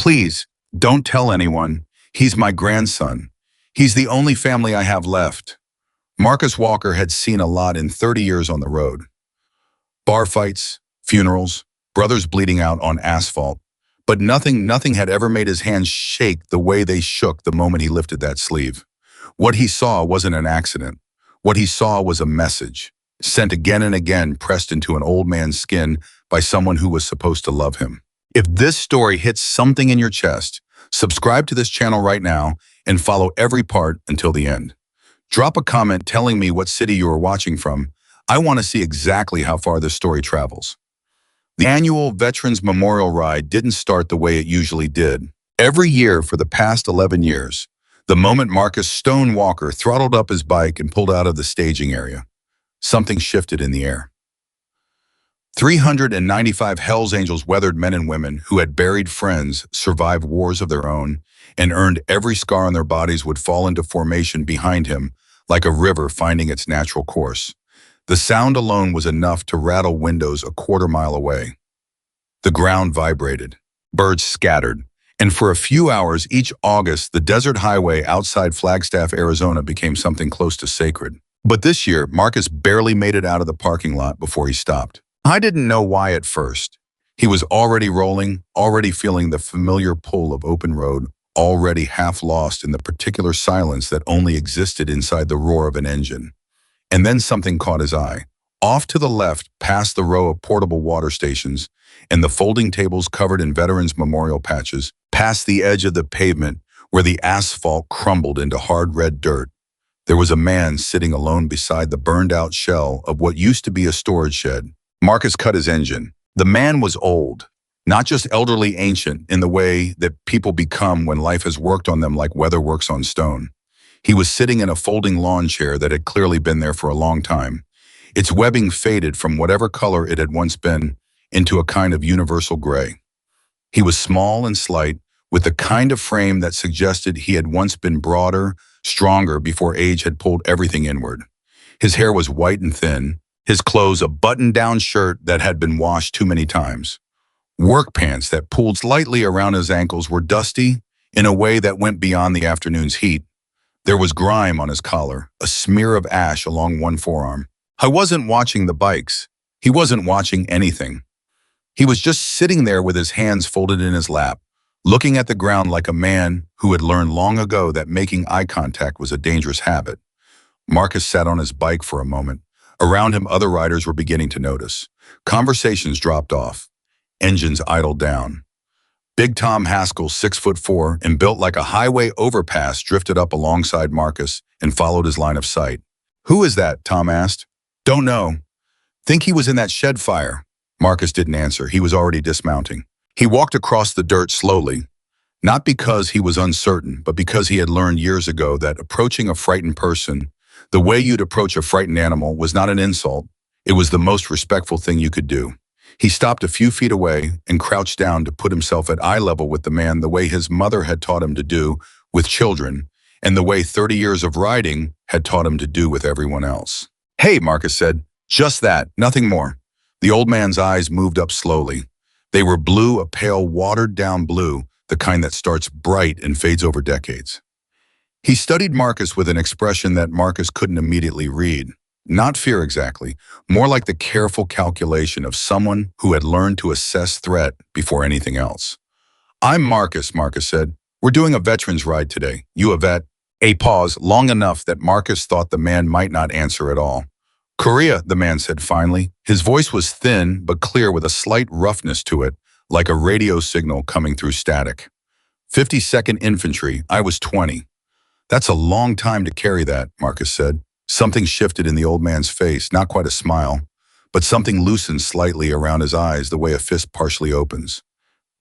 Please, don't tell anyone. He's my grandson. He's the only family I have left. Marcus Walker had seen a lot in 30 years on the road. Bar fights, funerals, brothers bleeding out on asphalt. But nothing had ever made his hands shake the way they shook the moment he lifted that sleeve. What he saw wasn't an accident. What he saw was a message, sent again and again, pressed into an old man's skin by someone who was supposed to love him. If this story hits something in your chest, subscribe to this channel right now and follow every part until the end. Drop a comment telling me what city you are watching from. I want to see exactly how far this story travels. The annual Veterans Memorial Ride didn't start the way it usually did. Every year for the past 11 years, the moment Marcus Stone Walker throttled up his bike and pulled out of the staging area, something shifted in the air. 395 Hells Angels weathered men and women who had buried friends, survived wars of their own, and earned every scar on their bodies would fall into formation behind him like a river finding its natural course. The sound alone was enough to rattle windows a quarter-mile away. The ground vibrated, birds scattered, and for a few hours each August, the desert highway outside Flagstaff, Arizona became something close to sacred. But this year, Marcus barely made it out of the parking lot before he stopped. I didn't know why at first. He was already rolling, already feeling the familiar pull of open road, already half lost in the particular silence that only existed inside the roar of an engine. And then something caught his eye. Off to the left, past the row of portable water stations and the folding tables covered in veterans' memorial patches, past the edge of the pavement where the asphalt crumbled into hard red dirt, there was a man sitting alone beside the burned-out shell of what used to be a storage shed. Marcus cut his engine. The man was old, not just elderly ancient in the way that people become when life has worked on them like weather works on stone. He was sitting in a folding lawn chair that had clearly been there for a long time. Its webbing faded from whatever color it had once been into a kind of universal gray. He was small and slight, with the kind of frame that suggested he had once been broader, stronger before age had pulled everything inward. His hair was white and thin, his clothes a button-down shirt that had been washed too many times. Work pants that pulled slightly around his ankles were dusty in a way that went beyond the afternoon's heat. There was grime on his collar, a smear of ash along one forearm. I wasn't watching the bikes. He wasn't watching anything. He was just sitting there with his hands folded in his lap, looking at the ground like a man who had learned long ago that making eye contact was a dangerous habit. Marcus sat on his bike for a moment. Around him, other riders were beginning to notice. Conversations dropped off. Engines idled down. Big Tom Haskell, 6'4" and built like a highway overpass, drifted up alongside Marcus and followed his line of sight. "Who is that?" Tom asked. "Don't know. Think he was in that shed fire." Marcus didn't answer. He was already dismounting. He walked across the dirt slowly, not because he was uncertain, but because he had learned years ago that approaching a frightened person, the way you'd approach a frightened animal, was not an insult. It was the most respectful thing you could do. He stopped a few feet away and crouched down to put himself at eye level with the man, the way his mother had taught him to do with children, and the way 30 years of riding had taught him to do with everyone else. "Hey," Marcus said. "Just that, nothing more." The old man's eyes moved up slowly. They were blue, a pale, watered-down blue, the kind that starts bright and fades over decades. He studied Marcus with an expression that Marcus couldn't immediately read. Not fear exactly, more like the careful calculation of someone who had learned to assess threat before anything else. "I'm Marcus," Marcus said. "We're doing a veterans ride today. You a vet?" A pause, long enough that Marcus thought the man might not answer at all. "Korea," the man said finally. His voice was thin but clear with a slight roughness to it, like a radio signal coming through static. 52nd Infantry, I was 20. "That's a long time to carry that," Marcus said. Something shifted in the old man's face, not quite a smile, but something loosened slightly around his eyes the way a fist partially opens.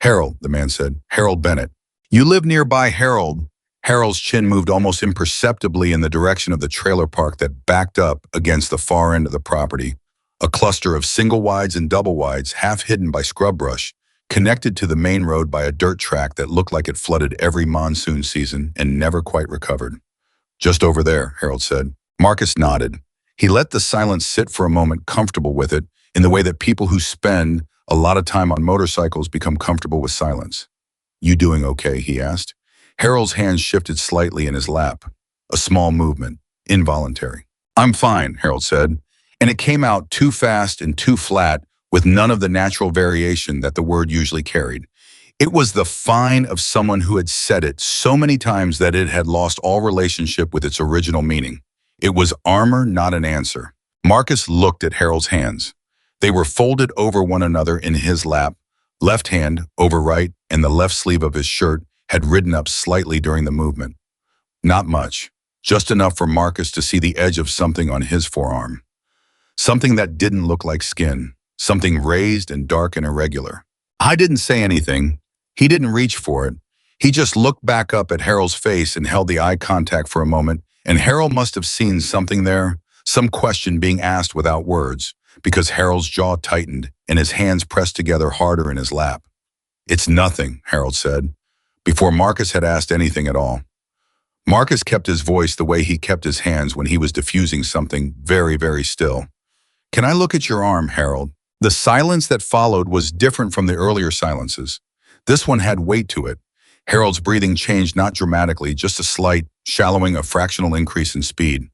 "Harold," the man said. "Harold Bennett." "You live nearby, Harold." Harold's chin moved almost imperceptibly in the direction of the trailer park that backed up against the far end of the property, a cluster of single wides and double wides half hidden by scrub brush, connected to the main road by a dirt track that looked like it flooded every monsoon season and never quite recovered. "Just over there," Harold said. Marcus nodded. He let the silence sit for a moment, comfortable with it, in the way that people who spend a lot of time on motorcycles become comfortable with silence. "You doing okay?" he asked. Harold's hands shifted slightly in his lap. A small movement, involuntary. "I'm fine," Harold said, and it came out too fast and too flat, with none of the natural variation that the word usually carried. It was the fine of someone who had said it so many times that it had lost all relationship with its original meaning. It was armor, not an answer. Marcus looked at Harold's hands. They were folded over one another in his lap, left hand over right, and the left sleeve of his shirt had ridden up slightly during the movement. Not much, just enough for Marcus to see the edge of something on his forearm. Something that didn't look like skin, something raised and dark and irregular. I didn't say anything. He didn't reach for it. He just looked back up at Harold's face and held the eye contact for a moment, and Harold must have seen something there, some question being asked without words, because Harold's jaw tightened and his hands pressed together harder in his lap. "It's nothing," Harold said, before Marcus had asked anything at all. Marcus kept his voice the way he kept his hands when he was diffusing something very, very still. "Can I look at your arm, Harold?" The silence that followed was different from the earlier silences. This one had weight to it. Harold's breathing changed not dramatically, just a slight, shallowing, a fractional increase in speed.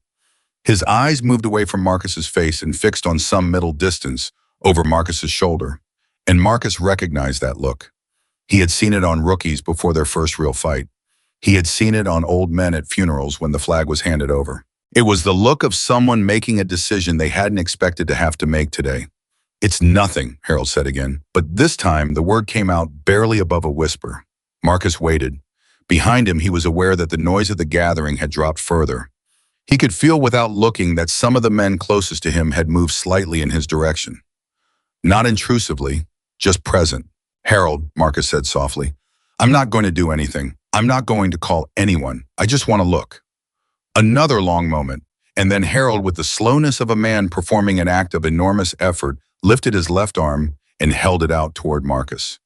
His eyes moved away from Marcus's face and fixed on some middle distance over Marcus's shoulder. And Marcus recognized that look. He had seen it on rookies before their first real fight. He had seen it on old men at funerals when the flag was handed over. It was the look of someone making a decision they hadn't expected to have to make today. "It's nothing," Harold said again, but this time the word came out barely above a whisper. Marcus waited. Behind him, he was aware that the noise of the gathering had dropped further. He could feel without looking that some of the men closest to him had moved slightly in his direction. Not intrusively, just present. "Harold," Marcus said softly, "I'm not going to do anything. I'm not going to call anyone. I just want to look." Another long moment, and then Harold, with the slowness of a man performing an act of enormous effort, lifted his left arm and held it out toward Marcus.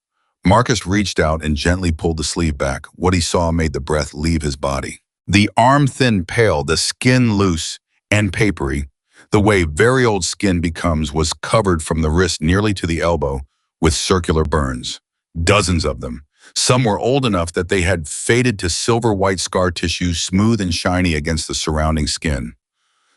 Marcus reached out and gently pulled the sleeve back. What he saw made the breath leave his body. The arm thin pale, the skin loose and papery, the way very old skin becomes, was covered from the wrist nearly to the elbow with circular burns. Dozens of them. Some were old enough that they had faded to silver-white scar tissue, smooth and shiny against the surrounding skin.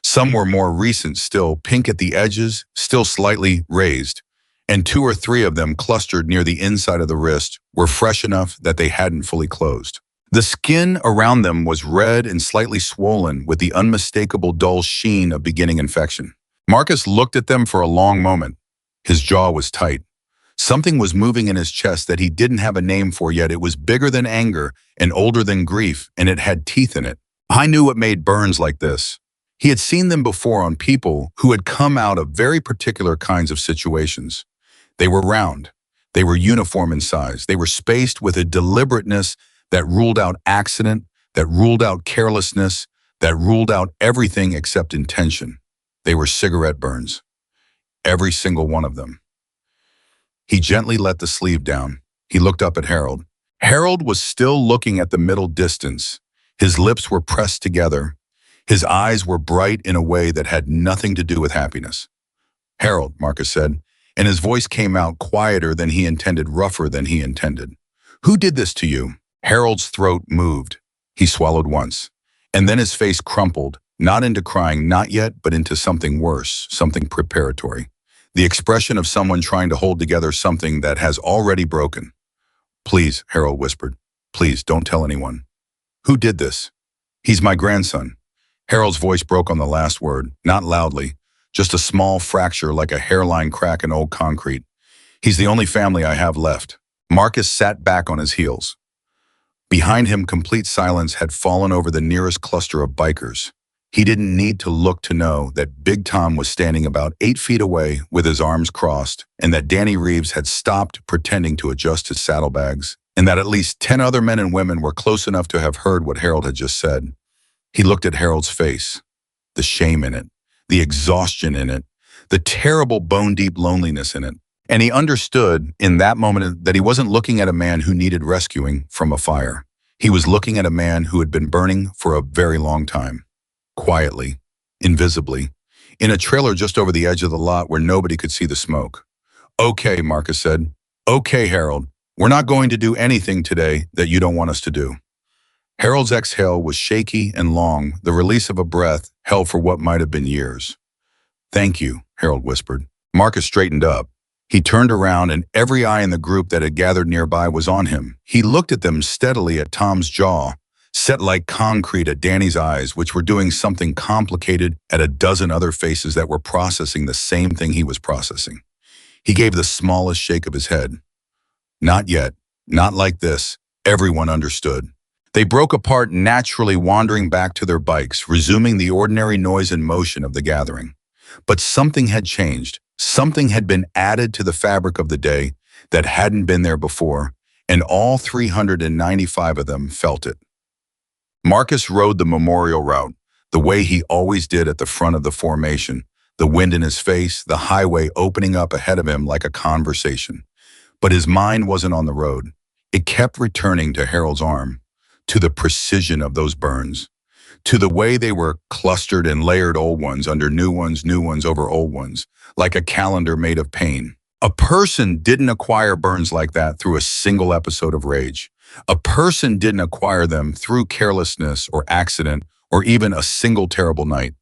Some were more recent still, pink at the edges, still slightly raised, and 2 or 3 of them, clustered near the inside of the wrist, were fresh enough that they hadn't fully closed. The skin around them was red and slightly swollen with the unmistakable dull sheen of beginning infection. Marcus looked at them for a long moment. His jaw was tight. Something was moving in his chest that he didn't have a name for yet. It was bigger than anger and older than grief, and it had teeth in it. I knew what made burns like this. He had seen them before on people who had come out of very particular kinds of situations. They were round. They were uniform in size. They were spaced with a deliberateness that ruled out accident, that ruled out carelessness, that ruled out everything except intention. They were cigarette burns. Every single one of them. He gently let the sleeve down. He looked up at Harold. Harold was still looking at the middle distance. His lips were pressed together. His eyes were bright in a way that had nothing to do with happiness. "Harold," Marcus said, and his voice came out quieter than he intended, rougher than he intended. "Who did this to you?" Harold's throat moved. He swallowed once, and then his face crumpled, not into crying, not yet, but into something worse, something preparatory. The expression of someone trying to hold together something that has already broken. "Please," Harold whispered, "please don't tell anyone." "Who did this?" "He's my grandson." Harold's voice broke on the last word, not loudly, just a small fracture like a hairline crack in old concrete. "He's the only family I have left." Marcus sat back on his heels. Behind him, complete silence had fallen over the nearest cluster of bikers. He didn't need to look to know that Big Tom was standing about 8 feet away with his arms crossed, and that Danny Reeves had stopped pretending to adjust his saddlebags, and that at least 10 other men and women were close enough to have heard what Harold had just said. He looked at Harold's face, the shame in it, the exhaustion in it, the terrible bone-deep loneliness in it, and he understood in that moment that he wasn't looking at a man who needed rescuing from a fire. He was looking at a man who had been burning for a very long time. Quietly, invisibly, in a trailer just over the edge of the lot where nobody could see the smoke. "Okay," Marcus said. "Okay, Harold. We're not going to do anything today that you don't want us to do. Harold's exhale was shaky and long, the release of a breath held for what might have been years. Thank you, Harold whispered. Marcus straightened up. He turned around and every eye in the group that had gathered nearby was on him. He looked at them steadily at Tom's jaw, set like concrete at Danny's eyes, which were doing something complicated at a dozen other faces that were processing the same thing he was processing. He gave the smallest shake of his head. Not yet. Not like this. Everyone understood. They broke apart naturally, wandering back to their bikes, resuming the ordinary noise and motion of the gathering. But something had changed. Something had been added to the fabric of the day that hadn't been there before, and all 395 of them felt it. Marcus rode the memorial route, the way he always did at the front of the formation, the wind in his face, the highway opening up ahead of him like a conversation. But his mind wasn't on the road. It kept returning to Harold's arm, to the precision of those burns, to the way they were clustered and layered, old ones under new ones over old ones, like a calendar made of pain. A person didn't acquire burns like that through a single episode of rage. A person didn't acquire them through carelessness or accident or even a single terrible night.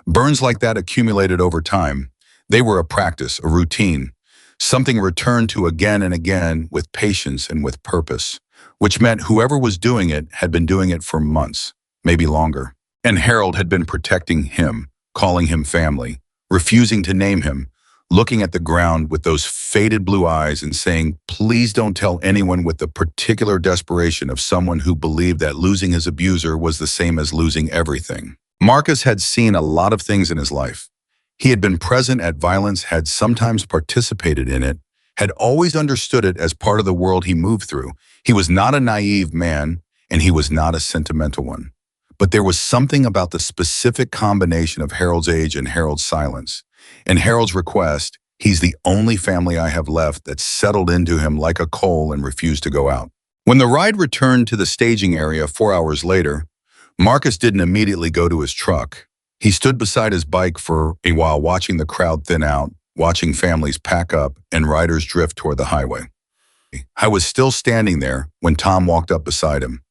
Burns like that accumulated over time. They were a practice, a routine, something returned to again and again with patience and with purpose, which meant whoever was doing it had been doing it for months, maybe longer. And Harold had been protecting him, calling him family, refusing to name him, looking at the ground with those faded blue eyes and saying, please don't tell anyone, with the particular desperation of someone who believed that losing his abuser was the same as losing everything. Marcus had seen a lot of things in his life. He had been present at violence, had sometimes participated in it, had always understood it as part of the world he moved through. He was not a naive man, and he was not a sentimental one. But there was something about the specific combination of Harold's age and Harold's silence, and Harold's request, he's the only family I have left, that settled into him like a coal and refused to go out. When the ride returned to the staging area 4 hours later, Marcus didn't immediately go to his truck. He stood beside his bike for a while, watching the crowd thin out, watching families pack up and riders drift toward the highway. I was still standing there when Tom walked up beside him.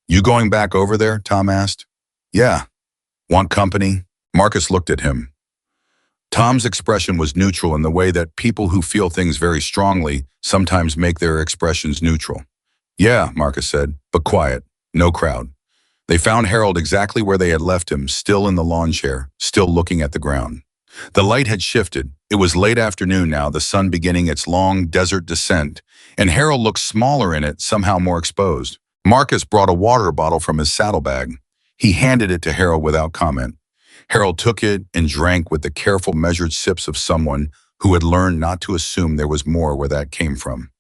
You going back over there? Tom asked. Yeah. Want company? Marcus looked at him. Tom's expression was neutral in the way that people who feel things very strongly sometimes make their expressions neutral. Yeah, Marcus said, but quiet, no crowd. They found Harold exactly where they had left him, still in the lawn chair, still looking at the ground. The light had shifted. It was late afternoon now, the sun beginning its long desert descent, and Harold looked smaller in it, somehow more exposed. Marcus brought a water bottle from his saddlebag. He handed it to Harold without comment. Harold took it and drank with the careful, measured sips of someone who had learned not to assume there was more where that came from.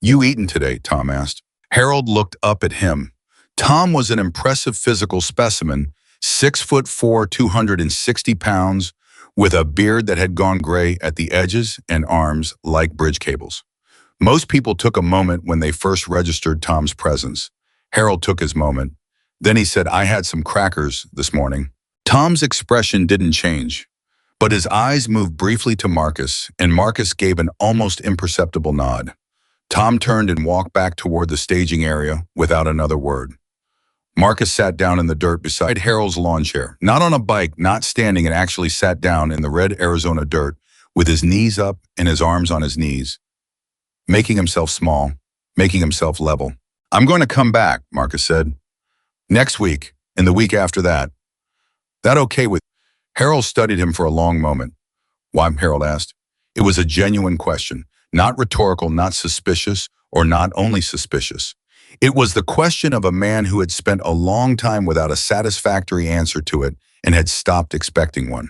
You eaten today? Tom asked. Harold looked up at him. Tom was an impressive physical specimen, 6'4", 260 pounds, with a beard that had gone gray at the edges and arms like bridge cables. Most people took a moment when they first registered Tom's presence. Harold took his moment. Then he said, I had some crackers this morning. Tom's expression didn't change, but his eyes moved briefly to Marcus, and Marcus gave an almost imperceptible nod. Tom turned and walked back toward the staging area without another word. Marcus sat down in the dirt beside Harold's lawn chair, not on a bike, not standing, and actually sat down in the red Arizona dirt with his knees up and his arms on his knees, making himself small, making himself level. I'm going to come back, Marcus said. Next week, and the week after that. That okay with you? Harold studied him for a long moment. Why? Harold asked. It was a genuine question, not rhetorical, not suspicious, or not only suspicious. It was the question of a man who had spent a long time without a satisfactory answer to it and had stopped expecting one.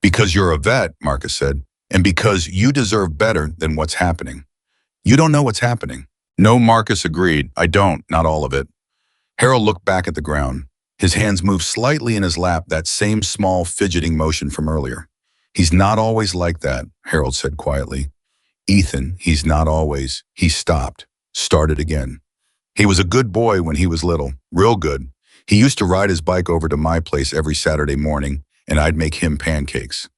Because you're a vet, Marcus said, and because you deserve better than what's happening. You don't know what's happening. No, Marcus agreed. I don't, not all of it. Harold looked back at the ground. His hands moved slightly in his lap, that same small fidgeting motion from earlier. He's not always like that, Harold said quietly. Ethan, he's not always. He stopped, started again. He was a good boy when he was little, real good. He used to ride his bike over to my place every Saturday morning, and I'd make him pancakes.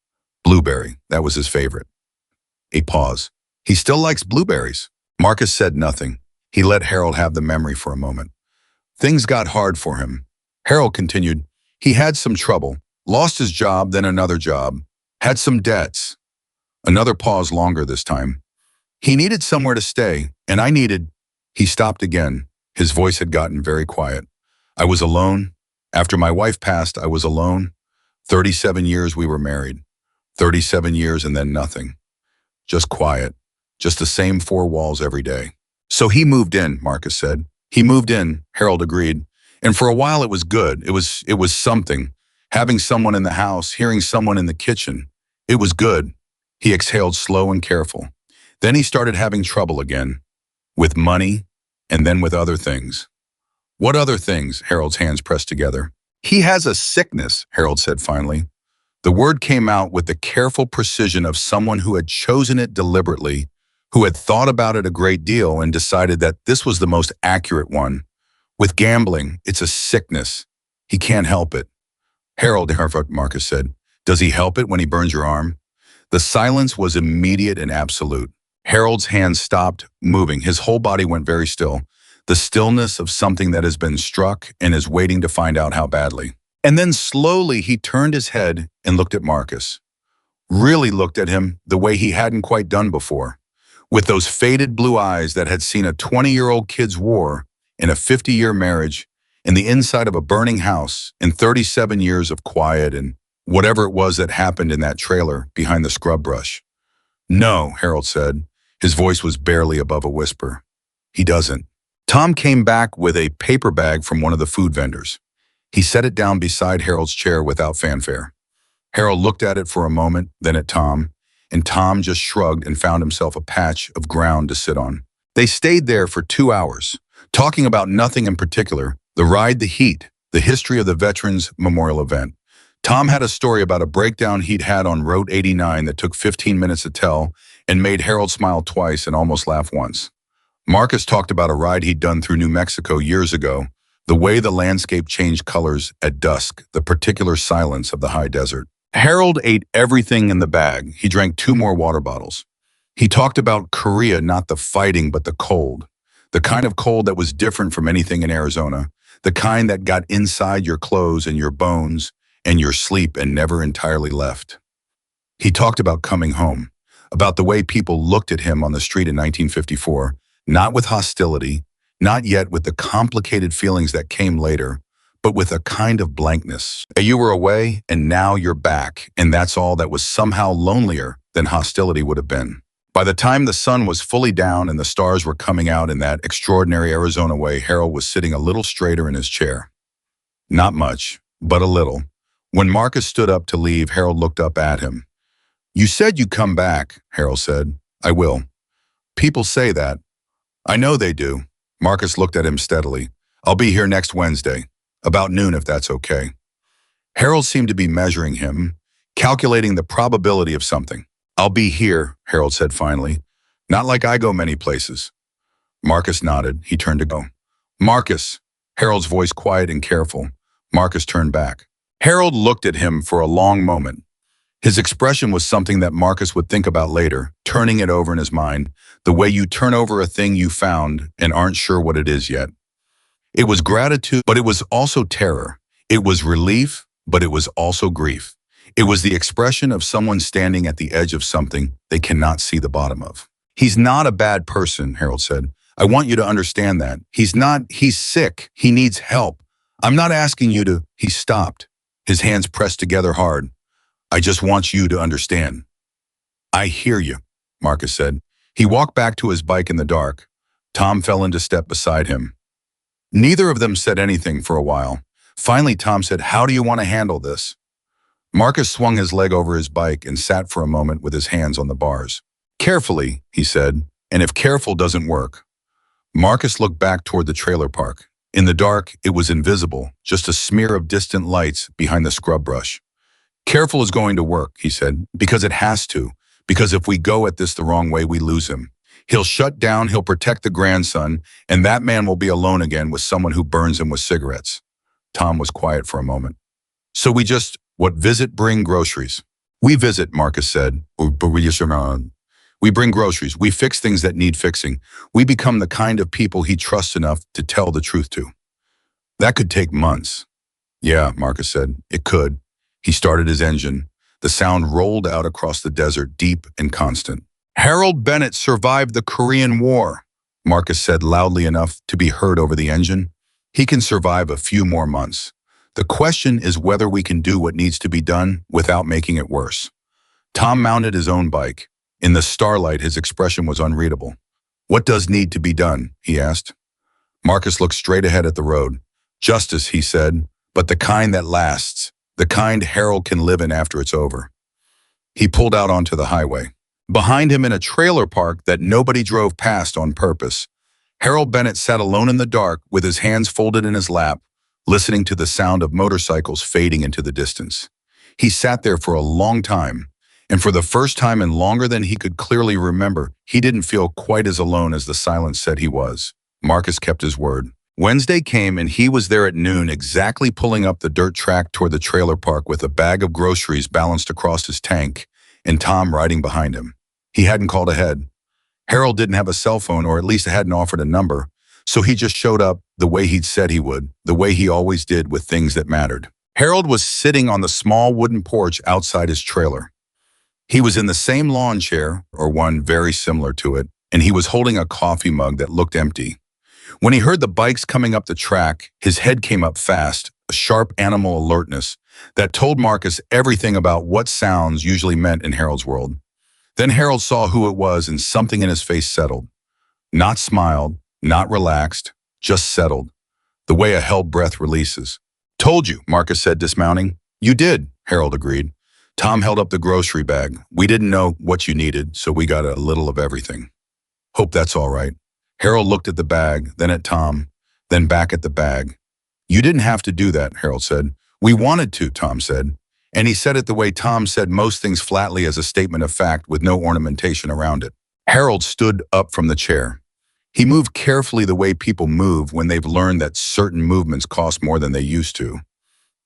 Blueberry, that was his favorite. A pause. He still likes blueberries. Marcus said nothing. He let Harold have the memory for a moment. Things got hard for him. Harold continued. He had some trouble. Lost his job, then another job. Had some debts. Another pause longer this time. He needed somewhere to stay, and I needed... He stopped again. His voice had gotten very quiet. I was alone. After my wife passed, I was alone. 37 years we were married. 37 years and then nothing. Just quiet. Just the same four walls every day. So he moved in, Marcus said. He moved in, Harold agreed. And for a while it was good. It was something. Having someone in the house, hearing someone in the kitchen. It was good. He exhaled slow and careful. Then he started having trouble again. With money, and then with other things. What other things? Harold's hands pressed together. He has a sickness, Harold said finally. The word came out with the careful precision of someone who had chosen it deliberately, who had thought about it a great deal and decided that this was the most accurate one. With gambling, it's a sickness. He can't help it. Harold, Marcus said, does he help it when he burns your arm? The silence was immediate and absolute. Harold's hands stopped moving. His whole body went very still. The stillness of something that has been struck and is waiting to find out how badly. And then slowly he turned his head and looked at Marcus. Really looked at him the way he hadn't quite done before. With those faded blue eyes that had seen a 20-year-old kid's war and a 50-year marriage in the inside of a burning house and 37 years of quiet and whatever it was that happened in that trailer behind the scrub brush. No, Harold said. His voice was barely above a whisper. He doesn't. Tom came back with a paper bag from one of the food vendors. He set it down beside Harold's chair without fanfare. Harold looked at it for a moment, then at Tom, and Tom just shrugged and found himself a patch of ground to sit on. They stayed there for 2 hours, talking about nothing in particular, the ride, the heat, the history of the Veterans Memorial event. Tom had a story about a breakdown he'd had on Route 89 that took 15 minutes to tell and made Harold smile twice and almost laugh once. Marcus talked about a ride he'd done through New Mexico years ago, the way the landscape changed colors at dusk, the particular silence of the high desert. Harold ate everything in the bag. He drank 2 more water bottles. He talked about Korea, not the fighting, but the cold. The kind of cold that was different from anything in Arizona. The kind that got inside your clothes and your bones and your sleep and never entirely left. He talked about coming home, about the way people looked at him on the street in 1954, not with hostility, not yet with the complicated feelings that came later, but with a kind of blankness. You were away, and now you're back, and that's all that was somehow lonelier than hostility would have been. By the time the sun was fully down and the stars were coming out in that extraordinary Arizona way, Harold was sitting a little straighter in his chair. Not much, but a little. When Marcus stood up to leave, Harold looked up at him. You said you'd come back, Harold said. I will. People say that. I know they do. Marcus looked at him steadily. I'll be here next Wednesday. About noon, if that's okay. Harold seemed to be measuring him, calculating the probability of something. I'll be here, Harold said finally. Not like I go many places. Marcus nodded. He turned to go. Marcus, Harold's voice quiet and careful. Marcus turned back. Harold looked at him for a long moment. His expression was something that Marcus would think about later, turning it over in his mind, the way you turn over a thing you found and aren't sure what it is yet. It was gratitude, but it was also terror. It was relief, but it was also grief. It was the expression of someone standing at the edge of something they cannot see the bottom of. He's not a bad person, Harold said. I want you to understand that. He's sick. He needs help. I'm not asking you to... He stopped, his hands pressed together hard. I just want you to understand. I hear you, Marcus said. He walked back to his bike in the dark. Tom fell into step beside him. Neither of them said anything for a while. Finally, Tom said, how do you want to handle this? Marcus swung his leg over his bike and sat for a moment with his hands on the bars. Carefully, he said, and if careful doesn't work. Marcus looked back toward the trailer park. In the dark, it was invisible, just a smear of distant lights behind the scrub brush. Careful is going to work, he said, because it has to, because if we go at this the wrong way, we lose him. He'll shut down, he'll protect the grandson, and that man will be alone again with someone who burns him with cigarettes. Tom was quiet for a moment. So we just, bring groceries? We visit, Marcus said. We We bring groceries. We fix things that need fixing. We become the kind of people he trusts enough to tell the truth to. That could take months. Yeah, Marcus said. It could. He started his engine. The sound rolled out across the desert, deep and constant. Harold Bennett survived the Korean War, Marcus said loudly enough to be heard over the engine. He can survive a few more months. The question is whether we can do what needs to be done without making it worse. Tom mounted his own bike. In the starlight, his expression was unreadable. What does need to be done? He asked. Marcus looked straight ahead at the road. Justice, he said, but the kind that lasts, the kind Harold can live in after it's over. He pulled out onto the highway. Behind him in a trailer park that nobody drove past on purpose, Harold Bennett sat alone in the dark with his hands folded in his lap, listening to the sound of motorcycles fading into the distance. He sat there for a long time, and for the first time in longer than he could clearly remember, he didn't feel quite as alone as the silence said he was. Marcus kept his word. Wednesday came and he was there at noon, exactly pulling up the dirt track toward the trailer park with a bag of groceries balanced across his tank and Tom riding behind him. He hadn't called ahead. Harold didn't have a cell phone, or at least hadn't offered a number, so he just showed up the way he'd said he would, the way he always did with things that mattered. Harold was sitting on the small wooden porch outside his trailer. He was in the same lawn chair, or one very similar to it, and he was holding a coffee mug that looked empty. When he heard the bikes coming up the track, his head came up fast, a sharp animal alertness that told Marcus everything about what sounds usually meant in Harold's world. Then Harold saw who it was and something in his face settled. Not smiled, not relaxed, just settled, the way a held breath releases. Told you, Marcus said, dismounting. You did, Harold agreed. Tom held up the grocery bag. We didn't know what you needed, so we got a little of everything. Hope that's all right. Harold looked at the bag, then at Tom, then back at the bag. You didn't have to do that, Harold said. We wanted to, Tom said. And he said it the way Tom said most things, flatly as a statement of fact with no ornamentation around it. Harold stood up from the chair. He moved carefully the way people move when they've learned that certain movements cost more than they used to.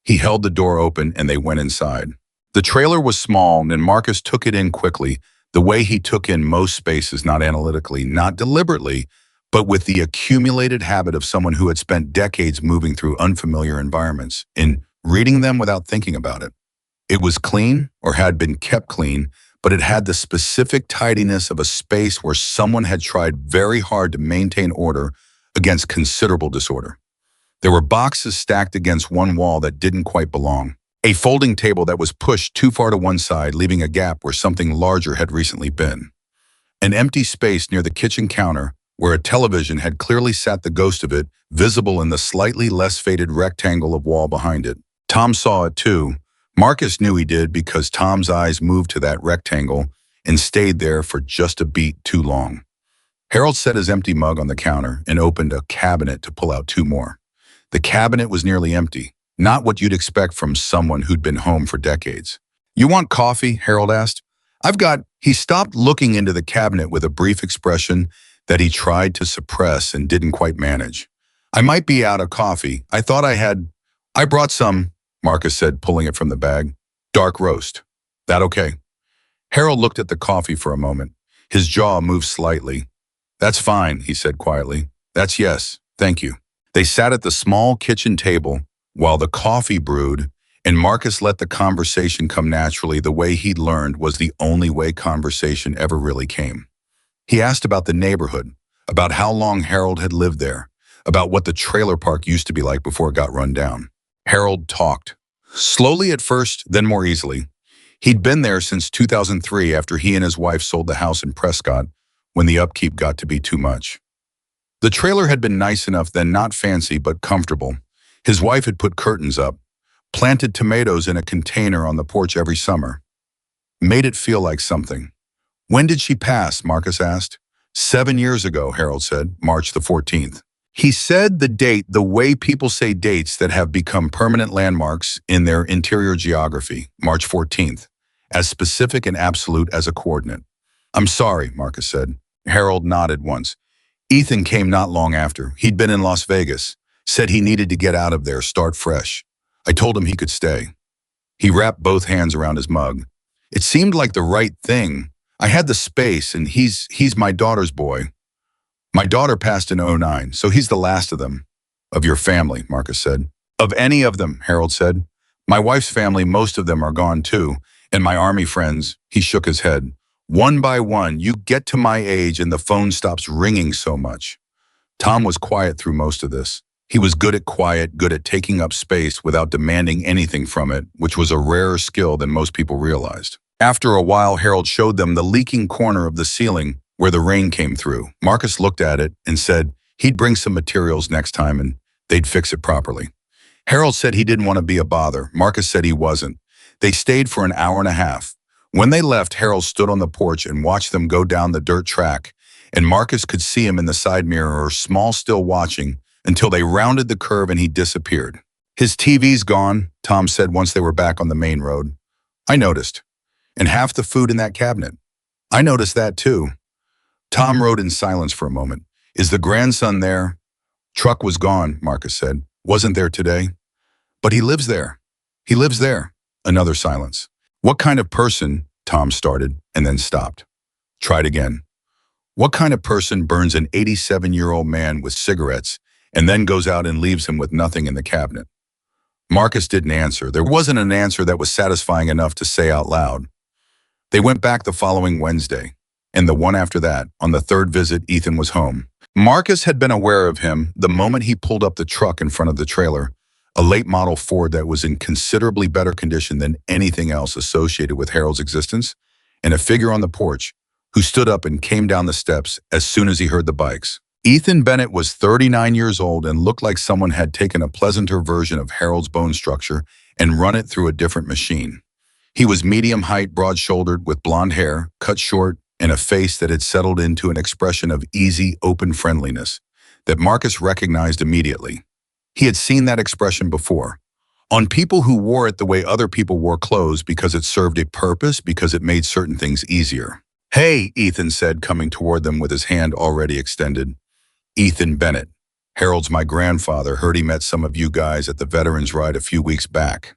He held the door open and they went inside. The trailer was small and Marcus took it in quickly, the way he took in most spaces, not analytically, not deliberately, but with the accumulated habit of someone who had spent decades moving through unfamiliar environments, in reading them without thinking about it. It was clean, or had been kept clean, but it had the specific tidiness of a space where someone had tried very hard to maintain order against considerable disorder. There were boxes stacked against one wall that didn't quite belong. A folding table that was pushed too far to one side, leaving a gap where something larger had recently been. An empty space near the kitchen counter where a television had clearly sat, the ghost of it, visible in the slightly less faded rectangle of wall behind it. Tom saw it too. Marcus knew he did because Tom's eyes moved to that rectangle and stayed there for just a beat too long. Harold set his empty mug on the counter and opened a cabinet to pull out two more. The cabinet was nearly empty. Not what you'd expect from someone who'd been home for decades. You want coffee? Harold asked. He stopped looking into the cabinet with a brief expression that he tried to suppress and didn't quite manage. I might be out of coffee. I brought some, Marcus said, pulling it from the bag. Dark roast. That okay? Harold looked at the coffee for a moment. His jaw moved slightly. That's fine, he said quietly. That's yes, thank you. They sat at the small kitchen table while the coffee brewed, and Marcus let the conversation come naturally, the way he'd learned was the only way conversation ever really came. He asked about the neighborhood, about how long Harold had lived there, about what the trailer park used to be like before it got run down. Harold talked. Slowly at first, then more easily. He'd been there since 2003 after he and his wife sold the house in Prescott when the upkeep got to be too much. The trailer had been nice enough then, not fancy but comfortable. His wife had put curtains up, planted tomatoes in a container on the porch every summer. Made it feel like something. When did she pass? Marcus asked. 7 years ago, Harold said, March the 14th. He said the date the way people say dates that have become permanent landmarks in their interior geography, March 14th, as specific and absolute as a coordinate. I'm sorry, Marcus said. Harold nodded once. Ethan came not long after. He'd been in Las Vegas. Said he needed to get out of there, start fresh. I told him he could stay. He wrapped both hands around his mug. It seemed like the right thing, I had the space, and he's my daughter's boy. My daughter passed in '09, so he's the last of them. Of your family, Marcus said. Of any of them, Harold said. My wife's family, most of them are gone too, and my army friends, he shook his head. One by one, you get to my age and the phone stops ringing so much. Tom was quiet through most of this. He was good at quiet, good at taking up space without demanding anything from it, which was a rarer skill than most people realized. After a while, Harold showed them the leaking corner of the ceiling where the rain came through. Marcus looked at it and said he'd bring some materials next time and they'd fix it properly. Harold said he didn't want to be a bother. Marcus said he wasn't. They stayed for an hour and a half. When they left, Harold stood on the porch and watched them go down the dirt track, and Marcus could see him in the side mirror, small still watching, until they rounded the curve and he disappeared. His TV's gone, Tom said once they were back on the main road. I noticed. And half the food in that cabinet. I noticed that too. Tom rode in silence for a moment. Is the grandson there? Truck was gone, Marcus said. Wasn't there today? But he lives there. He lives there. Another silence. What kind of person, Tom started, and then stopped. Tried again. What kind of person burns an 87-year-old man with cigarettes and then goes out and leaves him with nothing in the cabinet? Marcus didn't answer. There wasn't an answer that was satisfying enough to say out loud. They went back the following Wednesday, and the one after that. On the third visit, Ethan was home. Marcus had been aware of him the moment he pulled up the truck in front of the trailer, a late model Ford that was in considerably better condition than anything else associated with Harold's existence, and a figure on the porch who stood up and came down the steps as soon as he heard the bikes. Ethan Bennett was 39 years old and looked like someone had taken a pleasanter version of Harold's bone structure and run it through a different machine. He was medium height, broad-shouldered, with blonde hair, cut short, and a face that had settled into an expression of easy, open friendliness that Marcus recognized immediately. He had seen that expression before, on people who wore it the way other people wore clothes because it served a purpose, because it made certain things easier. Hey, Ethan said, coming toward them with his hand already extended. Ethan Bennett. Harold's my grandfather. Heard he met some of you guys at the Veterans Ride a few weeks back.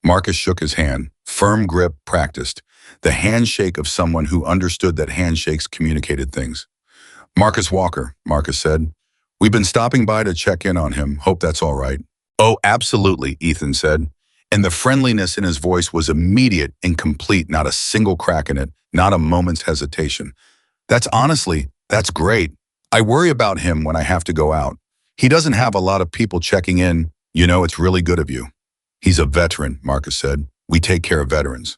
Marcus shook his hand, firm grip, practiced, the handshake of someone who understood that handshakes communicated things. Marcus Walker, Marcus said. We've been stopping by to check in on him. Hope that's all right. Oh, absolutely, Ethan said. And the friendliness in his voice was immediate and complete, not a single crack in it, not a moment's hesitation. That's great. I worry about him when I have to go out. He doesn't have a lot of people checking in. You know, it's really good of you. He's a veteran, Marcus said. We take care of veterans.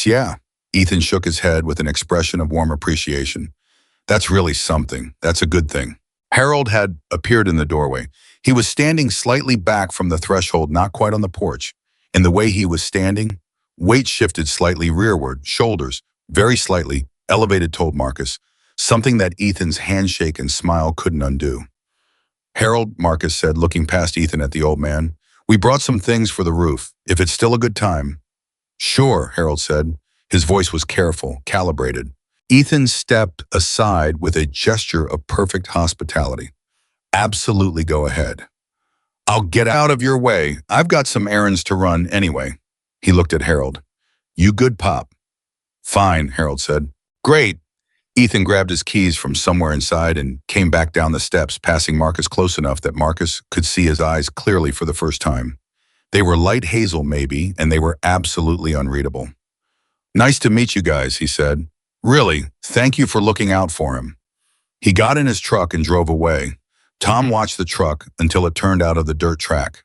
Yeah. Ethan shook his head with an expression of warm appreciation. That's really something. That's a good thing. Harold had appeared in the doorway. He was standing slightly back from the threshold, not quite on the porch. And the way he was standing, weight shifted slightly rearward, shoulders, very slightly, elevated, told Marcus, something that Ethan's handshake and smile couldn't undo. Harold, Marcus said, looking past Ethan at the old man, we brought some things for the roof, if it's still a good time. Sure, Harold said. His voice was careful, calibrated. Ethan stepped aside with a gesture of perfect hospitality. Absolutely, go ahead. I'll get out of your way. I've got some errands to run anyway. He looked at Harold. You good, Pop? Fine, Harold said. Great. Ethan grabbed his keys from somewhere inside and came back down the steps, passing Marcus close enough that Marcus could see his eyes clearly for the first time. They were light hazel, maybe, and they were absolutely unreadable. Nice to meet you guys, he said. Really, thank you for looking out for him. He got in his truck and drove away. Tom watched the truck until it turned out of the dirt track.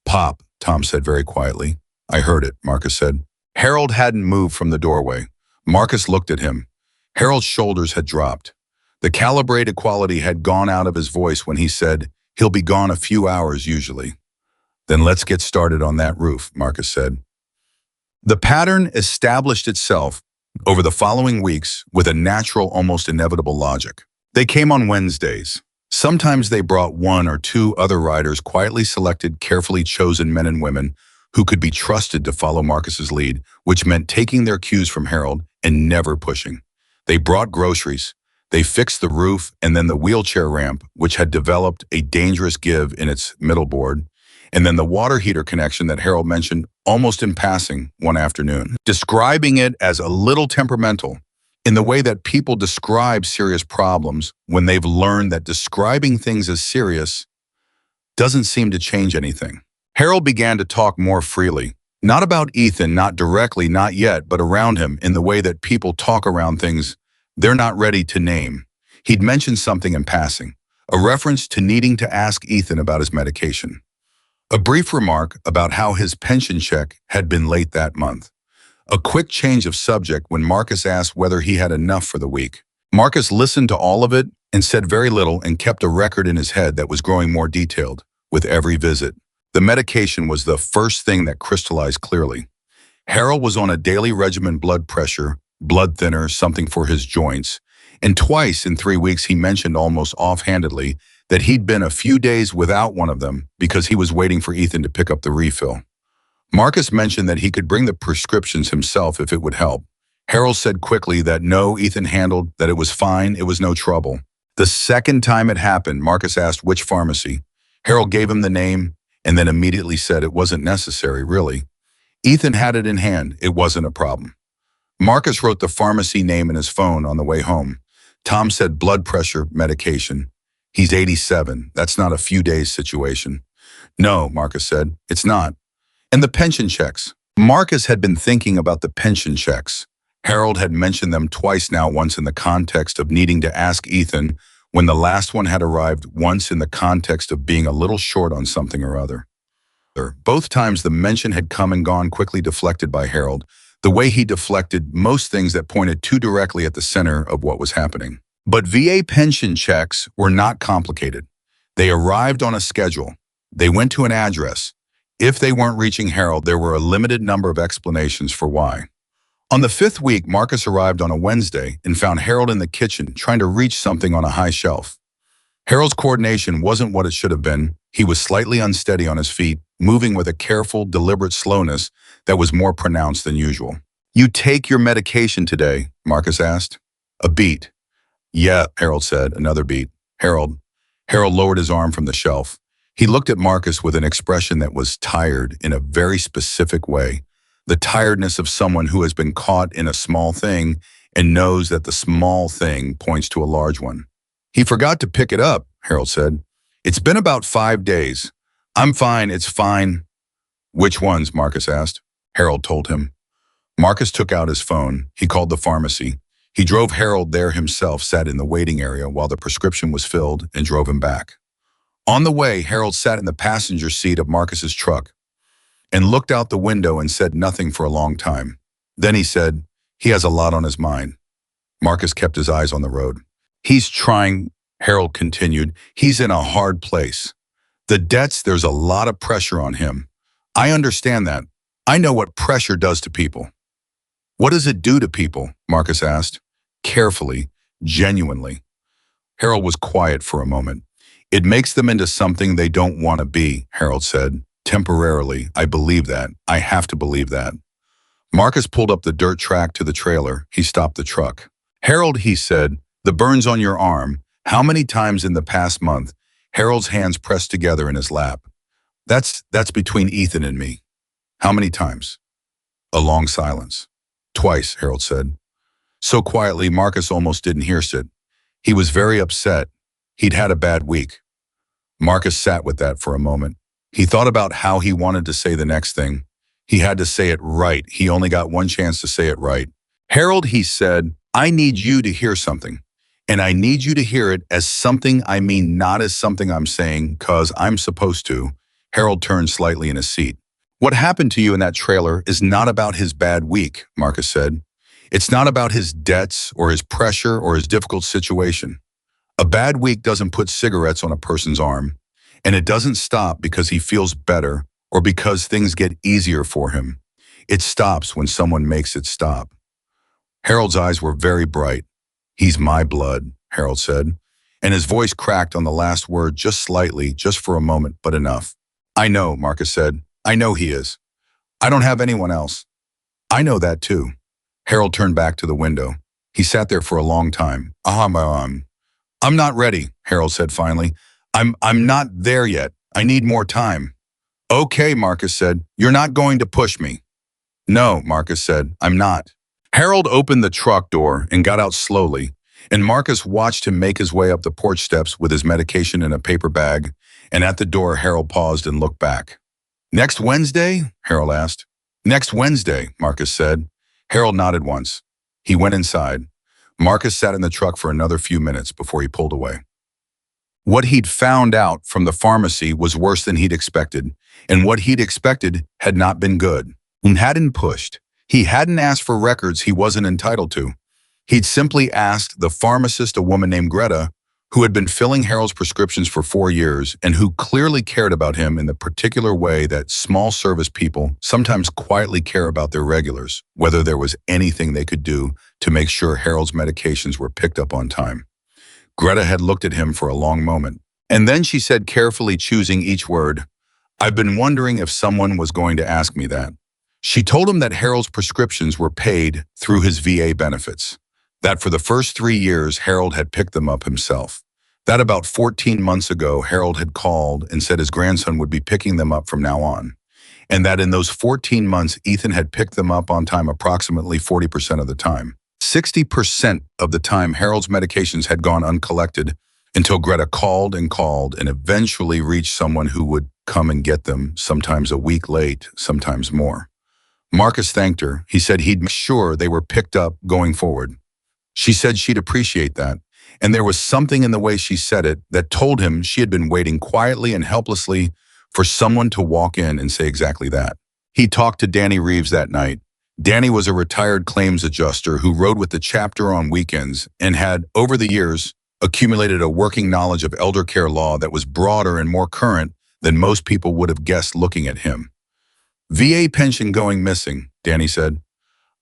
Pop, Tom said very quietly. I heard it, Marcus said. Harold hadn't moved from the doorway. Marcus looked at him. Harold's shoulders had dropped. The calibrated quality had gone out of his voice when he said, he'll be gone a few hours usually. Then let's get started on that roof, Marcus said. The pattern established itself over the following weeks with a natural, almost inevitable logic. They came on Wednesdays. Sometimes they brought one or two other riders, quietly selected, carefully chosen men and women who could be trusted to follow Marcus's lead, which meant taking their cues from Harold and never pushing. They brought groceries. They fixed the roof and then the wheelchair ramp, which had developed a dangerous give in its middle board, and then the water heater connection that Harold mentioned almost in passing one afternoon, describing it as a little temperamental. in the way that people describe serious problems when they've learned that describing things as serious doesn't seem to change anything. Harold began to talk more freely, not about Ethan, not directly, not yet, but around him in the way that people talk around things they're not ready to name. He'd mentioned something in passing, a reference to needing to ask Ethan about his medication, a brief remark about how his pension check had been late that month, a quick change of subject when Marcus asked whether he had enough for the week. Marcus listened to all of it and said very little and kept a record in his head that was growing more detailed with every visit. The medication was the first thing that crystallized clearly. Harold was on a daily regimen: blood pressure, blood thinner, something for his joints, and twice in 3 weeks he mentioned almost offhandedly that he'd been a few days without one of them because he was waiting for Ethan to pick up the refill. Marcus mentioned that he could bring the prescriptions himself if it would help. Harold said quickly that no, Ethan handled, that it was fine, it was no trouble. The second time it happened, Marcus asked which pharmacy. Harold gave him the name and then immediately said it wasn't necessary, really. Ethan had it in hand, it wasn't a problem. Marcus wrote the pharmacy name in his phone on the way home. Tom said blood pressure medication. He's 87, that's not a few days situation. No, Marcus said, it's not. And the pension checks. Marcus had been thinking about the pension checks. Harold had mentioned them twice now, once in the context of needing to ask Ethan when the last one had arrived, once in the context of being a little short on something or other. Both times the mention had come and gone, quickly deflected by Harold, the way he deflected most things that pointed too directly at the center of what was happening. But VA pension checks were not complicated. They arrived on a schedule. They went to an address. If they weren't reaching Harold, there were a limited number of explanations for why. On the 5th week, Marcus arrived on a Wednesday and found Harold in the kitchen trying to reach something on a high shelf. Harold's coordination wasn't what it should have been. He was slightly unsteady on his feet, moving with a careful, deliberate slowness that was more pronounced than usual. You take your medication today? Marcus asked. A beat. Yeah, Harold said, another beat. Harold lowered his arm from the shelf. He looked at Marcus with an expression that was tired in a very specific way, the tiredness of someone who has been caught in a small thing and knows that the small thing points to a large one. He forgot to pick it up, Harold said. It's been about 5 days. I'm fine, it's fine. Which ones? Marcus asked. Harold told him. Marcus took out his phone. He called the pharmacy. He drove Harold there himself, sat in the waiting area while the prescription was filled, and drove him back. On the way, Harold sat in the passenger seat of Marcus's truck and looked out the window and said nothing for a long time. Then he said, he has a lot on his mind. Marcus kept his eyes on the road. He's trying, Harold continued. He's in a hard place. The debts, there's a lot of pressure on him. I understand that. I know what pressure does to people. What does it do to people? Marcus asked, carefully, genuinely. Harold was quiet for a moment. It makes them into something they don't want to be, Harold said. Temporarily, I believe that. I have to believe that. Marcus pulled up the dirt track to the trailer. He stopped the truck. Harold, he said, the burns on your arm. How many times in the past month? Harold's hands pressed together in his lap. That's between Ethan and me. How many times? A long silence. Twice, Harold said. So quietly, Marcus almost didn't hear it. He was very upset. He'd had a bad week. Marcus sat with that for a moment. He thought about how he wanted to say the next thing. He had to say it right. He only got one chance to say it right. Harold, he said, I need you to hear something. And I need you to hear it as something I mean, not as something I'm saying, 'cause I'm supposed to. Harold turned slightly in his seat. What happened to you in that trailer is not about his bad week, Marcus said. It's not about his debts or his pressure or his difficult situation. A bad week doesn't put cigarettes on a person's arm, and it doesn't stop because he feels better or because things get easier for him. It stops when someone makes it stop. Harold's eyes were very bright. He's my blood, Harold said, and his voice cracked on the last word just slightly, just for a moment, but enough. I know, Marcus said. I know he is. I don't have anyone else. I know that too. Harold turned back to the window. He sat there for a long time. I'm not ready, Harold said finally. I'm not there yet. I need more time. Okay, Marcus said. You're not going to push me. No, Marcus said. I'm not. Harold opened the truck door and got out slowly, and Marcus watched him make his way up the porch steps with his medication in a paper bag, and at the door Harold paused and looked back. "Next Wednesday?" Harold asked. "Next Wednesday," Marcus said. Harold nodded once. He went inside. Marcus sat in the truck for another few minutes before he pulled away. What he'd found out from the pharmacy was worse than he'd expected, and what he'd expected had not been good. He hadn't pushed. He hadn't asked for records he wasn't entitled to. He'd simply asked the pharmacist, a woman named Greta, who had been filling Harold's prescriptions for 4 years and who clearly cared about him in the particular way that small service people sometimes quietly care about their regulars, whether there was anything they could do to make sure Harold's medications were picked up on time. Greta had looked at him for a long moment, and then she said, carefully choosing each word, "I've been wondering if someone was going to ask me that." She told him that Harold's prescriptions were paid through his VA benefits, that for the first 3 years Harold had picked them up himself, that about 14 months ago Harold had called and said his grandson would be picking them up from now on, and that in those 14 months Ethan had picked them up on time approximately 40% of the time. 60% of the time Harold's medications had gone uncollected until Greta called and eventually reached someone who would come and get them, sometimes a week late, sometimes more. Marcus thanked her. He said he'd make sure they were picked up going forward. She said she'd appreciate that, and there was something in the way she said it that told him she had been waiting quietly and helplessly for someone to walk in and say exactly that. He talked to Danny Reeves that night. Danny was a retired claims adjuster who rode with the chapter on weekends and had, over the years, accumulated a working knowledge of elder care law that was broader and more current than most people would have guessed looking at him. "VA pension going missing," Danny said.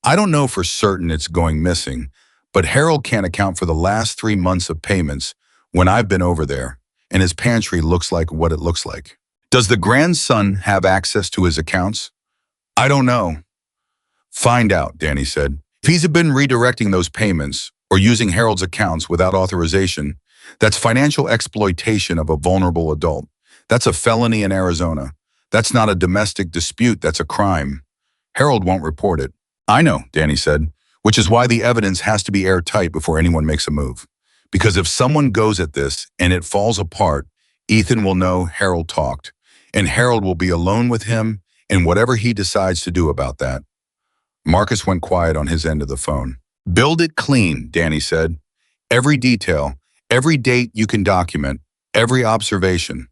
"I don't know for certain it's going missing, but Harold can't account for the last 3 months of payments when I've been over there, and his pantry looks like what it looks like." "Does the grandson have access to his accounts?" "I don't know." "Find out," Danny said. "If he's been redirecting those payments or using Harold's accounts without authorization, that's financial exploitation of a vulnerable adult. That's a felony in Arizona. That's not a domestic dispute, that's a crime. Harold won't report it." "I know," Danny said, "which is why the evidence has to be airtight before anyone makes a move. Because if someone goes at this and it falls apart, Ethan will know Harold talked, and Harold will be alone with him and whatever he decides to do about that." Marcus went quiet on his end of the phone. "Build it clean," Danny said. "Every detail, every date you can document, every observation.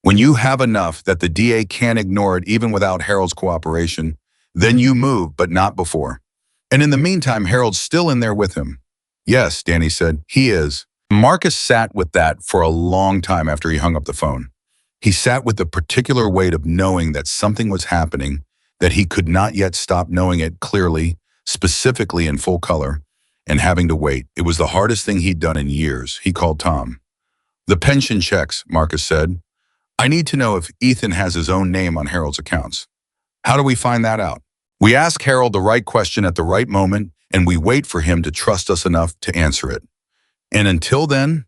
When you have enough that the DA can't ignore it even without Harold's cooperation, then you move, but not before. And in the meantime, Harold's still in there with him." "Yes," Danny said, "he is." Marcus sat with that for a long time after he hung up the phone. He sat with the particular weight of knowing that something was happening, that he could not yet stop knowing it clearly, specifically in full color, and having to wait. It was the hardest thing he'd done in years. He called Tom. "The pension checks," Marcus said. "I need to know if Ethan has his own name on Harold's accounts." "How do we find that out?" "We ask Harold the right question at the right moment, and we wait for him to trust us enough to answer it. And until then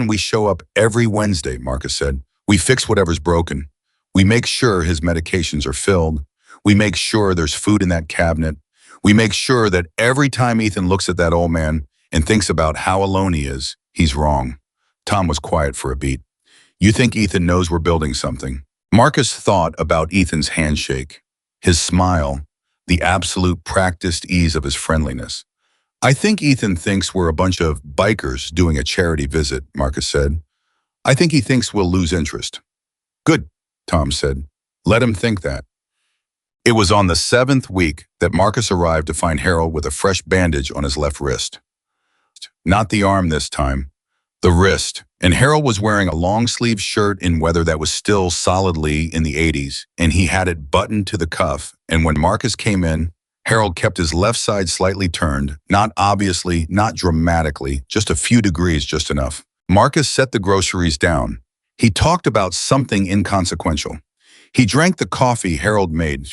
we show up every Wednesday," Marcus said. "We fix whatever's broken. We make sure his medications are filled. We make sure there's food in that cabinet. We make sure that every time Ethan looks at that old man and thinks about how alone he is, he's wrong." Tom was quiet for a beat. "You think Ethan knows we're building something?" Marcus thought about Ethan's handshake, his smile, the absolute practiced ease of his friendliness. "I think Ethan thinks we're a bunch of bikers doing a charity visit," Marcus said. "I think he thinks we'll lose interest." "Good," Tom said. "Let him think that." It was on the 7th week that Marcus arrived to find Harold with a fresh bandage on his left wrist. Not the arm this time, the wrist. And Harold was wearing a long-sleeve shirt in weather that was still solidly in the 80s, and he had it buttoned to the cuff. And when Marcus came in, Harold kept his left side slightly turned, not obviously, not dramatically, just a few degrees, just enough. Marcus set the groceries down. He talked about something inconsequential. He drank the coffee Harold made.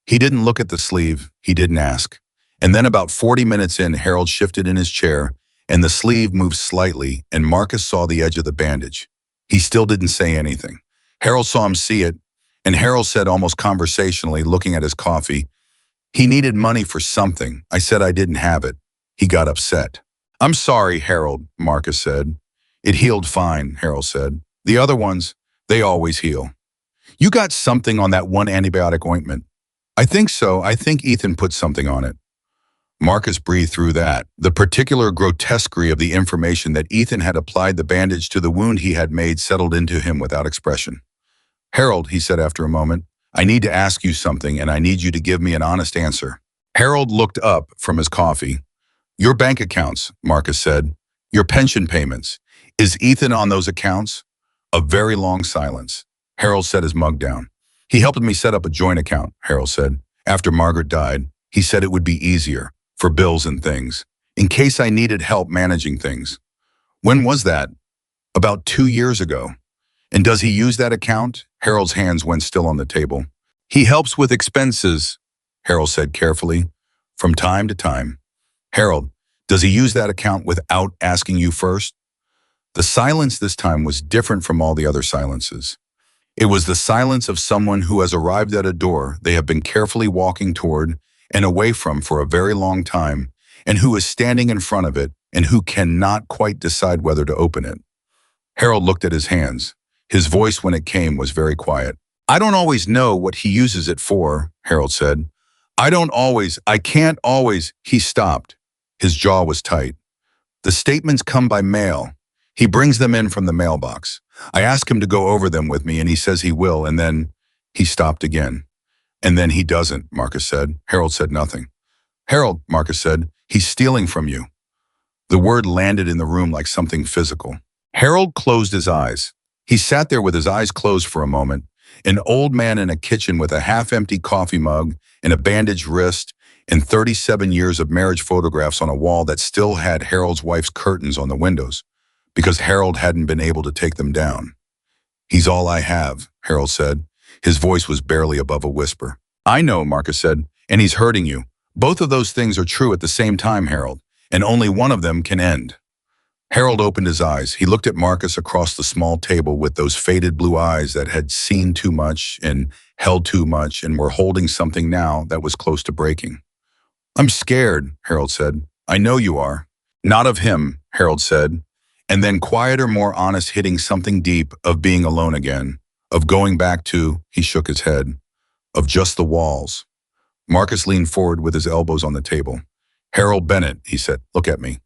He didn't look at the sleeve. He didn't ask. And then about 40 minutes in, Harold shifted in his chair, and the sleeve moved slightly, and Marcus saw the edge of the bandage. He still didn't say anything. Harold saw him see it, and Harold said almost conversationally, looking at his coffee, He needed money for something. I said I didn't have it. He got upset. I'm sorry, Harold, Marcus said. It healed fine, Harold said. The other ones, they always heal. You got something on that one antibiotic ointment. I think so. I think Ethan put something on it. Marcus breathed through that, the particular grotesquerie of the information that Ethan had applied the bandage to the wound he had made settled into him without expression. Harold, he said after a moment, I need to ask you something and I need you to give me an honest answer. Harold looked up from his coffee. Your bank accounts, Marcus said. Your pension payments. Is Ethan on those accounts? A very long silence. Harold set his mug down. He helped me set up a joint account, Harold said. After Margaret died, he said it would be easier, for bills and things, in case I needed help managing things. When was that? About 2 years ago. And does he use that account? Harold's hands went still on the table. He helps with expenses, Harold said carefully, from time to time. Harold, does he use that account without asking you first? The silence this time was different from all the other silences. It was the silence of someone who has arrived at a door they have been carefully walking toward and away from for a very long time, and who is standing in front of it and who cannot quite decide whether to open it. Harold looked at his hands. His voice when it came was very quiet. I don't always know what he uses it for, Harold said. I can't always, he stopped. His jaw was tight. The statements come by mail. He brings them in from the mailbox. I ask him to go over them with me and he says he will, and then he stopped again. And then he doesn't, Marcus said. Harold said nothing. Harold, Marcus said, he's stealing from you. The word landed in the room like something physical. Harold closed his eyes. He sat there with his eyes closed for a moment, an old man in a kitchen with a half-empty coffee mug and a bandaged wrist and 37 years of marriage photographs on a wall that still had Harold's wife's curtains on the windows, because Harold hadn't been able to take them down. He's all I have, Harold said. His voice was barely above a whisper. I know, Marcus said, and he's hurting you. Both of those things are true at the same time, Harold, and only one of them can end. Harold opened his eyes. He looked at Marcus across the small table with those faded blue eyes that had seen too much and held too much and were holding something now that was close to breaking. I'm scared, Harold said. I know you are. Not of him, Harold said. And then quieter, more honest, hitting something deep of being alone again, of going back to, he shook his head, of just the walls. Marcus leaned forward with his elbows on the table. Harold Bennett, he said, look at me.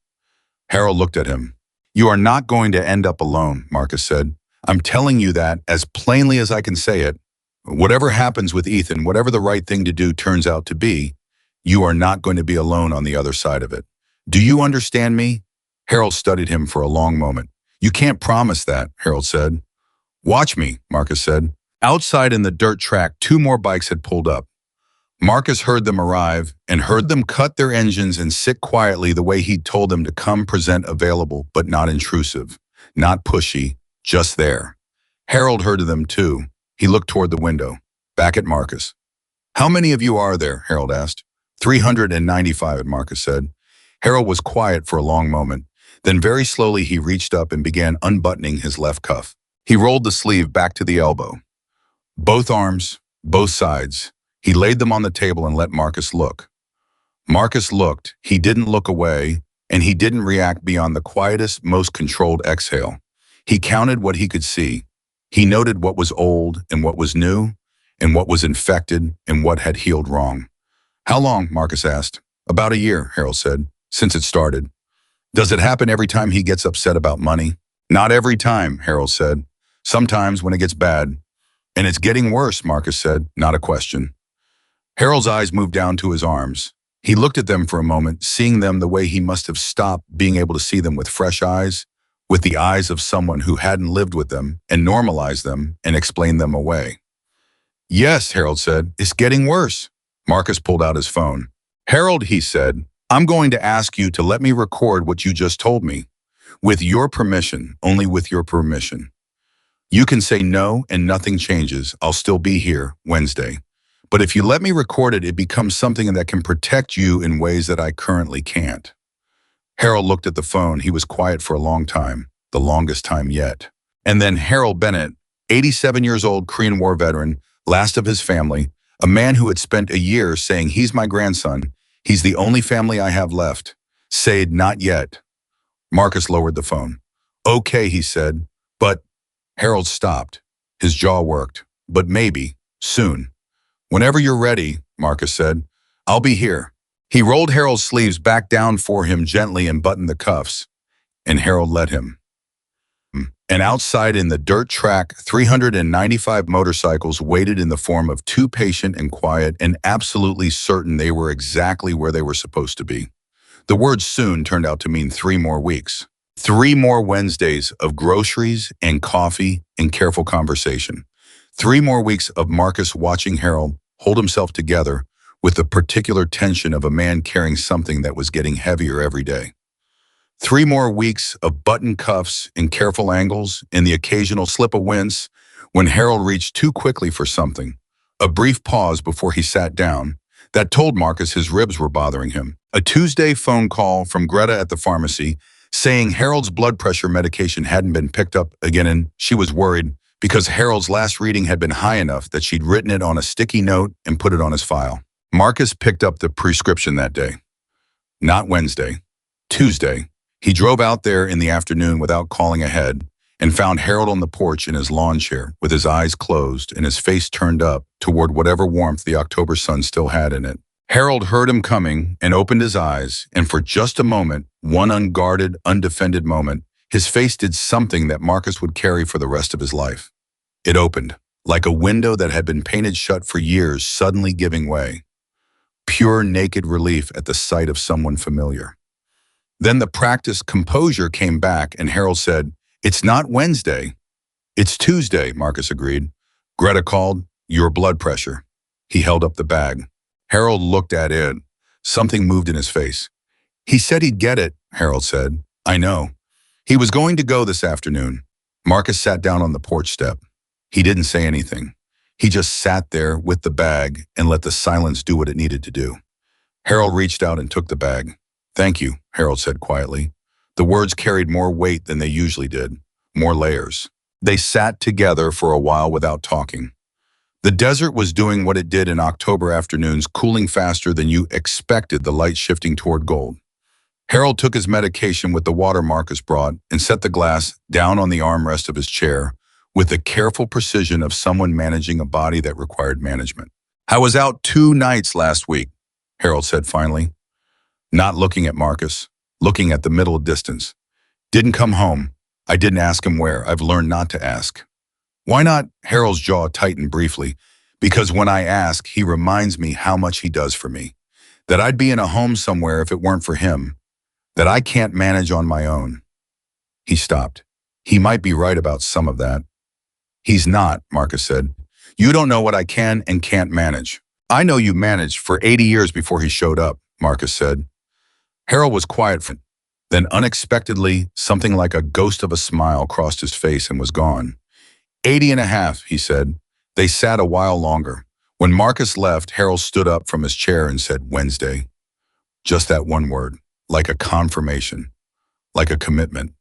Harold looked at him. You are not going to end up alone, Marcus said. I'm telling you that as plainly as I can say it. Whatever happens with Ethan, whatever the right thing to do turns out to be, you are not going to be alone on the other side of it. Do you understand me? Harold studied him for a long moment. You can't promise that, Harold said. Watch me, Marcus said. Outside in the dirt track, 2 more bikes had pulled up. Marcus heard them arrive and heard them cut their engines and sit quietly the way he'd told them to come, present available, but not intrusive, not pushy, just there. Harold heard of them too. He looked toward the window, back at Marcus. How many of you are there? Harold asked. 395, Marcus said. Harold was quiet for a long moment. Then very slowly he reached up and began unbuttoning his left cuff. He rolled the sleeve back to the elbow. Both arms, both sides. He laid them on the table and let Marcus look. Marcus looked. He didn't look away, and he didn't react beyond the quietest, most controlled exhale. He counted what he could see. He noted what was old and what was new, and what was infected and what had healed wrong. How long? Marcus asked. About a year, Harold said, since it started. Does it happen every time he gets upset about money? Not every time, Harold said. Sometimes when it gets bad. And it's getting worse, Marcus said, not a question. Harold's eyes moved down to his arms. He looked at them for a moment, seeing them the way he must have stopped being able to see them with fresh eyes, with the eyes of someone who hadn't lived with them and normalized them and explained them away. Yes, Harold said, it's getting worse. Marcus pulled out his phone. Harold, he said, I'm going to ask you to let me record what you just told me. With your permission, only with your permission. You can say no and nothing changes. I'll still be here Wednesday. But if you let me record it, it becomes something that can protect you in ways that I currently can't. Harold looked at the phone. He was quiet for a long time, the longest time yet. And then Harold Bennett, 87 years old, Korean War veteran, last of his family, A man who had spent a year saying, "He's my grandson. He's the only family I have left." Said, "Not yet." Marcus lowered the phone. "Okay," he said, "but—" Harold stopped. His jaw worked. "But maybe. Soon." "Whenever you're ready," Marcus said. "I'll be here." He rolled Harold's sleeves back down for him gently and buttoned the cuffs, and Harold let him. And outside in the dirt track, 395 motorcycles waited in the form of two, patient and quiet and absolutely certain they were exactly where they were supposed to be. The word soon turned out to mean 3 more weeks. 3 more Wednesdays of groceries and coffee and careful conversation. 3 more weeks of Marcus watching Harold hold himself together with the particular tension of a man carrying something that was getting heavier every day. 3 more weeks of button cuffs and careful angles and the occasional slip of wince when Harold reached too quickly for something. A brief pause before he sat down that told Marcus his ribs were bothering him. A Tuesday phone call from Greta at the pharmacy saying Harold's blood pressure medication hadn't been picked up again, and she was worried because Harold's last reading had been high enough that she'd written it on a sticky note and put it on his file. Marcus picked up the prescription that day. Not Wednesday. Tuesday. He drove out there in the afternoon without calling ahead and found Harold on the porch in his lawn chair with his eyes closed and his face turned up toward whatever warmth the October sun still had in it. Harold heard him coming and opened his eyes, and for just a moment, one unguarded, undefended moment, his face did something that Marcus would carry for the rest of his life. It opened, like a window that had been painted shut for years suddenly giving way. Pure naked relief at the sight of someone familiar. Then the practiced composure came back and Harold said, "It's not Wednesday. It's Tuesday," Marcus agreed. Greta called, "Your blood pressure." He held up the bag. Harold looked at it. Something moved in his face. "He said he'd get it," Harold said. "I know. He was going to go this afternoon." Marcus sat down on the porch step. He didn't say anything. He just sat there with the bag and let the silence do what it needed to do. Harold reached out and took the bag. "Thank you," Harold said quietly. The words carried more weight than they usually did, more layers. They sat together for a while without talking. The desert was doing what it did in October afternoons, cooling faster than you expected, the light shifting toward gold. Harold took his medication with the water Marcus brought and set the glass down on the armrest of his chair with the careful precision of someone managing a body that required management. "I was out 2 nights last week," Harold said finally. Not looking at Marcus, looking at the middle distance. "Didn't come home. I didn't ask him where. I've learned not to ask." "Why not?" Harold's jaw tightened briefly. "Because when I ask, he reminds me how much he does for me. That I'd be in a home somewhere if it weren't for him. That I can't manage on my own." He stopped. He might be right about some of that. "He's not," Marcus said. "You don't know what I can and can't manage." "I know you managed for 80 years before he showed up," Marcus said. Harold was quiet for then unexpectedly, something like a ghost of a smile crossed his face and was gone. 80 and a half, he said. They sat a while longer. When Marcus left, Harold stood up from his chair and said, "Wednesday." Just that one word, like a confirmation, like a commitment.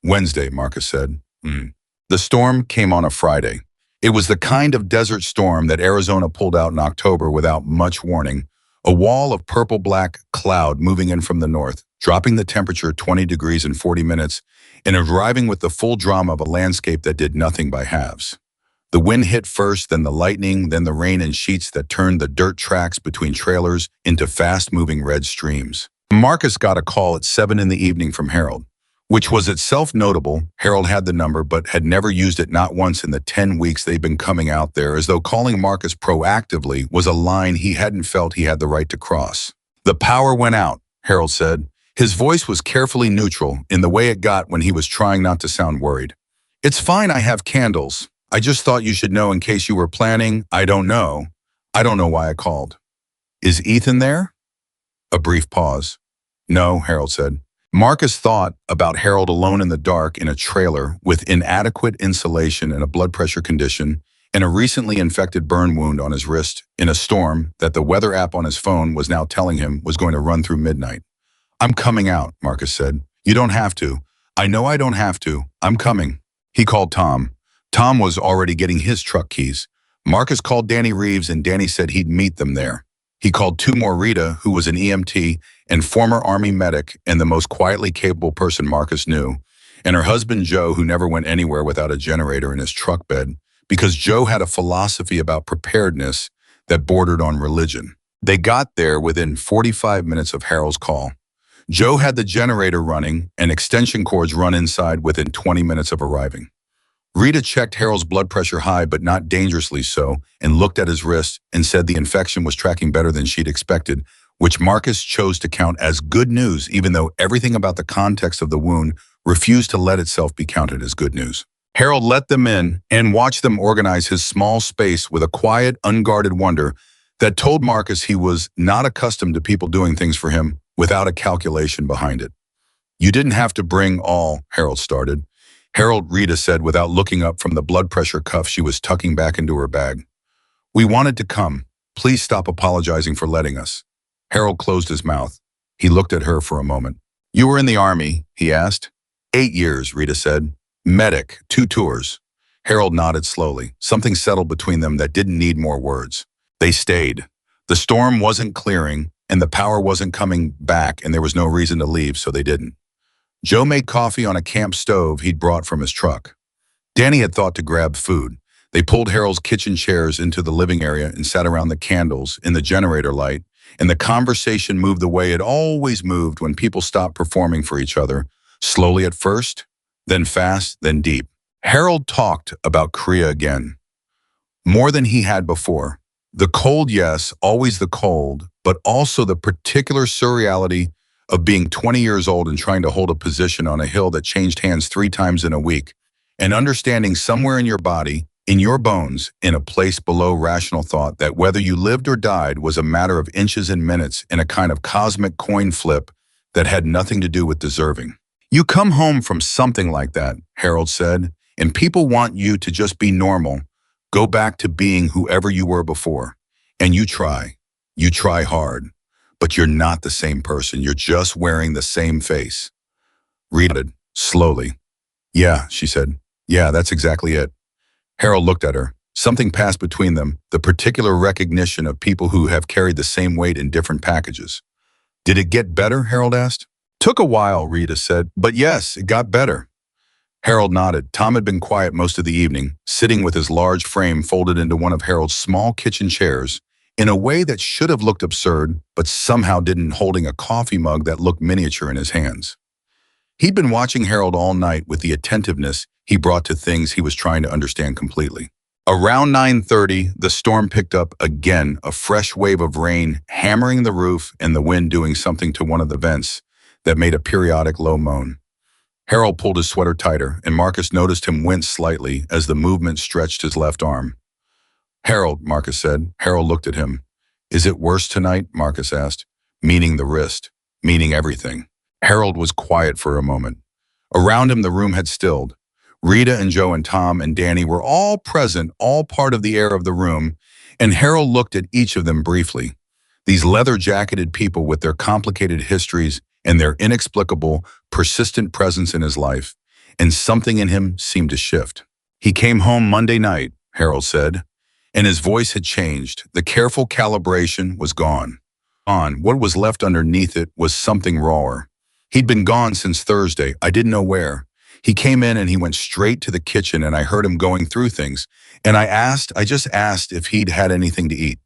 "Wednesday," Marcus said. The storm came on a Friday. It was the kind of desert storm that Arizona pulled out in October without much warning, a wall of purple-black cloud moving in from the north, dropping the temperature 20 degrees in 40 minutes, and arriving with the full drama of a landscape that did nothing by halves. The wind hit first, then the lightning, then the rain in sheets that turned the dirt tracks between trailers into fast-moving red streams. Marcus got a call at 7 in the evening from Harold, which was itself notable. Harold had the number but had never used it, not once in the 10 weeks they'd been coming out there, as though calling Marcus proactively was a line he hadn't felt he had the right to cross. "The power went out," Harold said. His voice was carefully neutral in the way it got when he was trying not to sound worried. "It's fine, I have candles. I just thought you should know in case you were planning. I don't know. I don't know why I called." "Is Ethan there?" A brief pause. "No," Harold said. Marcus thought about Harold alone in the dark in a trailer with inadequate insulation and a blood pressure condition and a recently infected burn wound on his wrist in a storm that the weather app on his phone was now telling him was going to run through midnight. "I'm coming out," Marcus said. "You don't have to. I know I don't have to. I'm coming." He called Tom. Tom was already getting his truck keys. Marcus called Danny Reeves and Danny said he'd meet them there. He called two more, Rita, who was an EMT and former Army medic and the most quietly capable person Marcus knew, and her husband Joe, who never went anywhere without a generator in his truck bed, because Joe had a philosophy about preparedness that bordered on religion. They got there within 45 minutes of Harold's call. Joe had the generator running and extension cords run inside within 20 minutes of arriving. Rita checked Harold's blood pressure high, but not dangerously so, and looked at his wrist and said the infection was tracking better than she'd expected, which Marcus chose to count as good news, even though everything about the context of the wound refused to let itself be counted as good news. Harold let them in and watched them organize his small space with a quiet, unguarded wonder that told Marcus he was not accustomed to people doing things for him without a calculation behind it. "You didn't have to bring all," Harold started. "Harold," Rita said without looking up from the blood pressure cuff she was tucking back into her bag. "We wanted to come. Please stop apologizing for letting us." Harold closed his mouth. He looked at her for a moment. "You were in the Army?" he asked. 8 years, Rita said. "Medic, 2 tours." Harold nodded slowly. Something settled between them that didn't need more words. They stayed. The storm wasn't clearing, and the power wasn't coming back, and there was no reason to leave, so they didn't. Joe made coffee on a camp stove he'd brought from his truck. Danny had thought to grab food. They pulled Harold's kitchen chairs into the living area and sat around the candles in the generator light, and the conversation moved the way it always moved when people stopped performing for each other, slowly at first, then fast, then deep. Harold talked about Korea again, more than he had before. The cold, yes, always the cold, but also the particular surreality of being 20 years old and trying to hold a position on a hill that changed hands 3 times in a week, and understanding somewhere in your body, in your bones, in a place below rational thought, that whether you lived or died was a matter of inches and minutes in a kind of cosmic coin flip that had nothing to do with deserving. "You come home from something like that," Harold said, "and people want you to just be normal, go back to being whoever you were before. And you try. You try hard. But you're not the same person. You're just wearing the same face." Rita nodded, slowly. "Yeah," she said. "Yeah, that's exactly it." Harold looked at her. Something passed between them, the particular recognition of people who have carried the same weight in different packages. "Did it get better?" Harold asked. "Took a while," Rita said, "but yes, it got better." Harold nodded. Tom had been quiet most of the evening, sitting with his large frame folded into one of Harold's small kitchen chairs, in a way that should have looked absurd, but somehow didn't, holding a coffee mug that looked miniature in his hands. He'd been watching Harold all night with the attentiveness he brought to things he was trying to understand completely. Around 9:30, the storm picked up again, a fresh wave of rain hammering the roof and the wind doing something to one of the vents that made a periodic low moan. Harold pulled his sweater tighter, and Marcus noticed him wince slightly as the movement stretched his left arm. "Harold," Marcus said. Harold looked at him. "Is it worse tonight?" Marcus asked. "Meaning the wrist. Meaning everything." Harold was quiet for a moment. Around him, the room had stilled. Rita and Joe and Tom and Danny were all present, all part of the air of the room, and Harold looked at each of them briefly. These leather-jacketed people with their complicated histories and their inexplicable, persistent presence in his life, and something in him seemed to shift. "He came home Monday night," Harold said, and his voice had changed. The careful calibration was gone. What was left underneath it was something rawer. "He'd been gone since Thursday. I didn't know where. He came in and he went straight to the kitchen, and I heard him going through things, and I just asked if he'd had anything to eat."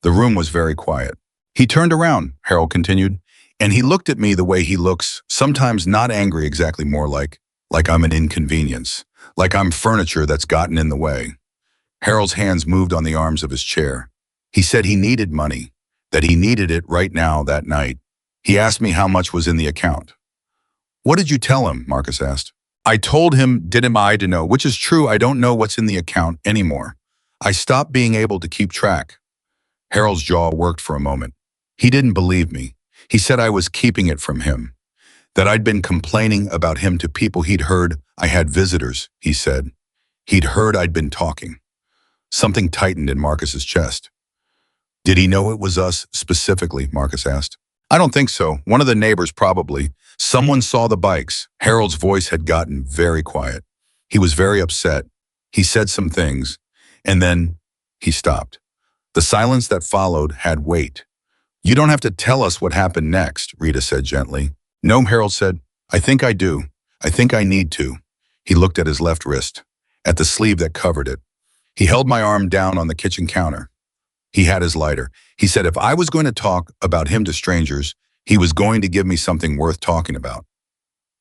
The room was very quiet. "He turned around," Harold continued, "and he looked at me the way he looks, sometimes not angry exactly, more like I'm an inconvenience, like I'm furniture that's gotten in the way." Harold's hands moved on the arms of his chair. "He said he needed money, that he needed it right now that night. He asked me how much was in the account." "What did you tell him?" Marcus asked. "I told him, didn't I to know, which is true, I don't know what's in the account anymore. I stopped being able to keep track." Harold's jaw worked for a moment. "He didn't believe me. He said I was keeping it from him, that I'd been complaining about him to people he'd heard. I had visitors," he said. "He'd heard I'd been talking." Something tightened in Marcus's chest. "Did he know it was us specifically?" Marcus asked. "I don't think so. One of the neighbors probably. Someone saw the bikes." Harold's voice had gotten very quiet. He was very upset. He said some things, and then He stopped. The silence that followed had weight. You don't have to tell us what happened next, Rita said gently. No, Harold said. I think I do. I think I need to. He looked at his left wrist, at the sleeve that covered it. He held my arm down on the kitchen counter. He had his lighter. He said if I was going to talk about him to strangers, he was going to give me something worth talking about.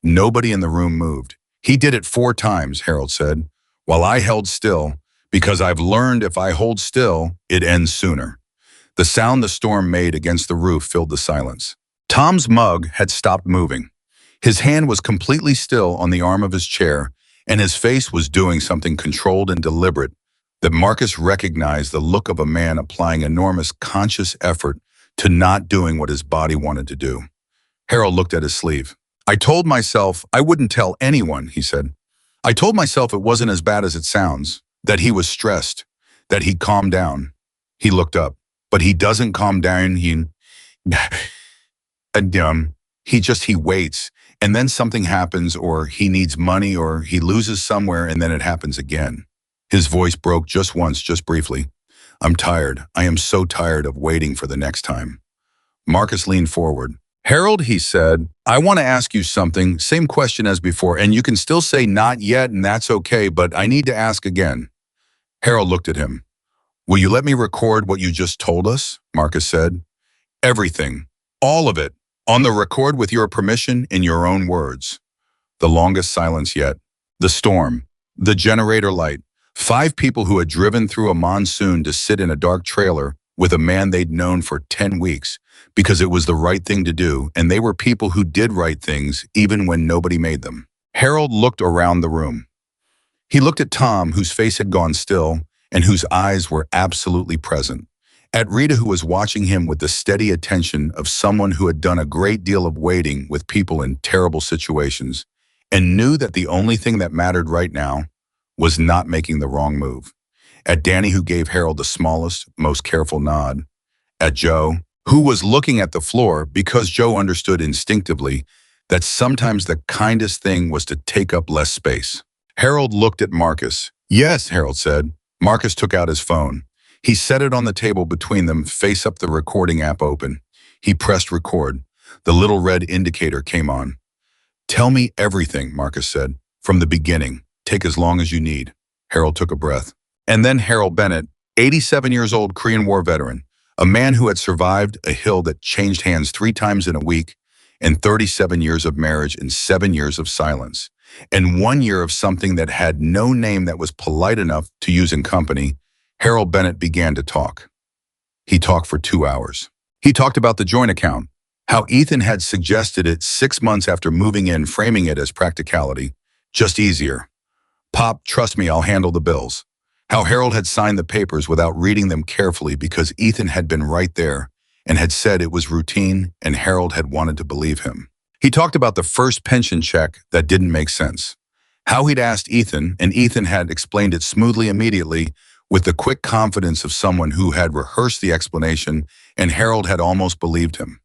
Nobody in the room moved. He did it 4 times, Harold said, while I held still, because I've learned if I hold still, it ends sooner. The sound the storm made against the roof filled the silence. Tom's mug had stopped moving. His hand was completely still on the arm of his chair, and his face was doing something controlled and deliberate that Marcus recognized the look of a man applying enormous conscious effort to not doing what his body wanted to do. Harold looked at his sleeve. I told myself I wouldn't tell anyone, he said. I told myself it wasn't as bad as it sounds, that he was stressed, that he'd calm down. He looked up, but he doesn't calm down, he waits, and then something happens, or he needs money, or he loses somewhere, and then it happens again. His voice broke just once, just briefly. I'm tired. I am so tired of waiting for the next time. Marcus leaned forward. Harold, he said, I want to ask you something, same question as before, and you can still say not yet, and that's okay, but I need to ask again. Harold looked at him. Will you let me record what you just told us? Marcus said. Everything. All of it. On the record with your permission in your own words. The longest silence yet. The storm. The generator light. 5 people who had driven through a monsoon to sit in a dark trailer with a man they'd known for 10 weeks because it was the right thing to do, and they were people who did right things even when nobody made them. Harold looked around the room. He looked at Tom, whose face had gone still and whose eyes were absolutely present. At Rita, who was watching him with the steady attention of someone who had done a great deal of waiting with people in terrible situations and knew that the only thing that mattered right now was not making the wrong move. At Danny, who gave Harold the smallest, most careful nod. At Joe, who was looking at the floor because Joe understood instinctively that sometimes the kindest thing was to take up less space. Harold looked at Marcus. Yes, Harold said. Marcus took out his phone. He set it on the table between them, face up, the recording app open. He pressed record. The little red indicator came on. Tell me everything, Marcus said. From the beginning. Take as long as you need. Harold took a breath. And then Harold Bennett, 87 years old Korean War veteran, a man who had survived a hill that changed hands 3 times in a week, and 37 years of marriage and 7 years of silence, and 1 year of something that had no name that was polite enough to use in company. Harold Bennett began to talk. He talked for 2 hours. He talked about the joint account, how Ethan had suggested it 6 months after moving in, framing it as practicality, just easier. Pop, trust me, I'll handle the bills. How Harold had signed the papers without reading them carefully because Ethan had been right there and had said it was routine, and Harold had wanted to believe him. He talked about the first pension check that didn't make sense. How he'd asked Ethan, and Ethan had explained it smoothly immediately with the quick confidence of someone who had rehearsed the explanation, and Harold had almost believed him.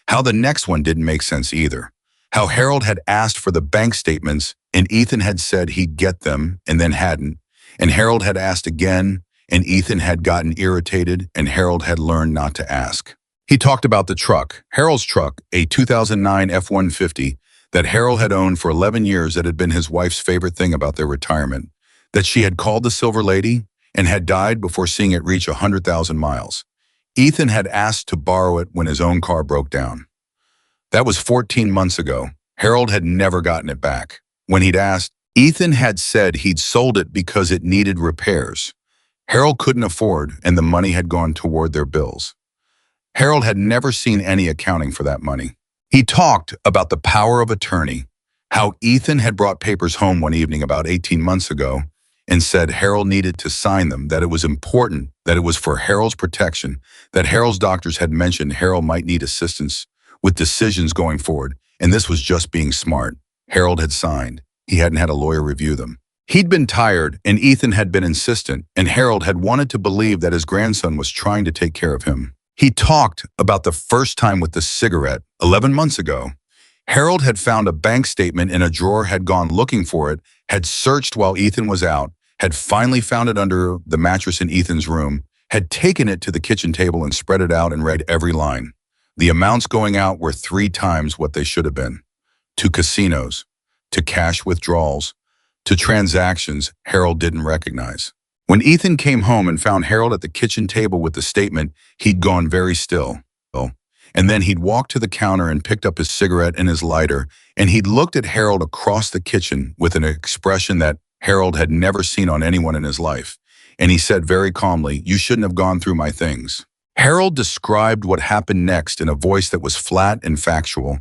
How the next one didn't make sense either. How Harold had asked for the bank statements, and Ethan had said he'd get them and then hadn't. And Harold had asked again, and Ethan had gotten irritated, and Harold had learned not to ask. He talked about the truck, Harold's truck, a 2009 F-150 that Harold had owned for 11 years, that had been his wife's favorite thing about their retirement, that she had called the Silver Lady and had died before seeing it reach 100,000 miles. Ethan had asked to borrow it when his own car broke down. That was 14 months ago. Harold had never gotten it back. When he'd asked, Ethan had said he'd sold it because it needed repairs. Harold couldn't afford, and the money had gone toward their bills. Harold had never seen any accounting for that money. He talked about the power of attorney, how Ethan had brought papers home one evening about 18 months ago and said Harold needed to sign them, that it was important, that it was for Harold's protection, that Harold's doctors had mentioned Harold might need assistance with decisions going forward, and this was just being smart. Harold had signed. He hadn't had a lawyer review them. He'd been tired, and Ethan had been insistent, and Harold had wanted to believe that his grandson was trying to take care of him. He talked about the first time with the cigarette, 11 months ago. Harold had found a bank statement in a drawer, had gone looking for it, had searched while Ethan was out, had finally found it under the mattress in Ethan's room, had taken it to the kitchen table and spread it out and read every line. The amounts going out were 3 times what they should have been. To casinos, to cash withdrawals, to transactions Harold didn't recognize. When Ethan came home and found Harold at the kitchen table with the statement, he'd gone very still. And then he'd walked to the counter and picked up his cigarette and his lighter, and he'd looked at Harold across the kitchen with an expression that Harold had never seen on anyone in his life. And he said very calmly, "You shouldn't have gone through my things." Harold described what happened next in a voice that was flat and factual,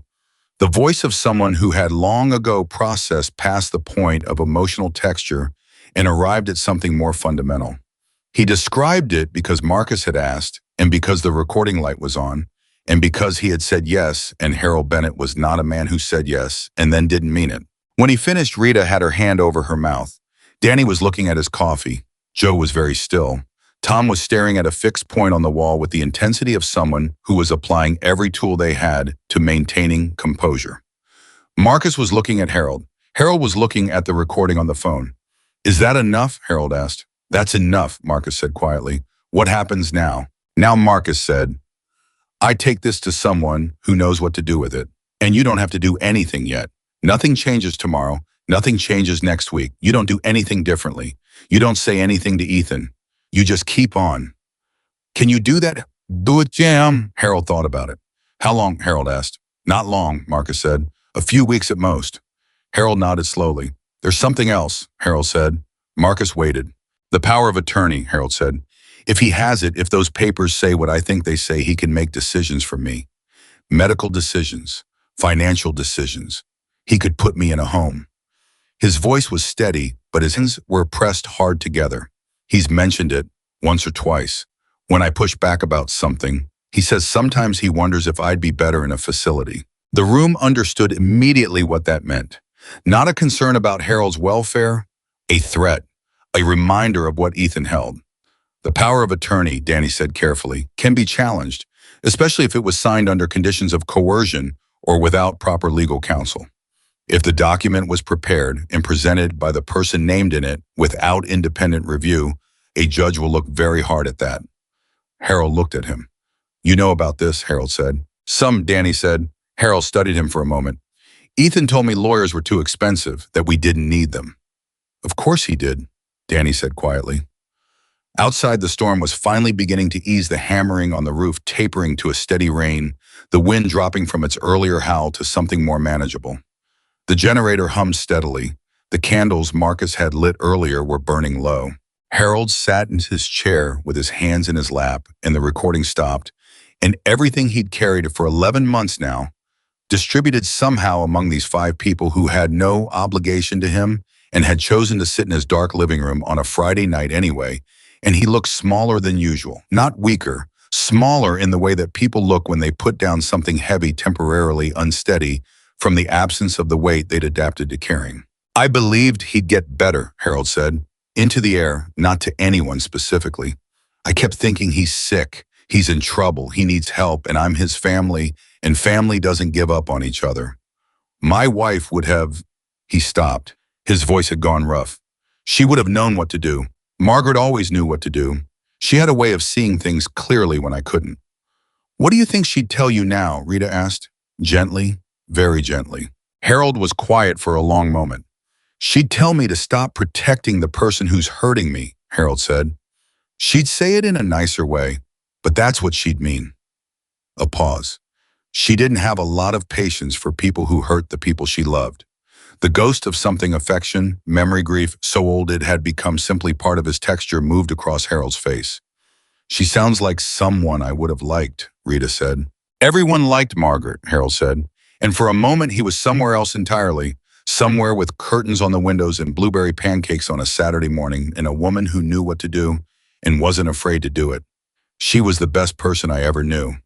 the voice of someone who had long ago processed past the point of emotional texture and arrived at something more fundamental. He described it because Marcus had asked, and because the recording light was on, and because he had said yes, and Harold Bennett was not a man who said yes and then didn't mean it. When he finished, Rita had her hand over her mouth. Danny was looking at his coffee. Joe was very still. Tom was staring at a fixed point on the wall with the intensity of someone who was applying every tool they had to maintaining composure. Marcus was looking at Harold. Harold was looking at the recording on the phone. "Is that enough?" Harold asked. "That's enough," Marcus said quietly. "What happens now?" "Now," Marcus said, "I take this to someone who knows what to do with it. And you don't have to do anything yet. Nothing changes tomorrow. Nothing changes next week. You don't do anything differently. You don't say anything to Ethan. You just keep on." "Can you do that?" "Do it, Jam." Harold thought about it. "How long?" Harold asked. "Not long," Marcus said. "A few weeks at most." Harold nodded slowly. "There's something else," Harold said. Marcus waited. "The power of attorney," Harold said. "If he has it, if those papers say what I think they say, he can make decisions for me. Medical decisions, financial decisions. He could put me in a home." His voice was steady, but his hands were pressed hard together. "He's mentioned it once or twice. When I push back about something, he says sometimes he wonders if I'd be better in a facility." The room understood immediately what that meant. Not a concern about Harold's welfare, a threat, a reminder of what Ethan held. "The power of attorney," Danny said carefully, "can be challenged, especially if it was signed under conditions of coercion or without proper legal counsel. If the document was prepared and presented by the person named in it without independent review, a judge will look very hard at that." Harold looked at him. "You know about this," Harold said. "Some," Danny said. Harold studied him for a moment. "Ethan told me lawyers were too expensive, that we didn't need them." "Of course he did," Danny said quietly. Outside, the storm was finally beginning to ease, the hammering on the roof tapering to a steady rain, the wind dropping from its earlier howl to something more manageable. The generator hummed steadily. The candles Marcus had lit earlier were burning low. Harold sat in his chair with his hands in his lap, and the recording stopped, and everything he'd carried for 11 months now, distributed somehow among these 5 people who had no obligation to him and had chosen to sit in his dark living room on a Friday night anyway, and he looked smaller than usual, not weaker, smaller in the way that people look when they put down something heavy, temporarily unsteady, from the absence of the weight they'd adapted to carrying. "I believed he'd get better," Harold said, into the air, not to anyone specifically. "I kept thinking he's sick, he's in trouble, he needs help, and I'm his family, and family doesn't give up on each other. My wife would have—" He stopped. His voice had gone rough. "She would have known what to do. Margaret always knew what to do. She had a way of seeing things clearly when I couldn't." "What do you think she'd tell you now?" Rita asked. Gently, very gently. Harold was quiet for a long moment. "She'd tell me to stop protecting the person who's hurting me," Harold said. "She'd say it in a nicer way, but that's what she'd mean." A pause. She didn't have a lot of patience for people who hurt the people she loved. The ghost of something, affection, memory, grief, so old it had become simply part of his texture, moved across Harold's face. "She sounds like someone I would have liked," Rita said. "Everyone liked Margaret," Harold said. And for a moment he was somewhere else entirely, somewhere with curtains on the windows and blueberry pancakes on a Saturday morning, and a woman who knew what to do and wasn't afraid to do it. "She was the best person I ever knew."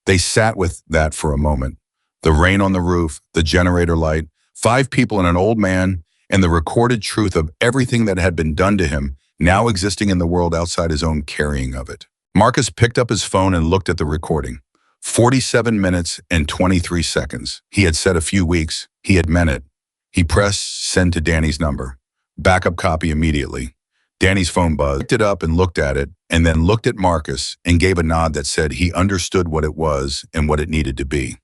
They sat with that for a moment. The rain on the roof, the generator light, 5 people and an old man, and the recorded truth of everything that had been done to him, now existing in the world outside his own carrying of it. Marcus picked up his phone and looked at the recording. 47 minutes and 23 seconds. He had said a few weeks. He had meant it. He pressed send to Danny's number. Backup copy immediately. Danny's phone buzzed, picked it up and looked at it, and then looked at Marcus and gave a nod that said he understood what it was and what it needed to be.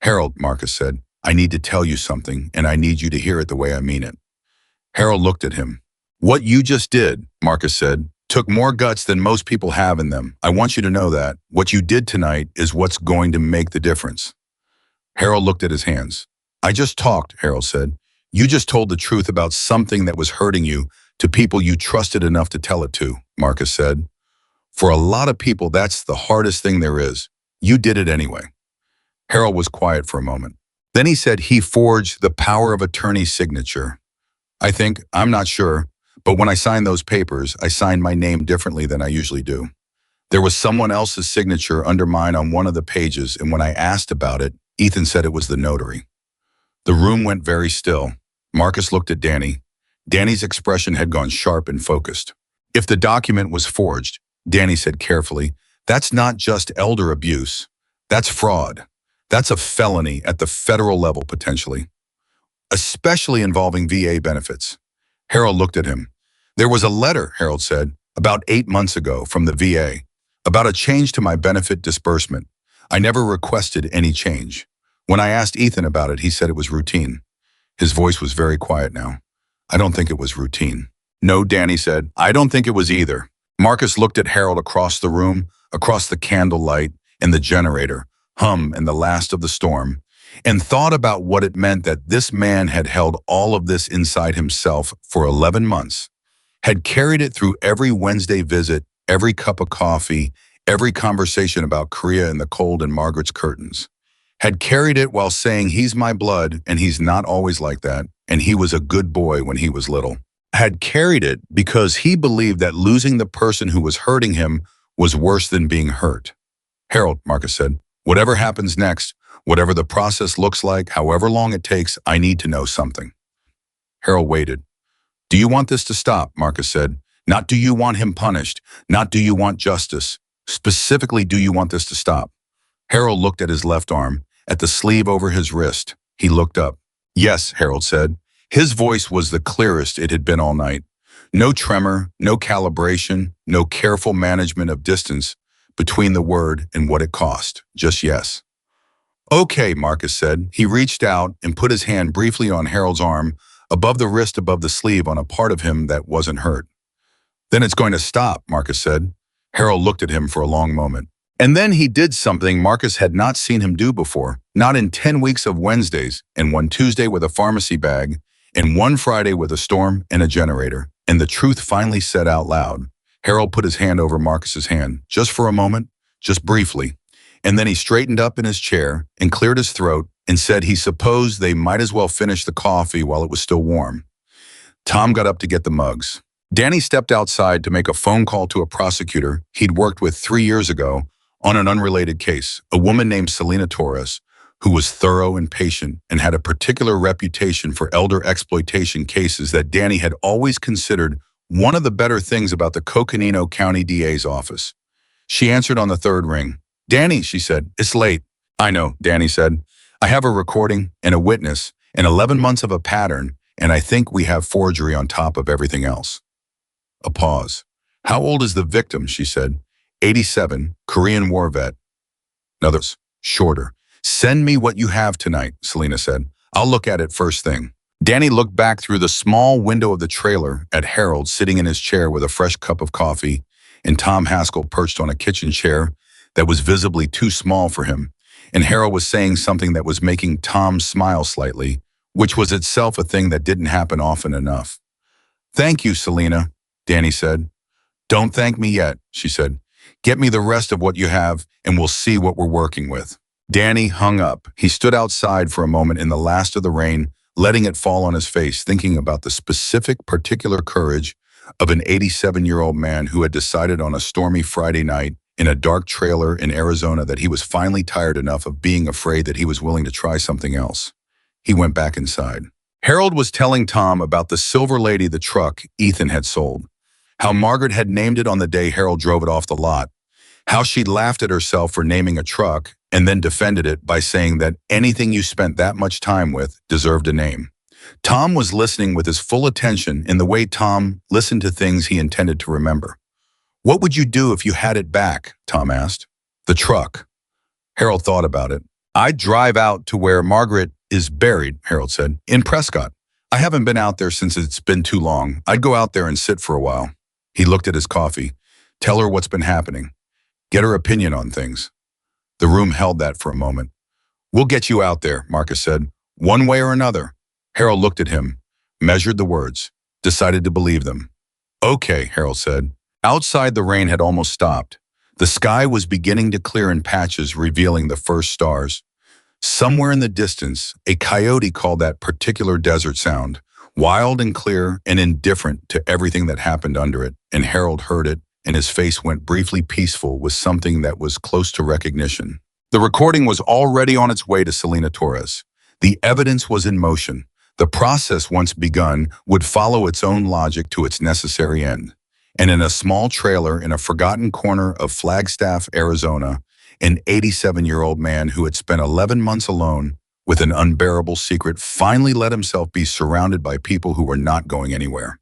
Harold, Marcus said, I need to tell you something, and I need you to hear it the way I mean it. Harold looked at him. What you just did, Marcus said, took more guts than most people have in them. I want you to know that. What you did tonight is what's going to make the difference. Harold looked at his hands. I just talked, Harold said. You just told the truth about something that was hurting you to people you trusted enough to tell it to, Marcus said. For a lot of people, that's the hardest thing there is. You did it anyway. Harold was quiet for a moment. Then he said he forged the power of attorney's signature. I'm not sure, but when I signed those papers, I signed my name differently than I usually do. There was someone else's signature under mine on one of the pages, and when I asked about it, Ethan said it was the notary. The room went very still. Marcus looked at Danny. Danny's expression had gone sharp and focused. If the document was forged, Danny said carefully, that's not just elder abuse. That's fraud. That's a felony at the federal level potentially, especially involving VA benefits. Harold looked at him. There was a letter, Harold said, about 8 months ago from the VA, about a change to my benefit disbursement. I never requested any change. When I asked Ethan about it, he said it was routine. His voice was very quiet now. I don't think it was routine. No, Danny said, I don't think it was either. Marcus looked at Harold across the room, across the candlelight and the generator, hum and the last of the storm, and thought about what it meant that this man had held all of this inside himself for 11 months, had carried it through every Wednesday visit, every cup of coffee, every conversation about Korea and the cold and Margaret's curtains, had carried it while saying he's my blood and he's not always like that, and he was a good boy when he was little. Had carried it because he believed that losing the person who was hurting him was worse than being hurt. Harold, Marcus said, whatever happens next, whatever the process looks like, however long it takes, I need to know something. Harold waited. Do you want this to stop? Marcus said. Not do you want him punished, not do you want justice. Specifically, do you want this to stop? Harold looked at his left arm, at the sleeve over his wrist. He looked up. Yes, Harold said. His voice was the clearest it had been all night. No tremor, no calibration, no careful management of distance between the word and what it cost. Just yes. Okay, Marcus said. He reached out and put his hand briefly on Harold's arm, above the wrist, above the sleeve, on a part of him that wasn't hurt. Then it's going to stop, Marcus said. Harold looked at him for a long moment. And then he did something Marcus had not seen him do before, not in 10 weeks of Wednesdays, and one Tuesday with a pharmacy bag, and one Friday with a storm and a generator. And the truth finally said out loud. Harold put his hand over Marcus's hand, just for a moment, just briefly. And then he straightened up in his chair and cleared his throat and said he supposed they might as well finish the coffee while it was still warm. Tom got up to get the mugs. Danny stepped outside to make a phone call to a prosecutor he'd worked with 3 years ago on an unrelated case, a woman named Selena Torres, who was thorough and patient and had a particular reputation for elder exploitation cases that Danny had always considered one of the better things about the Coconino County DA's office. She answered on the third ring. Danny, she said, it's late. I know, Danny said. I have a recording and a witness and 11 months of a pattern, and I think we have forgery on top of everything else. A pause. How old is the victim, she said. 87, Korean War vet. Another, shorter. Send me what you have tonight, Selena said. I'll look at it first thing. Danny looked back through the small window of the trailer at Harold sitting in his chair with a fresh cup of coffee and Tom Haskell perched on a kitchen chair that was visibly too small for him. And Harold was saying something that was making Tom smile slightly, which was itself a thing that didn't happen often enough. Thank you, Selena, Danny said. Don't thank me yet, she said. Get me the rest of what you have and we'll see what we're working with. Danny hung up. He stood outside for a moment in the last of the rain, letting it fall on his face, thinking about the specific, particular courage of an 87-year-old man who had decided on a stormy Friday night in a dark trailer in Arizona that he was finally tired enough of being afraid that he was willing to try something else. He went back inside. Harold was telling Tom about the Silver Lady, the truck Ethan had sold, how Margaret had named it on the day Harold drove it off the lot, how she'd laughed at herself for naming a truck and then defended it by saying that anything you spent that much time with deserved a name. Tom was listening with his full attention in the way Tom listened to things he intended to remember. What would you do if you had it back? Tom asked. The truck. Harold thought about it. I'd drive out to where Margaret is buried, Harold said, in Prescott. I haven't been out there since it's been too long. I'd go out there and sit for a while. He looked at his coffee. Tell her what's been happening. Get her opinion on things. The room held that for a moment. We'll get you out there, Marcus said, one way or another. Harold looked at him, measured the words, decided to believe them. Okay, Harold said. Outside, the rain had almost stopped. The sky was beginning to clear in patches, revealing the first stars. Somewhere in the distance, a coyote called that particular desert sound, wild and clear and indifferent to everything that happened under it, and Harold heard it, and his face went briefly peaceful with something that was close to recognition. The recording was already on its way to Selena Torres. The evidence was in motion. The process, once begun, would follow its own logic to its necessary end. And in a small trailer in a forgotten corner of Flagstaff, Arizona, an 87-year-old man who had spent 11 months alone with an unbearable secret finally let himself be surrounded by people who were not going anywhere.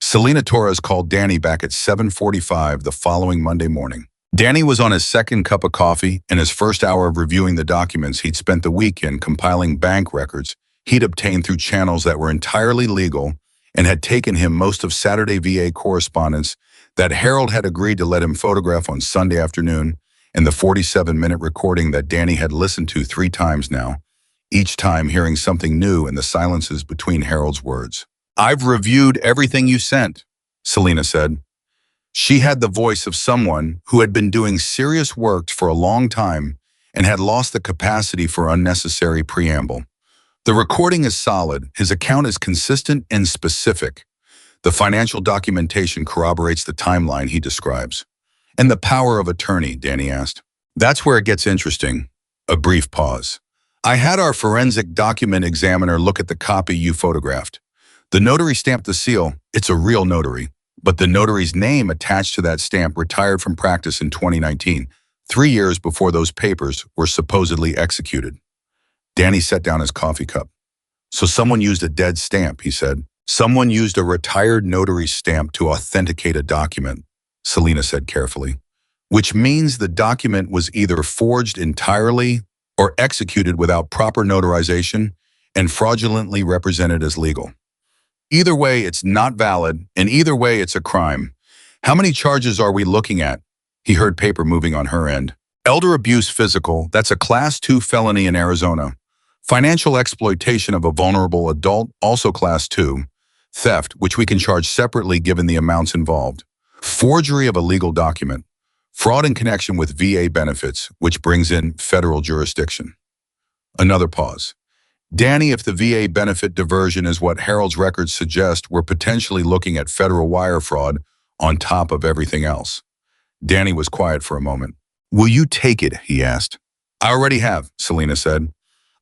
Selena Torres called Danny back at 7:45 the following Monday morning. Danny was on his second cup of coffee and his first hour of reviewing the documents he'd spent the weekend compiling bank records he'd obtained through channels that were entirely legal and had taken him most of Saturday VA correspondence that Harold had agreed to let him photograph on Sunday afternoon, and the 47-minute recording that Danny had listened to 3 times now, each time hearing something new in the silences between Harold's words. I've reviewed everything you sent, Selena said. She had the voice of someone who had been doing serious work for a long time and had lost the capacity for unnecessary preamble. The recording is solid, his account is consistent and specific. The financial documentation corroborates the timeline he describes. And the power of attorney, Danny asked. That's where it gets interesting. A brief pause. I had our forensic document examiner look at the copy you photographed. The notary stamped the seal. It's a real notary. But the notary's name attached to that stamp retired from practice in 2019, 3 years before those papers were supposedly executed. Danny set down his coffee cup. So someone used a dead stamp, he said. Someone used a retired notary's stamp to authenticate a document, Selena said carefully, which means the document was either forged entirely or executed without proper notarization and fraudulently represented as legal. Either way, it's not valid, and either way, it's a crime. How many charges are we looking at? He heard paper moving on her end. Elder abuse physical, that's a Class 2 felony in Arizona. Financial exploitation of a vulnerable adult, also Class 2. Theft, which we can charge separately given the amounts involved. Forgery of a legal document. Fraud in connection with VA benefits, which brings in federal jurisdiction. Another pause. Danny, if the VA benefit diversion is what Harold's records suggest, we're potentially looking at federal wire fraud on top of everything else. Danny was quiet for a moment. Will you take it? He asked. I already have, Selena said.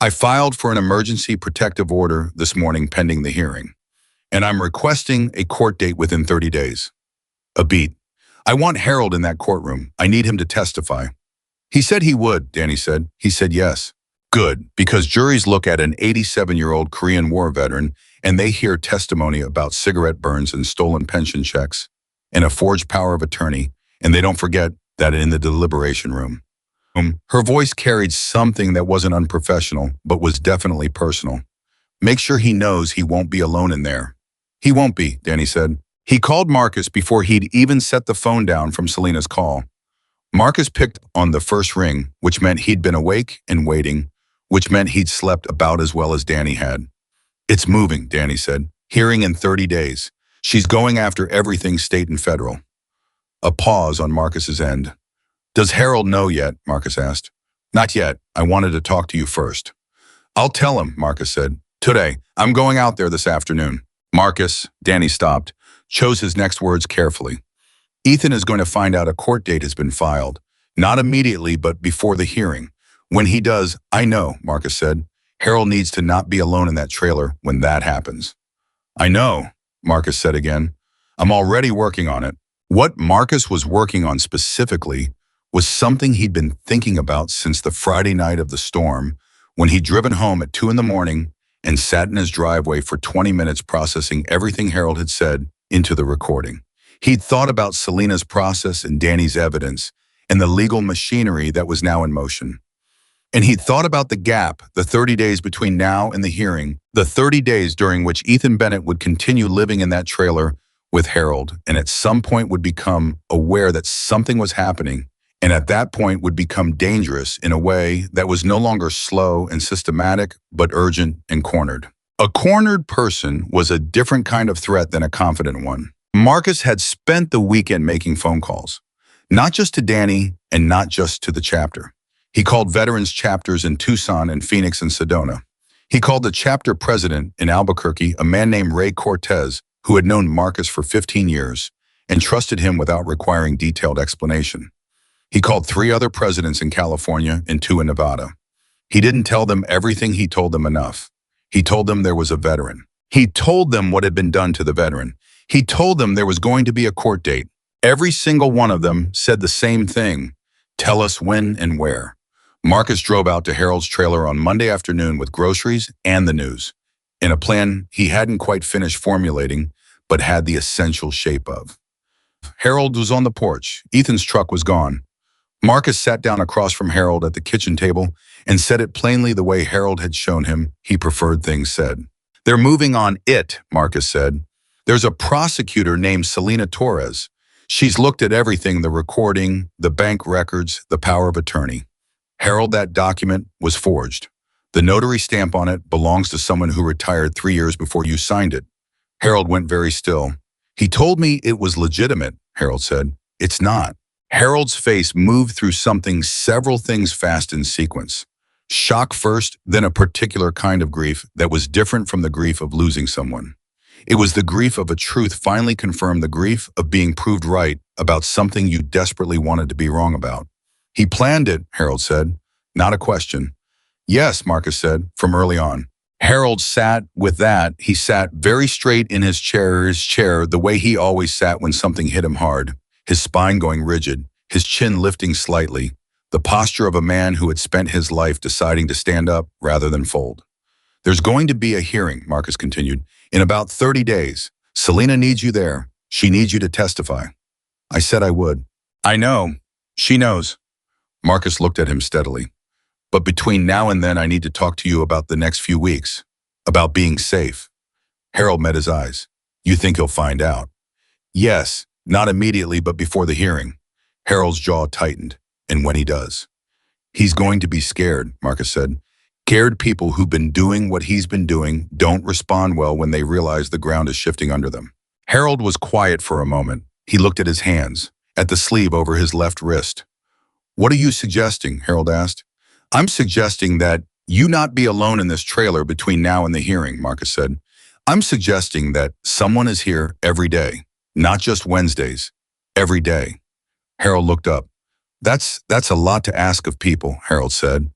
I filed for an emergency protective order this morning pending the hearing, and I'm requesting a court date within 30 days. A beat. I want Harold in that courtroom. I need him to testify. He said he would, Danny said. He said yes. Good, because juries look at an 87-year-old Korean War veteran and they hear testimony about cigarette burns and stolen pension checks and a forged power of attorney, and they don't forget that in the deliberation room. Her voice carried something that wasn't unprofessional, but was definitely personal. Make sure he knows he won't be alone in there. He won't be, Danny said. He called Marcus before he'd even set the phone down from Selena's call. Marcus picked on the first ring, which meant he'd been awake and waiting, which meant he'd slept about as well as Danny had. It's moving, Danny said. Hearing in 30 days. She's going after everything state and federal. A pause on Marcus's end. Does Harold know yet? Marcus asked. Not yet. I wanted to talk to you first. I'll tell him, Marcus said. Today. I'm going out there this afternoon. Marcus, Danny stopped, chose his next words carefully. Ethan is going to find out a court date has been filed. Not immediately, but before the hearing. When he does, I know, Marcus said. Harold needs to not be alone in that trailer when that happens. I know, Marcus said again. I'm already working on it. What Marcus was working on specifically was something he'd been thinking about since the Friday night of the storm, when he'd driven home at 2 in the morning and sat in his driveway for 20 minutes processing everything Harold had said into the recording. He'd thought about Selena's process and Danny's evidence and the legal machinery that was now in motion. And he'd thought about the gap, the 30 days between now and the hearing, the 30 days during which Ethan Bennett would continue living in that trailer with Harold, and at some point would become aware that something was happening, and at that point would become dangerous in a way that was no longer slow and systematic, but urgent and cornered. A cornered person was a different kind of threat than a confident one. Marcus had spent the weekend making phone calls, not just to Danny and not just to the chapter. He called veterans chapters in Tucson and Phoenix and Sedona. He called the chapter president in Albuquerque, a man named Ray Cortez, who had known Marcus for 15 years and trusted him without requiring detailed explanation. He called 3 other presidents in California and 2 in Nevada. He didn't tell them everything, he told them enough. He told them there was a veteran. He told them what had been done to the veteran. He told them there was going to be a court date. Every single one of them said the same thing: tell us when and where. Marcus drove out to Harold's trailer on Monday afternoon with groceries and the news, in a plan he hadn't quite finished formulating, but had the essential shape of. Harold was on the porch. Ethan's truck was gone. Marcus sat down across from Harold at the kitchen table and said it plainly the way Harold had shown him he preferred things said. They're moving on it, Marcus said. There's a prosecutor named Selena Torres. She's looked at everything, the recording, the bank records, the power of attorney. Harold, that document was forged. The notary stamp on it belongs to someone who retired 3 years before you signed it. Harold went very still. He told me it was legitimate, Harold said. It's not. Harold's face moved through several things fast in sequence. Shock first, then a particular kind of grief that was different from the grief of losing someone. It was the grief of a truth finally confirmed, the grief of being proved right about something you desperately wanted to be wrong about. He planned it, Harold said, not a question. Yes, Marcus said, from early on. Harold sat with that. He sat very straight in his chair, the way he always sat when something hit him hard, his spine going rigid, his chin lifting slightly, the posture of a man who had spent his life deciding to stand up rather than fold. There's going to be a hearing, Marcus continued, in about 30 days. Selena needs you there. She needs you to testify. I said I would. I know. She knows. Marcus looked at him steadily. But between now and then, I need to talk to you about the next few weeks, about being safe. Harold met his eyes. You think he'll find out? Yes, not immediately, but before the hearing. Harold's jaw tightened. And when he does? He's going to be scared, Marcus said. Scared people who've been doing what he's been doing don't respond well when they realize the ground is shifting under them. Harold was quiet for a moment. He looked at his hands, at the sleeve over his left wrist. What are you suggesting? Harold asked. I'm suggesting that you not be alone in this trailer between now and the hearing, Marcus said. I'm suggesting that someone is here every day, not just Wednesdays, every day. Harold looked up. That's a lot to ask of people, Harold said.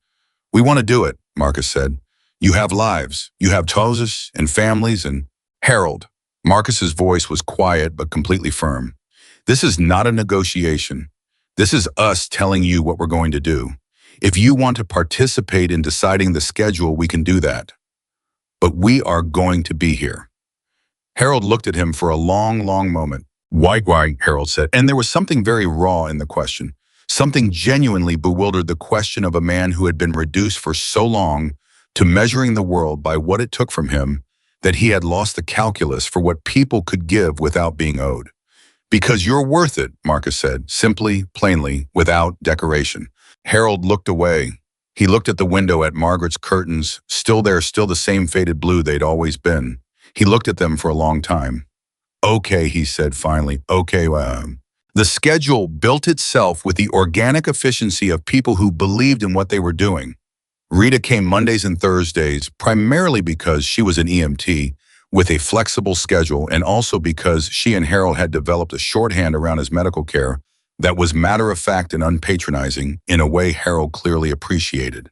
We want to do it, Marcus said. You have lives, you have spouses and families and… Harold. Marcus's voice was quiet but completely firm. This is not a negotiation. This is us telling you what we're going to do. If you want to participate in deciding the schedule, we can do that. But we are going to be here. Harold looked at him for a long, long moment. Why, Harold said, and there was something very raw in the question. Something genuinely bewildered, the question of a man who had been reduced for so long to measuring the world by what it took from him that he had lost the calculus for what people could give without being owed. Because you're worth it, Marcus said, simply, plainly, without decoration. Harold looked away. He looked at the window, at Margaret's curtains, still there, still the same faded blue they'd always been. He looked at them for a long time. Okay, he said finally, okay. The schedule built itself with the organic efficiency of people who believed in what they were doing. Rita came Mondays and Thursdays, primarily because she was an EMT, with a flexible schedule, and also because she and Harold had developed a shorthand around his medical care that was matter-of-fact and unpatronizing in a way Harold clearly appreciated.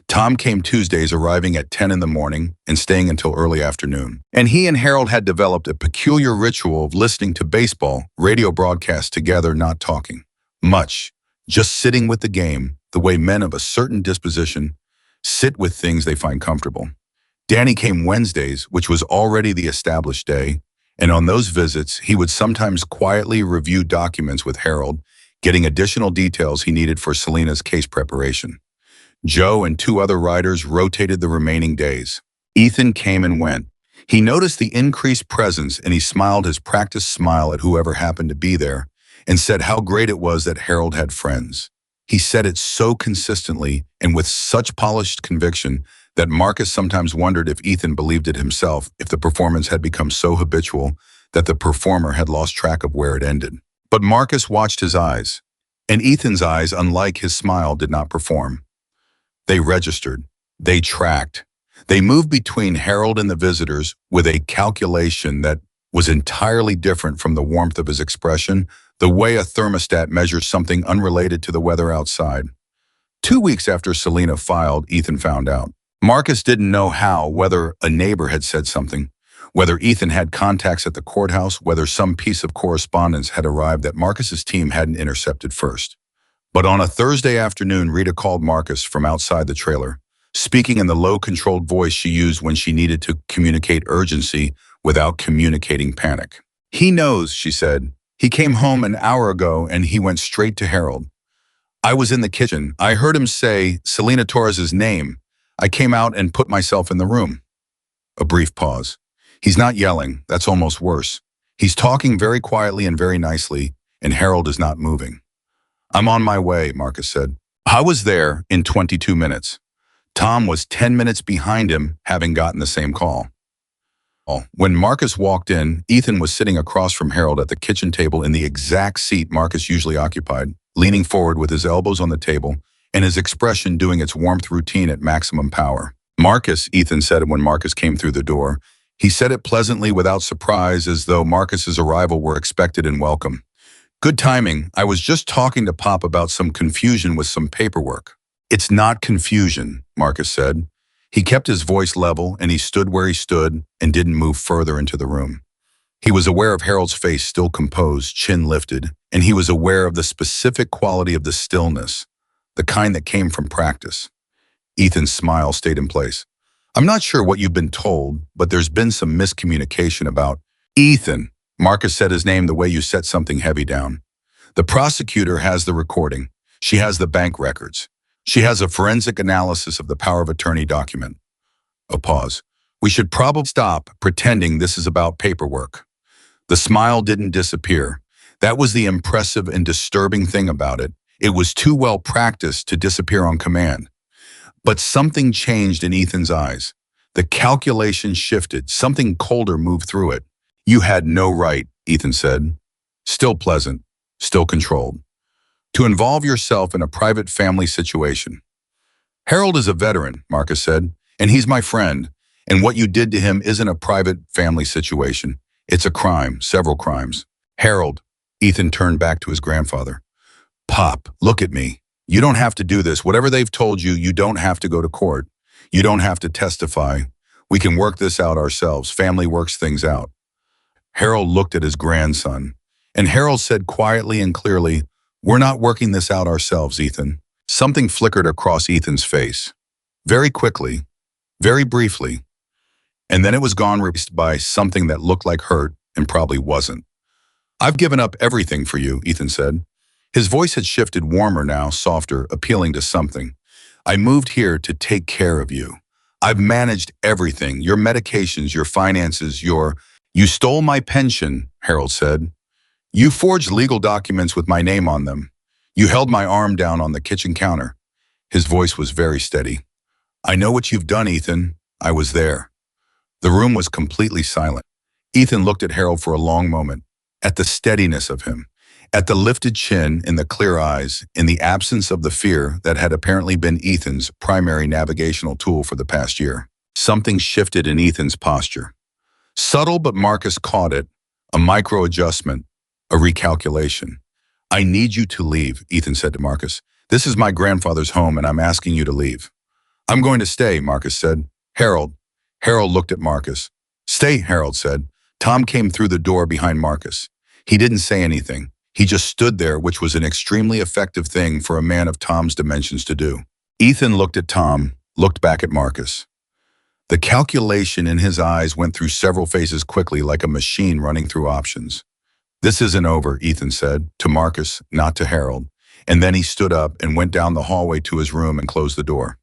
Tom came Tuesdays, arriving at 10 in the morning and staying until early afternoon. And he and Harold had developed a peculiar ritual of listening to baseball radio broadcasts together, not talking much, just sitting with the game, the way men of a certain disposition sit with things they find comfortable. Danny came Wednesdays, which was already the established day, and on those visits, he would sometimes quietly review documents with Harold, getting additional details he needed for Selena's case preparation. Joe and two other writers rotated the remaining days. Ethan came and went. He noticed the increased presence and he smiled his practiced smile at whoever happened to be there and said how great it was that Harold had friends. He said it so consistently and with such polished conviction that Marcus sometimes wondered if Ethan believed it himself, if the performance had become so habitual that the performer had lost track of where it ended. But Marcus watched his eyes, and Ethan's eyes, unlike his smile, did not perform. They registered. They tracked. They moved between Harold and the visitors with a calculation that was entirely different from the warmth of his expression, the way a thermostat measures something unrelated to the weather outside. 2 weeks after Selena filed, Ethan found out. Marcus didn't know how, whether a neighbor had said something, whether Ethan had contacts at the courthouse, whether some piece of correspondence had arrived that Marcus's team hadn't intercepted first. But on a Thursday afternoon, Rita called Marcus from outside the trailer, speaking in the low-controlled voice she used when she needed to communicate urgency without communicating panic. "He knows," she said. "He came home an hour ago and he went straight to Harold. I was in the kitchen. I heard him say Selena Torres's name. I came out and put myself in the room." A brief pause. "He's not yelling. That's almost worse. He's talking very quietly and very nicely, and Harold is not moving." "I'm on my way," Marcus said. "I was there in 22 minutes. Tom was 10 minutes behind him, having gotten the same call." When Marcus walked in, Ethan was sitting across from Harold at the kitchen table in the exact seat Marcus usually occupied, leaning forward with his elbows on the table and his expression doing its warmth routine at maximum power. "Marcus," Ethan said when Marcus came through the door. He said it pleasantly without surprise, as though Marcus's arrival were expected and welcome. "Good timing. I was just talking to Pop about some confusion with some paperwork." "It's not confusion," Marcus said. He kept his voice level and he stood where he stood and didn't move further into the room. He was aware of Harold's face still composed, chin lifted, and he was aware of the specific quality of the stillness, the kind that came from practice. Ethan's smile stayed in place. "I'm not sure what you've been told, but there's been some miscommunication about—" "Ethan," Marcus said his name the way you set something heavy down. "The prosecutor has the recording. She has the bank records. She has a forensic analysis of the power of attorney document." A pause. "We should probably stop pretending this is about paperwork." The smile didn't disappear. That was the impressive and disturbing thing about it. It was too well practiced to disappear on command. But something changed in Ethan's eyes. The calculation shifted. Something colder moved through it. "You had no right," Ethan said. Still pleasant, still controlled. "To involve yourself in a private family situation." "Harold is a veteran," Marcus said, "and he's my friend. And what you did to him isn't a private family situation. It's a crime, several crimes." "Harold," Ethan turned back to his grandfather. "Pop, look at me. You don't have to do this. Whatever they've told you, you don't have to go to court. You don't have to testify. We can work this out ourselves. Family works things out." Harold looked at his grandson, and Harold said quietly and clearly, "We're not working this out ourselves, Ethan." Something flickered across Ethan's face. Very quickly, very briefly, and then it was gone, replaced by something that looked like hurt and probably wasn't. "I've given up everything for you," Ethan said. His voice had shifted, warmer now, softer, appealing to something. "I moved here to take care of you. I've managed everything, your medications, your finances, You stole my pension," Harold said. "You forged legal documents with my name on them. You held my arm down on the kitchen counter." His voice was very steady. "I know what you've done, Ethan. I was there." The room was completely silent. Ethan looked at Harold for a long moment, at the steadiness of him, at the lifted chin, in the clear eyes, in the absence of the fear that had apparently been Ethan's primary navigational tool for the past year. Something shifted in Ethan's posture. Subtle, but Marcus caught it, a micro-adjustment, a recalculation. "I need you to leave," Ethan said to Marcus. "This is my grandfather's home and I'm asking you to leave." "I'm going to stay," Marcus said. "Harold." Harold looked at Marcus. "Stay," Harold said. Tom came through the door behind Marcus. He didn't say anything. He just stood there, which was an extremely effective thing for a man of Tom's dimensions to do. Ethan looked at Tom, looked back at Marcus. The calculation in his eyes went through several phases quickly like a machine running through options. "This isn't over," Ethan said, to Marcus, not to Harold. And then he stood up and went down the hallway to his room and closed the door.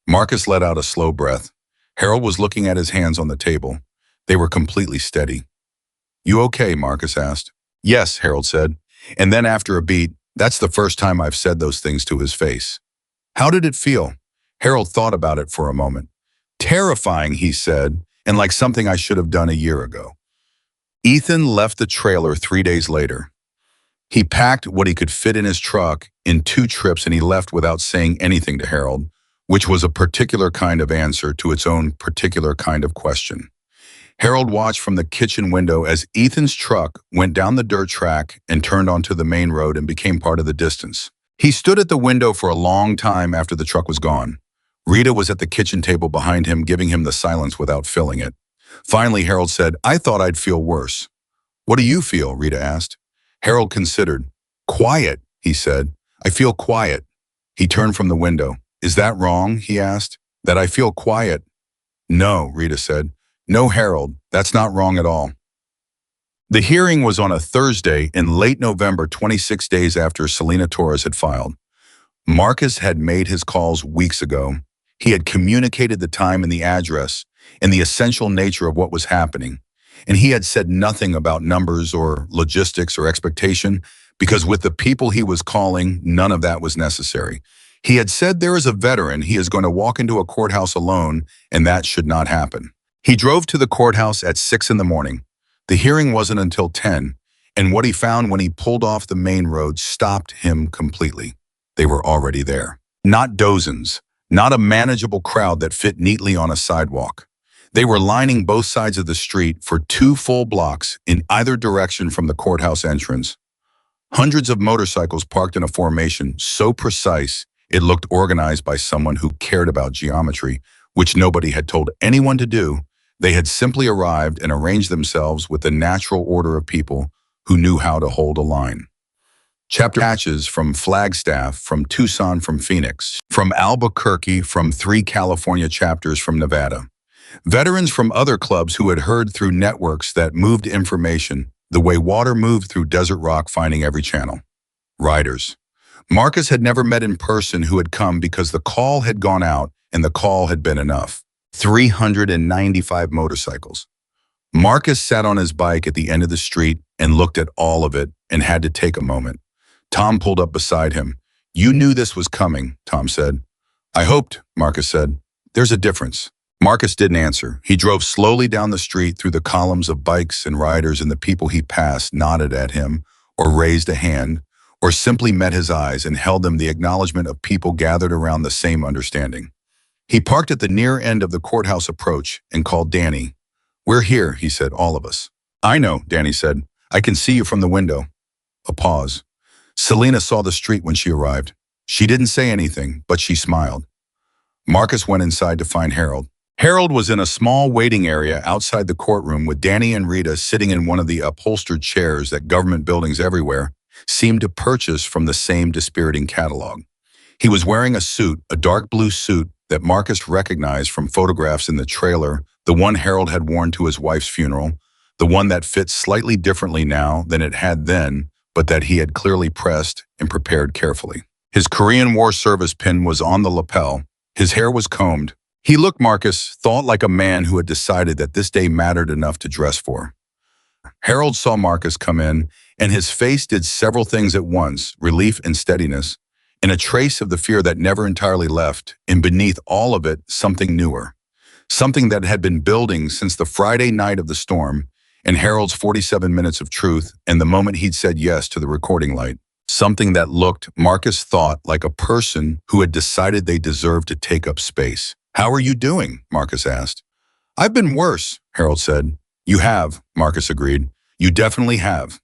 Marcus let out a slow breath. Harold was looking at his hands on the table. They were completely steady. "You okay?" Marcus asked. "Yes," Harold said. And then after a beat, "That's the first time I've said those things to his face." "How did it feel?" Harold thought about it for a moment. "Terrifying," he said, "and like something I should have done a year ago." Ethan left the trailer 3 days later. He packed what he could fit in his truck in 2 trips and he left without saying anything to Harold, which was a particular kind of answer to its own particular kind of question. Harold watched from the kitchen window as Ethan's truck went down the dirt track and turned onto the main road and became part of the distance. He stood at the window for a long time after the truck was gone. Rita was at the kitchen table behind him, giving him the silence without filling it. Finally, Harold said, "I thought I'd feel worse." "What do you feel?" Rita asked. Harold considered. "Quiet," he said. "I feel quiet." He turned from the window. "Is that wrong?" he asked. "That I feel quiet?" "No," Rita said. "No, Harold, that's not wrong at all." The hearing was on a Thursday in late November, 26 days after Selena Torres had filed. Marcus had made his calls weeks ago. He had communicated the time and the address and the essential nature of what was happening. And he had said nothing about numbers or logistics or expectation because with the people he was calling, none of that was necessary. He had said there is a veteran, he is going to walk into a courthouse alone, and that should not happen. He drove to the courthouse at 6 in the morning. The hearing wasn't until 10, and what he found when he pulled off the main road stopped him completely. They were already there. Not dozens, not a manageable crowd that fit neatly on a sidewalk. They were lining both sides of the street for 2 full blocks in either direction from the courthouse entrance. Hundreds of motorcycles parked in a formation so precise it looked organized by someone who cared about geometry, which nobody had told anyone to do. They had simply arrived and arranged themselves with the natural order of people who knew how to hold a line. Chapter patches from Flagstaff, from Tucson, from Phoenix, from Albuquerque, from 3 California chapters from Nevada. Veterans from other clubs who had heard through networks that moved information the way water moved through desert rock, finding every channel. Riders. Marcus had never met in person who had come because the call had gone out and the call had been enough. 395 motorcycles. Marcus sat on his bike at the end of the street and looked at all of it and had to take a moment. Tom pulled up beside him. "You knew this was coming," Tom said. "I hoped," Marcus said. "There's a difference." Marcus didn't answer. He drove slowly down the street through the columns of bikes and riders, and the people he passed nodded at him or raised a hand or simply met his eyes and held them the acknowledgement of people gathered around the same understanding. He parked at the near end of the courthouse approach and called Danny. "We're here," he said, "all of us." "I know," Danny said. "I can see you from the window." A pause. Selena saw the street when she arrived. She didn't say anything, but she smiled. Marcus went inside to find Harold. Harold was in a small waiting area outside the courtroom with Danny and Rita sitting in one of the upholstered chairs that government buildings everywhere seemed to purchase from the same dispiriting catalog. He was wearing a suit, a dark blue suit that Marcus recognized from photographs in the trailer, the one Harold had worn to his wife's funeral, the one that fits slightly differently now than it had then, but that he had clearly pressed and prepared carefully. His Korean War service pin was on the lapel. His hair was combed. He looked, Marcus thought, like a man who had decided that this day mattered enough to dress for. Harold saw Marcus come in, and his face did several things at once, relief and steadiness, and a trace of the fear that never entirely left, and beneath all of it, something newer. Something that had been building since the Friday night of the storm, and Harold's 47 minutes of truth, and the moment he'd said yes to the recording light. Something that looked, Marcus thought, like a person who had decided they deserved to take up space. "How are you doing?" Marcus asked. "I've been worse," Harold said. "You have," Marcus agreed. "You definitely have."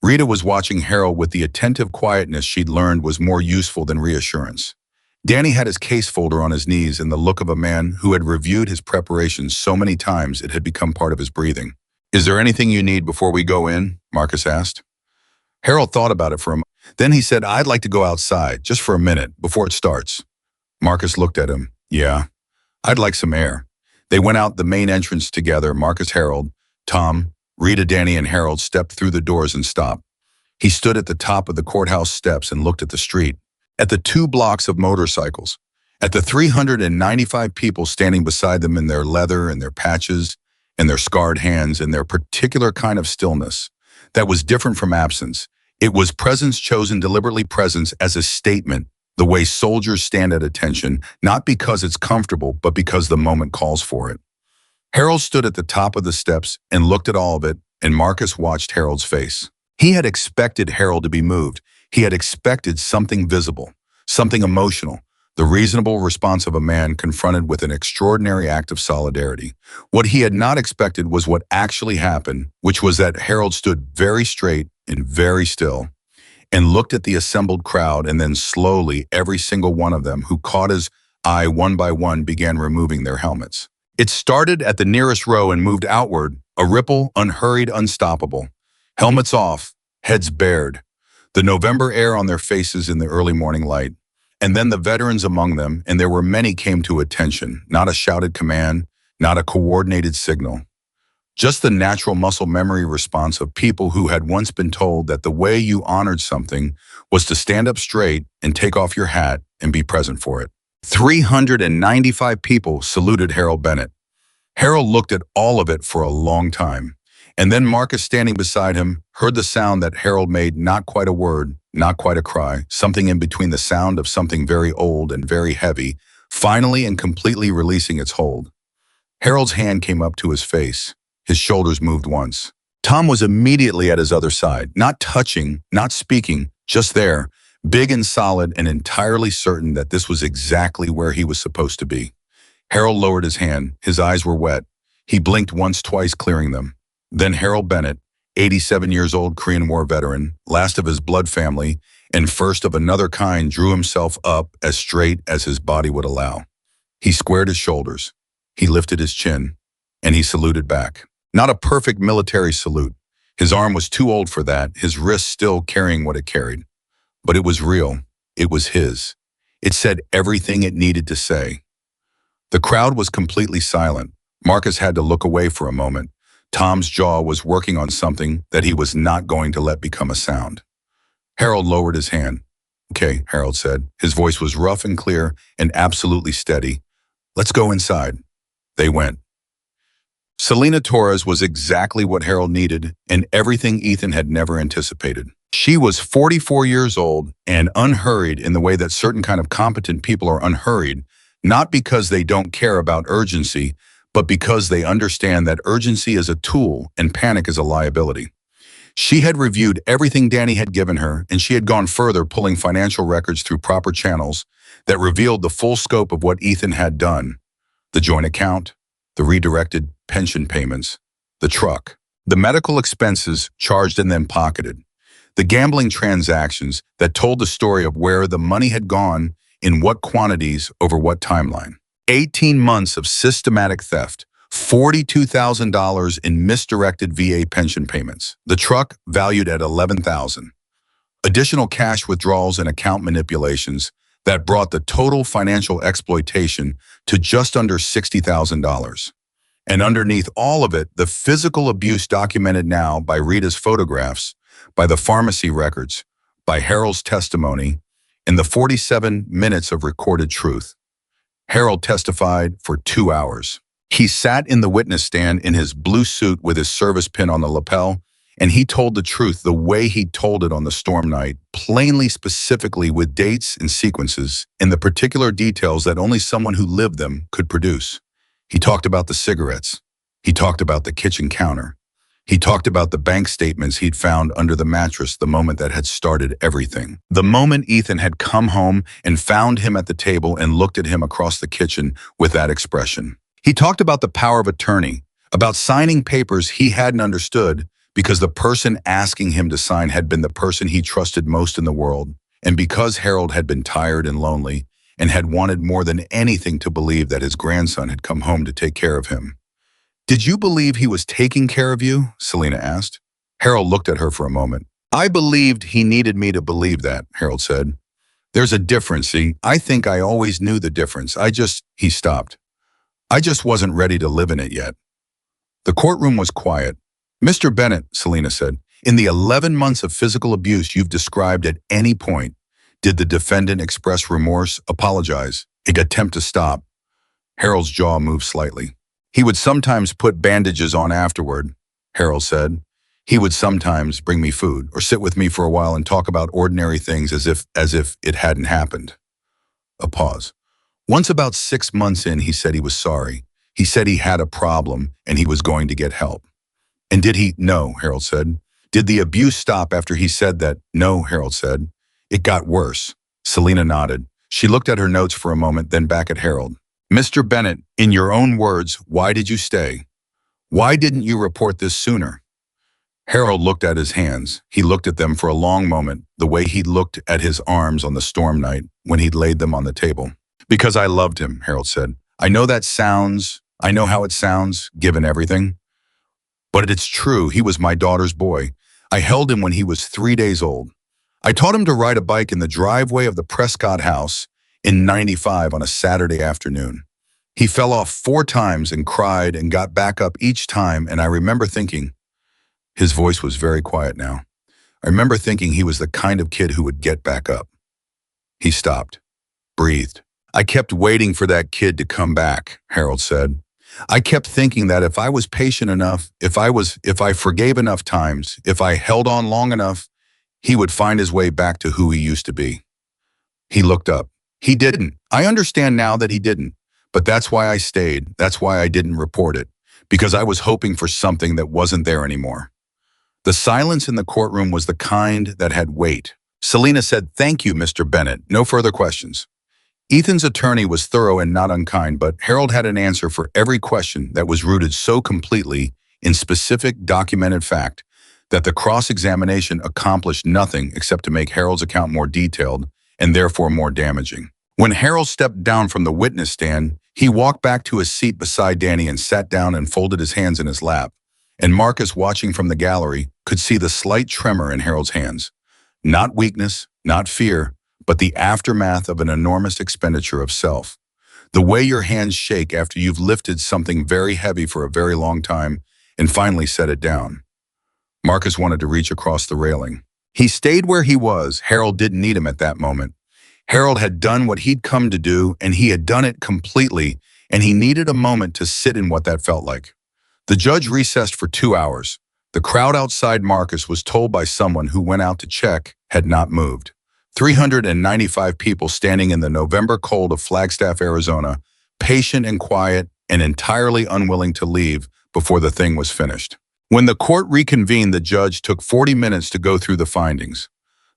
Rita was watching Harold with the attentive quietness she'd learned was more useful than reassurance. Danny had his case folder on his knees and the look of a man who had reviewed his preparations so many times it had become part of his breathing. "Is there anything you need before we go in?" Marcus asked. Harold thought about it for a moment. Then he said, "I'd like to go outside, just for a minute, before it starts." Marcus looked at him. "Yeah. I'd like some air." They went out the main entrance together. Marcus, Harold, Tom, Rita, Danny, and Harold stepped through the doors and stopped. He stood at the top of the courthouse steps and looked at the street, at the 2 blocks of motorcycles, at the 395 people standing beside them in their leather and their patches and their scarred hands and their particular kind of stillness that was different from absence. It was presence chosen deliberately, presence as a statement, the way soldiers stand at attention, not because it's comfortable, but because the moment calls for it. Harold stood at the top of the steps and looked at all of it, and Marcus watched Harold's face. He had expected Harold to be moved. He had expected something visible, something emotional, the reasonable response of a man confronted with an extraordinary act of solidarity. What he had not expected was what actually happened, which was that Harold stood very straight and very still and looked at the assembled crowd, and then slowly every single one of them who caught his eye one by one began removing their helmets. It started at the nearest row and moved outward, a ripple, unhurried, unstoppable. Helmets off, heads bared, the November air on their faces in the early morning light. And then the veterans among them, and there were many, came to attention, not a shouted command, not a coordinated signal. Just the natural muscle memory response of people who had once been told that the way you honored something was to stand up straight and take off your hat and be present for it. 395 people saluted Harold Bennett. Harold looked at all of it for a long time. And then Marcus, standing beside him, heard the sound that Harold made, not quite a word, not quite a cry, something in between the sound of something very old and very heavy, finally and completely releasing its hold. Harold's hand came up to his face. His shoulders moved once. Tom was immediately at his other side, not touching, not speaking, just there, big and solid and entirely certain that this was exactly where he was supposed to be. Harold lowered his hand. His eyes were wet. He blinked once, twice, clearing them. Then Harold Bennett, 87 years old Korean War veteran, last of his blood family, and first of another kind, drew himself up as straight as his body would allow. He squared his shoulders. He lifted his chin, and he saluted back. Not a perfect military salute. His arm was too old for that, his wrist still carrying what it carried. But it was real. It was his. It said everything it needed to say. The crowd was completely silent. Marcus had to look away for a moment. Tom's jaw was working on something that he was not going to let become a sound. Harold lowered his hand. "Okay," Harold said. His voice was rough and clear and absolutely steady. "Let's go inside." They went. Selena Torres was exactly what Harold needed and everything Ethan had never anticipated. She was 44 years old and unhurried in the way that certain kind of competent people are unhurried, not because they don't care about urgency, but because they understand that urgency is a tool and panic is a liability. She had reviewed everything Danny had given her, and she had gone further, pulling financial records through proper channels that revealed the full scope of what Ethan had done. The joint account, the redirected pension payments, the truck, the medical expenses charged and then pocketed, the gambling transactions that told the story of where the money had gone, in what quantities, over what timeline. 18 months of systematic theft, $42,000 in misdirected VA pension payments, the truck valued at $11,000, additional cash withdrawals and account manipulations that brought the total financial exploitation to just under $60,000. And underneath all of it, the physical abuse documented now by Rita's photographs, by the pharmacy records, by Harold's testimony, and the 47 minutes of recorded truth. Harold testified for 2 hours. He sat in the witness stand in his blue suit with his service pin on the lapel, and he told the truth the way he told it on the storm night, plainly, specifically, with dates and sequences, and the particular details that only someone who lived them could produce. He talked about the cigarettes. He talked about the kitchen counter. He talked about the bank statements he'd found under the mattress the moment that had started everything. The moment Ethan had come home and found him at the table and looked at him across the kitchen with that expression. He talked about the power of attorney, about signing papers he hadn't understood because the person asking him to sign had been the person he trusted most in the world, and because Harold had been tired and lonely and had wanted more than anything to believe that his grandson had come home to take care of him. "Did you believe he was taking care of you?" Selena asked. Harold looked at her for a moment. "I believed he needed me to believe that," Harold said. "There's a difference, see? I think I always knew the difference. He stopped. I just wasn't ready to live in it yet. The courtroom was quiet. Mr. Bennett, Selena said, in the 11 months of physical abuse you've described at any point, did the defendant express remorse, apologize, attempt to stop? Harold's jaw moved slightly. He would sometimes put bandages on afterward, Harold said. He would sometimes bring me food or sit with me for a while and talk about ordinary things as if it hadn't happened. A pause. Once about 6 months in, he said he was sorry. He said he had a problem and he was going to get help. And did he? No, Harold said. Did the abuse stop after he said that? No, Harold said. It got worse. Selena nodded. She looked at her notes for a moment, then back at Harold. Mr. Bennett, in your own words, why did you stay? Why didn't you report this sooner? Harold looked at his hands. He looked at them for a long moment, the way he'd looked at his arms on the storm night when he'd laid them on the table. Because I loved him, Harold said. I know how it sounds, given everything. But it's true, he was my daughter's boy. I held him when he was 3 days old. I taught him to ride a bike in the driveway of the Prescott house in '95 on a Saturday afternoon. He fell off 4 times and cried and got back up each time, and I remember thinking, his voice was very quiet now. I remember thinking he was the kind of kid who would get back up. He stopped, breathed. I kept waiting for that kid to come back, Harold said. I kept thinking that if I was patient enough, if I forgave enough times, if I held on long enough, he would find his way back to who he used to be. He looked up. He didn't. I understand now that he didn't. But that's why I stayed. That's why I didn't report it. Because I was hoping for something that wasn't there anymore. The silence in the courtroom was the kind that had weight. Selena said, "Thank you, Mr. Bennett. No further questions." Ethan's attorney was thorough and not unkind, but Harold had an answer for every question that was rooted so completely in specific documented fact that the cross-examination accomplished nothing except to make Harold's account more detailed and therefore more damaging. When Harold stepped down from the witness stand, he walked back to his seat beside Danny and sat down and folded his hands in his lap. And Marcus, watching from the gallery, could see the slight tremor in Harold's hands. Not weakness, not fear, but the aftermath of an enormous expenditure of self. The way your hands shake after you've lifted something very heavy for a very long time and finally set it down. Marcus wanted to reach across the railing. He stayed where he was. Harold didn't need him at that moment. Harold had done what he'd come to do, and he had done it completely, and he needed a moment to sit in what that felt like. The judge recessed for 2 hours. The crowd outside Marcus was told by someone who went out to check had not moved. 395 people standing in the November cold of Flagstaff, Arizona, patient and quiet and entirely unwilling to leave before the thing was finished. When the court reconvened, the judge took 40 minutes to go through the findings.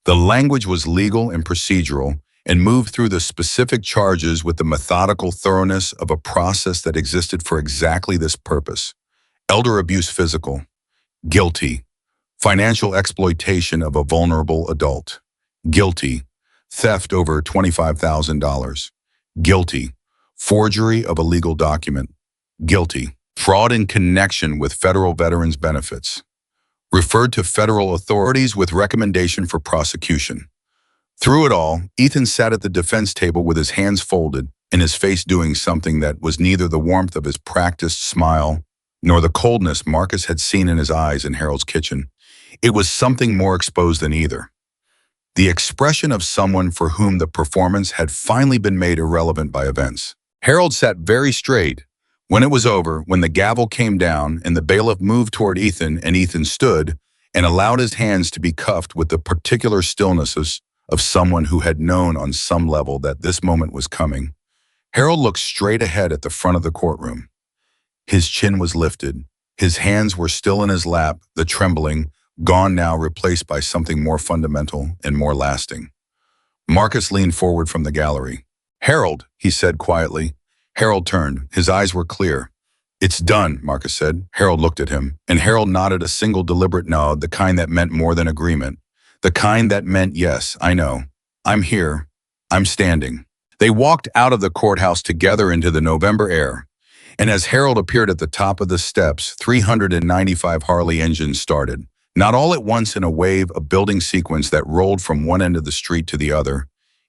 The language was legal and procedural and moved through the specific charges with the methodical thoroughness of a process that existed for exactly this purpose. Elder abuse physical. Guilty. Financial exploitation of a vulnerable adult. Guilty. Theft over $25,000. Guilty. Forgery of a legal document. Guilty. Fraud in connection with federal veterans benefits. Referred to federal authorities with recommendation for prosecution. Through it all, Ethan sat at the defense table with his hands folded and his face doing something that was neither the warmth of his practiced smile nor the coldness Marcus had seen in his eyes in Harold's kitchen. It was something more exposed than either. The expression of someone for whom the performance had finally been made irrelevant by events. Harold sat very straight. When it was over, when the gavel came down and the bailiff moved toward Ethan and Ethan stood and allowed his hands to be cuffed with the particular stillness of someone who had known on some level that this moment was coming, Harold looked straight ahead at the front of the courtroom. His chin was lifted. His hands were still in his lap, the trembling, gone now, replaced by something more fundamental and more lasting. Marcus leaned forward from the gallery. "Harold," he said quietly. Harold turned. His eyes were clear. "It's done," Marcus said. Harold looked at him, and Harold nodded a single deliberate nod, the kind that meant more than agreement. The kind that meant, yes, I know. I'm here. I'm standing. They walked out of the courthouse together into the November air. And as Harold appeared at the top of the steps, 395 Harley engines started. Not all at once in a wave, a building sequence that rolled from one end of the street to the other,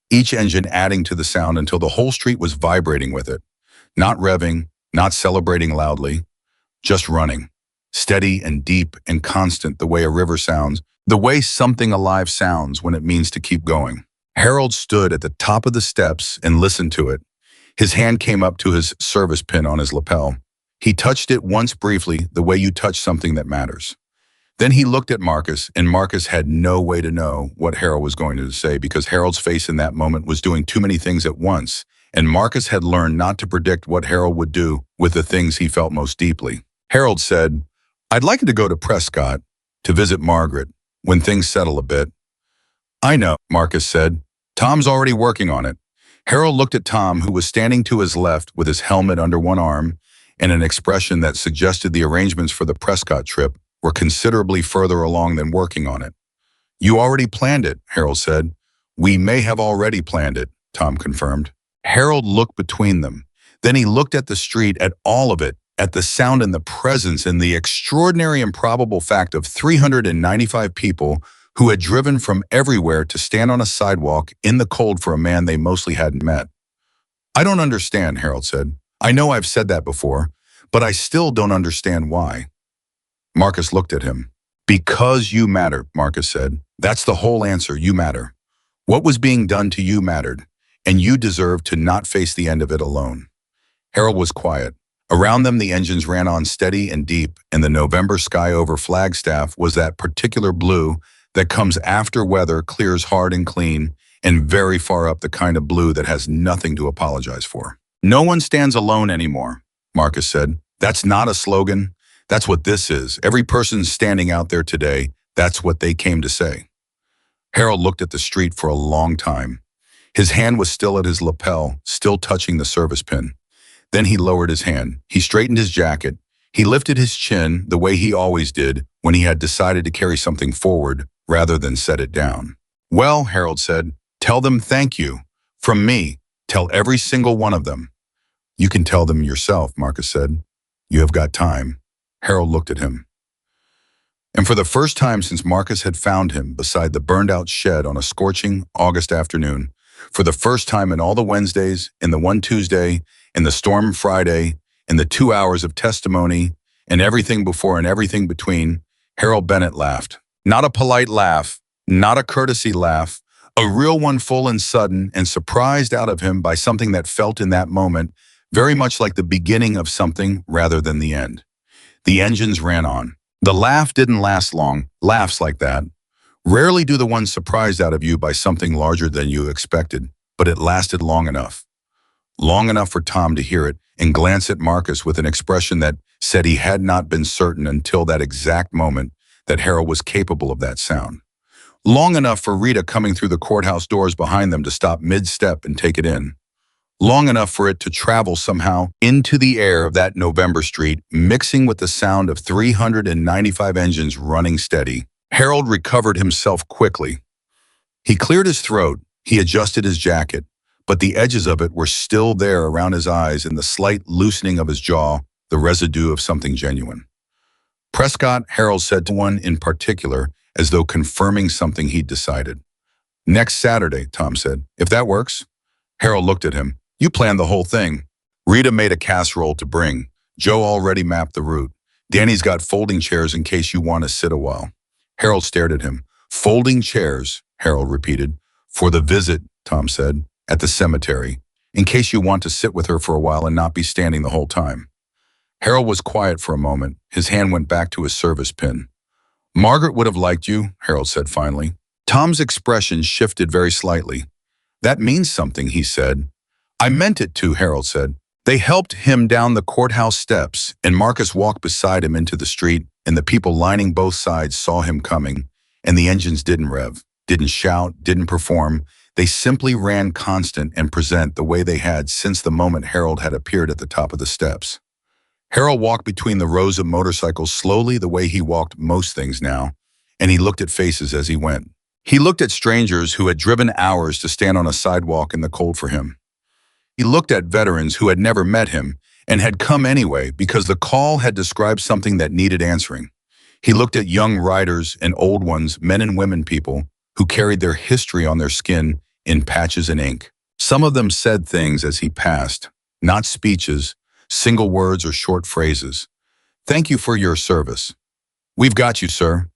each engine adding to the sound until the whole street was vibrating with it. Not revving, not celebrating loudly, just running. Steady and deep and constant, the way a river sounds, the way something alive sounds when it means to keep going. Harold stood at the top of the steps and listened to it. His hand came up to his service pin on his lapel. He touched it once briefly, the way you touch something that matters. Then he looked at Marcus, and Marcus had no way to know what Harold was going to say because Harold's face in that moment was doing too many things at once, and Marcus had learned not to predict what Harold would do with the things he felt most deeply. Harold said, "I'd like to go to Prescott to visit Margaret when things settle a bit." "I know," Marcus said. "Tom's already working on it." Harold looked at Tom, who was standing to his left with his helmet under one arm and an expression that suggested the arrangements for the Prescott trip were considerably further along than working on it. "You already planned it," Harold said. "We may have already planned it," Tom confirmed. Harold looked between them. Then he looked at the street, at all of it, at the sound and the presence and the extraordinary improbable fact of 395 people who had driven from everywhere to stand on a sidewalk in the cold for a man they mostly hadn't met. "I don't understand," Harold said. "I know I've said that before, but I still don't understand why." Marcus looked at him. "Because you matter," Marcus said. "That's the whole answer. You matter. What was being done to you mattered, and you deserve to not face the end of it alone." Harold was quiet. Around them, the engines ran on steady and deep, and the November sky over Flagstaff was that particular blue that comes after weather clears hard and clean, and very far up, the kind of blue that has nothing to apologize for. "No one stands alone anymore," Marcus said. "That's not a slogan. That's what this is. Every person standing out there today, that's what they came to say." Harold looked at the street for a long time. His hand was still at his lapel, still touching the service pin. Then he lowered his hand. He straightened his jacket. He lifted his chin the way he always did when he had decided to carry something forward rather than set it down. "Well," Harold said, "tell them thank you. From me, tell every single one of them." "You can tell them yourself," Marcus said. "You have got time." Harold looked at him. And for the first time since Marcus had found him beside the burned-out shed on a scorching August afternoon, for the first time in all the Wednesdays, in the one Tuesday, in the storm Friday, in the 2 hours of testimony, and everything before and everything between, Harold Bennett laughed. Not a polite laugh, not a courtesy laugh, a real one, full and sudden and surprised out of him by something that felt in that moment very much like the beginning of something rather than the end. The engines ran on. The laugh didn't last long. Laughs like that rarely do the one surprised out of you by something larger than you expected, but it lasted long enough. Long enough for Tom to hear it and glance at Marcus with an expression that said he had not been certain until that exact moment that Harold was capable of that sound. Long enough for Rita coming through the courthouse doors behind them to stop mid-step and take it in. Long enough for it to travel somehow into the air of that November street, mixing with the sound of 395 engines running steady. Harold recovered himself quickly. He cleared his throat, he adjusted his jacket, but the edges of it were still there around his eyes and the slight loosening of his jaw, the residue of something genuine. "Prescott," Harold said to one in particular, as though confirming something he'd decided. "Next Saturday," Tom said. "If that works." Harold looked at him. "You planned the whole thing." Rita made a casserole to bring. Joe already mapped the route. Danny's got folding chairs in case you want to sit a while. Harold stared at him. "Folding chairs," Harold repeated. "For the visit," Tom said, "at the cemetery, in case you want to sit with her for a while and not be standing the whole time." Harold was quiet for a moment. His hand went back to his service pin. "Margaret would have liked you," Harold said finally. Tom's expression shifted very slightly. "That means something," he said. "I meant it to," Harold said. They helped him down the courthouse steps, and Marcus walked beside him into the street, and the people lining both sides saw him coming, and the engines didn't rev, didn't shout, didn't perform. They simply ran constant and present the way they had since the moment Harold had appeared at the top of the steps. Harold walked between the rows of motorcycles slowly the way he walked most things now, and he looked at faces as he went. He looked at strangers who had driven hours to stand on a sidewalk in the cold for him. He looked at veterans who had never met him and had come anyway because the call had described something that needed answering. He looked at young riders and old ones, men and women people, who carried their history on their skin in patches and ink. Some of them said things as he passed, not speeches. single words or short phrases. Thank you for your service. We've got you, sir.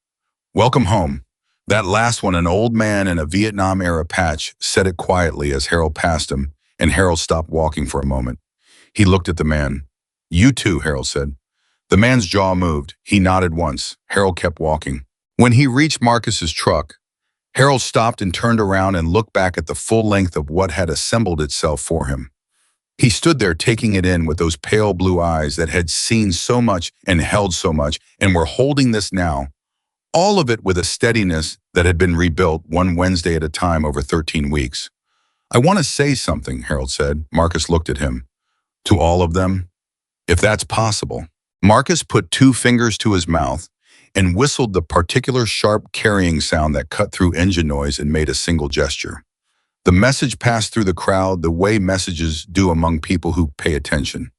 Welcome home. That last one, an old man in a Vietnam-era patch, said it quietly as Harold passed him, and Harold stopped walking for a moment. He looked at the man. You too, Harold said. The man's jaw moved. He nodded once. Harold kept walking. When he reached Marcus's truck, Harold stopped and turned around and looked back at the full length of what had assembled itself for him. He stood there taking it in with those pale blue eyes that had seen so much and held so much and were holding this now, all of it with a steadiness that had been rebuilt one Wednesday at a time over 13 weeks. I want to say something, Harold said. Marcus looked at him. To all of them? If that's possible. Marcus put two fingers to his mouth and whistled the particular sharp carrying sound that cut through engine noise and made a single gesture. The message passed through the crowd the way messages do among people who pay attention.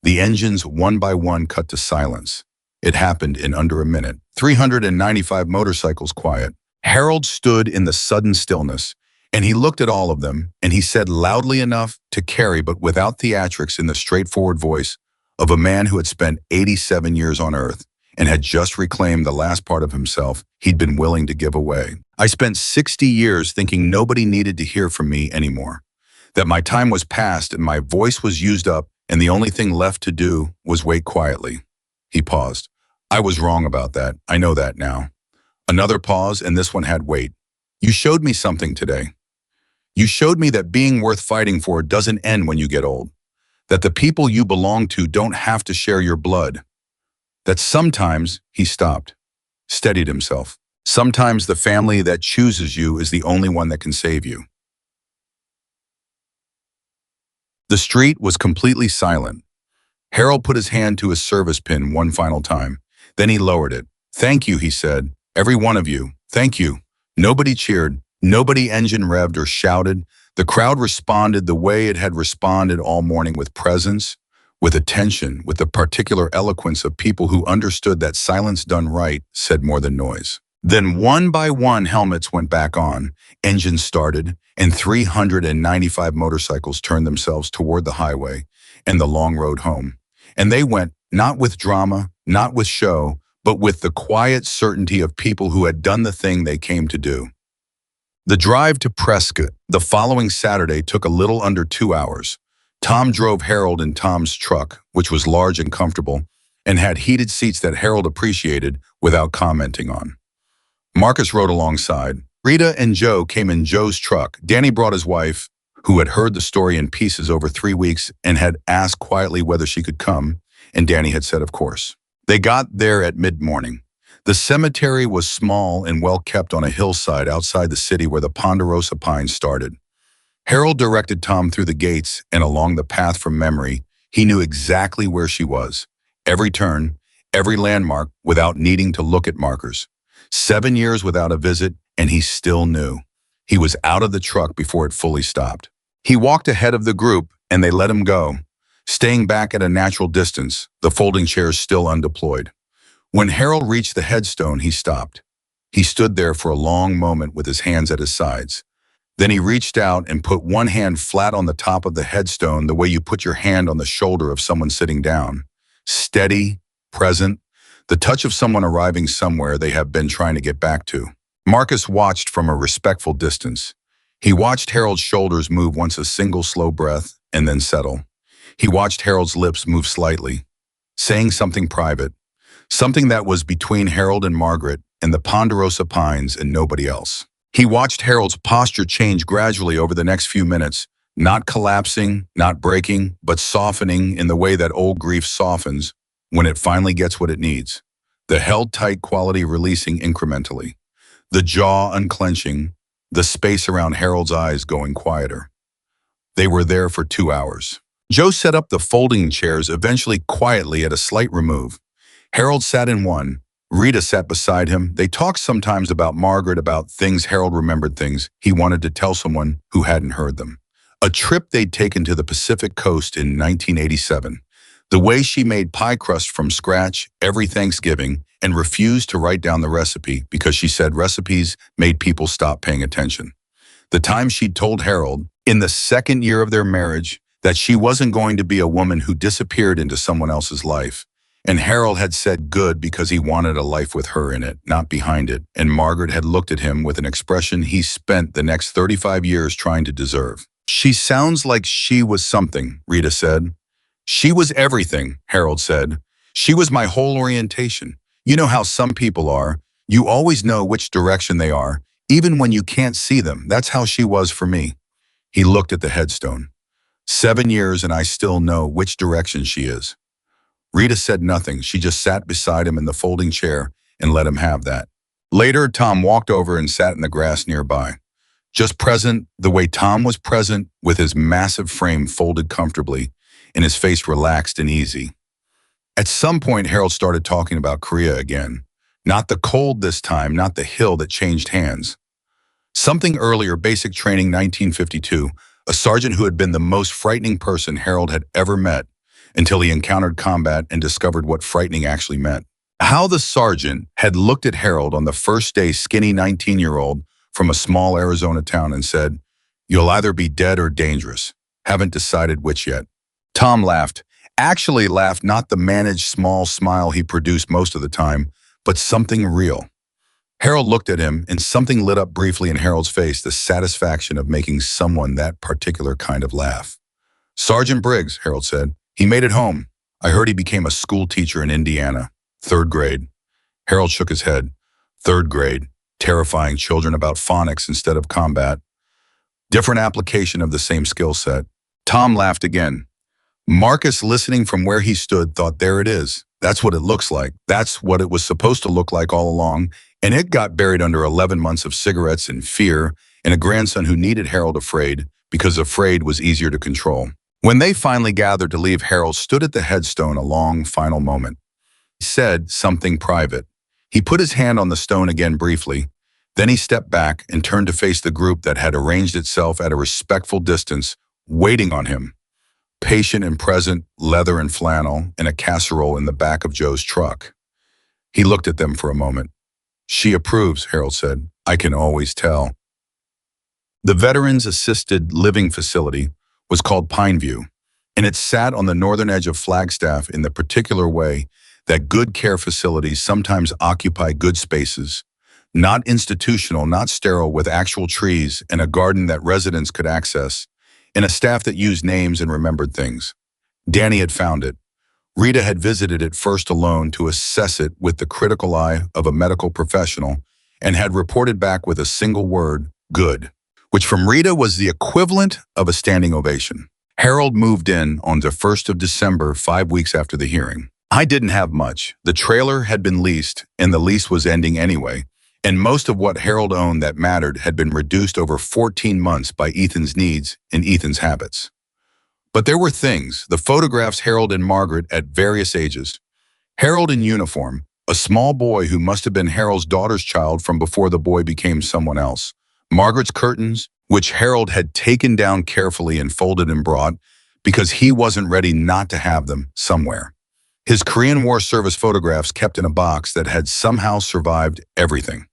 The engines one by one cut to silence. It happened in under a minute. 395 motorcycles quiet. Harold stood in the sudden stillness, and he looked at all of them, and he said loudly enough to carry but without theatrics in the straightforward voice of a man who had spent 87 years on Earth and had just reclaimed the last part of himself he'd been willing to give away. I spent 60 years thinking nobody needed to hear from me anymore, that my time was past and my voice was used up and the only thing left to do was wait quietly. He paused. I was wrong about that. I know that now. Another pause, and this one had weight. You showed me something today. You showed me that being worth fighting for doesn't end when you get old, that the people you belong to don't have to share your blood, that sometimes, he stopped, steadied himself. Sometimes the family that chooses you is the only one that can save you. The street was completely silent. Harold put his hand to his service pin one final time. Then he lowered it. Thank you, he said. Every one of you. Thank you. Nobody cheered. Nobody engine revved or shouted. The crowd responded the way it had responded all morning, with presence, with attention, with the particular eloquence of people who understood that silence done right said more than noise. Then one by one helmets went back on, engines started, and 395 motorcycles turned themselves toward the highway and the long road home. And they went not with drama, not with show, but with the quiet certainty of people who had done the thing they came to do. The drive to Prescott the following Saturday took a little under 2 hours. Tom drove Harold in Tom's truck, which was large and comfortable, and had heated seats that Harold appreciated without commenting on. Marcus rode alongside. Rita and Joe came in Joe's truck. Danny brought his wife, who had heard the story in pieces over 3 weeks and had asked quietly whether she could come, and Danny had said of course. They got there at mid-morning. The cemetery was small and well-kept on a hillside outside the city where the Ponderosa Pines started. Harold directed Tom through the gates and along the path from memory. He knew exactly where she was. Every turn, every landmark, without needing to look at markers. 7 years without a visit, and he still knew. He was out of the truck before it fully stopped. He walked ahead of the group, and they let him go, staying back at a natural distance, the folding chairs still undeployed. When Harold reached the headstone, he stopped. He stood there for a long moment with his hands at his sides. Then he reached out and put one hand flat on the top of the headstone the way you put your hand on the shoulder of someone sitting down. Steady, present, the touch of someone arriving somewhere they have been trying to get back to. Marcus watched from a respectful distance. He watched Harold's shoulders move once, a single slow breath, and then settle. He watched Harold's lips move slightly, saying something private, something that was between Harold and Margaret and the Ponderosa Pines and nobody else. He watched Harold's posture change gradually over the next few minutes, not collapsing, not breaking, but softening in the way that old grief softens when it finally gets what it needs. The held-tight quality releasing incrementally, the jaw unclenching, the space around Harold's eyes going quieter. They were there for 2 hours. Joe set up the folding chairs, eventually quietly at a slight remove. Harold sat in one. Rita sat beside him. They talked sometimes about Margaret, about things Harold remembered, things he wanted to tell someone who hadn't heard them. A trip they'd taken to the Pacific coast in 1987. The way she made pie crust from scratch every Thanksgiving and refused to write down the recipe because she said recipes made people stop paying attention. The time she'd told Harold, in the second year of their marriage, that she wasn't going to be a woman who disappeared into someone else's life. And Harold had said good because he wanted a life with her in it, not behind it. And Margaret had looked at him with an expression he spent the next 35 years trying to deserve. She sounds like she was something, Rita said. She was everything, Harold said. She was my whole orientation. You know how some people are. You always know which direction they are, even when you can't see them. That's how she was for me. He looked at the headstone. 7 years and I still know which direction she is. Rita said nothing. She just sat beside him in the folding chair and let him have that. Later, Tom walked over and sat in the grass nearby. Just present, the way Tom was present, with his massive frame folded comfortably and his face relaxed and easy. At some point, Harold started talking about Korea again. Not the cold this time, not the hill that changed hands. Something earlier, basic training 1952, a sergeant who had been the most frightening person Harold had ever met until he encountered combat and discovered what frightening actually meant. How the sergeant had looked at Harold on the first day, skinny 19-year-old from a small Arizona town, and said, "You'll either be dead or dangerous. Haven't decided which yet." Tom laughed. Actually laughed, not the managed small smile he produced most of the time, but something real. Harold looked at him, and something lit up briefly in Harold's face, the satisfaction of making someone that particular kind of laugh. "Sergeant Briggs," Harold said. "He made it home. I heard he became a school teacher in Indiana. 3rd grade. Harold shook his head. 3rd grade. Terrifying children about phonics instead of combat. Different application of the same skill set. Tom laughed again. Marcus, listening from where he stood, thought, there it is. That's what it looks like. That's what it was supposed to look like all along. And it got buried under 11 months of cigarettes and fear and a grandson who needed Harold afraid because afraid was easier to control. When they finally gathered to leave, Harold stood at the headstone a long, final moment. He said something private. He put his hand on the stone again briefly. Then he stepped back and turned to face the group that had arranged itself at a respectful distance, waiting on him. Patient and present, leather and flannel, and a casserole in the back of Joe's truck. He looked at them for a moment. "She approves," Harold said. "I can always tell." The Veterans Assisted Living Facility was called Pineview, and it sat on the northern edge of Flagstaff in the particular way that good care facilities sometimes occupy good spaces, not institutional, not sterile, with actual trees and a garden that residents could access, and a staff that used names and remembered things. Danny had found it. Rita had visited it first alone to assess it with the critical eye of a medical professional and had reported back with a single word, good, which from Rita was the equivalent of a standing ovation. Harold moved in on the 1st of December, 5 weeks after the hearing. I didn't have much. The trailer had been leased, and the lease was ending anyway, and most of what Harold owned that mattered had been reduced over 14 months by Ethan's needs and Ethan's habits. But there were things, the photographs Harold and Margaret at various ages. Harold in uniform, a small boy who must have been Harold's daughter's child from before the boy became someone else. Margaret's curtains, which Harold had taken down carefully and folded and brought because he wasn't ready not to have them somewhere. His Korean War service photographs kept in a box that had somehow survived everything.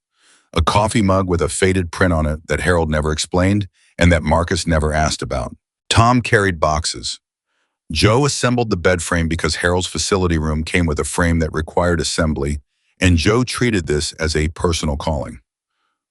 A coffee mug with a faded print on it that Harold never explained and that Marcus never asked about. Tom carried boxes. Joe assembled the bed frame because Harold's facility room came with a frame that required assembly, and Joe treated this as a personal calling.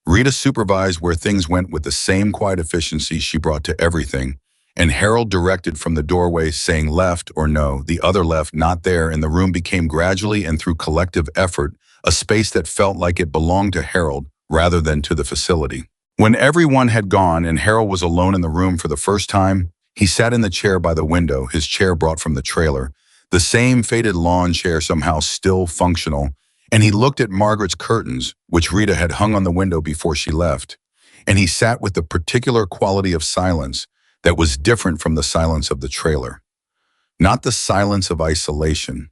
Rita supervised where things went with the same quiet efficiency she brought to everything, and Harold directed from the doorway, saying left or no, the other left, not there, and the room became gradually and through collective effort a space that felt like it belonged to Harold rather than to the facility. When everyone had gone and Harold was alone in the room for the first time, he sat in the chair by the window, his chair brought from the trailer, the same faded lawn chair somehow still functional, and he looked at Margaret's curtains, which Rita had hung on the window before she left, and he sat with the particular quality of silence that was different from the silence of the trailer. Not the silence of isolation,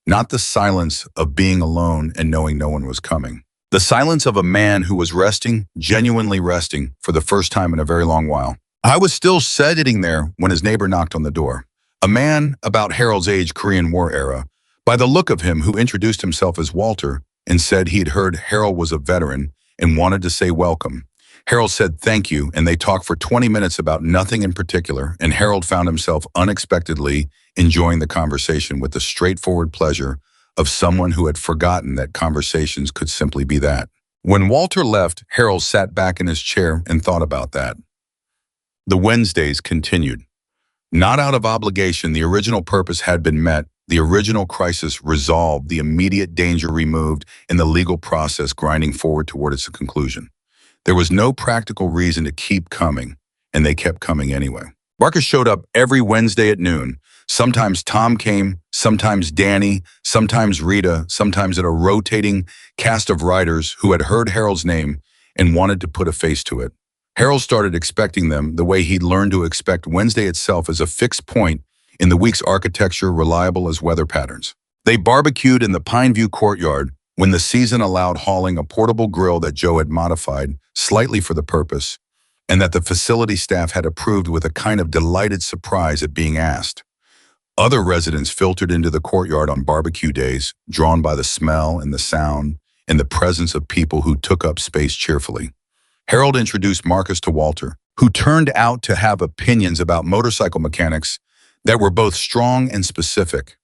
not the silence of being alone and knowing no one was coming. The silence of a man who was resting, genuinely resting, for the first time in a very long while. I was still sitting there when his neighbor knocked on the door. A man about Harold's age, Korean War era, by the look of him, who introduced himself as Walter and said he'd heard Harold was a veteran and wanted to say welcome. Harold said thank you, and they talked for 20 minutes about nothing in particular, and Harold found himself unexpectedly enjoying the conversation with the straightforward pleasure of someone who had forgotten that conversations could simply be that. When Walter left, Harold sat back in his chair and thought about that. The Wednesdays continued. Not out of obligation, the original purpose had been met, the original crisis resolved, the immediate danger removed, and the legal process grinding forward toward its conclusion. There was no practical reason to keep coming, and they kept coming anyway. Marcus showed up every Wednesday at noon. Sometimes Tom came, sometimes Danny, sometimes Rita, sometimes at a rotating cast of writers who had heard Harold's name and wanted to put a face to it. Harold started expecting them the way he'd learned to expect Wednesday itself as a fixed point in the week's architecture, reliable as weather patterns. They barbecued in the Pineview courtyard when the season allowed, hauling a portable grill that Joe had modified slightly for the purpose, and that the facility staff had approved with a kind of delighted surprise at being asked. Other residents filtered into the courtyard on barbecue days, drawn by the smell and the sound and the presence of people who took up space cheerfully. Harold introduced Marcus to Walter, who turned out to have opinions about motorcycle mechanics that were both strong and specific.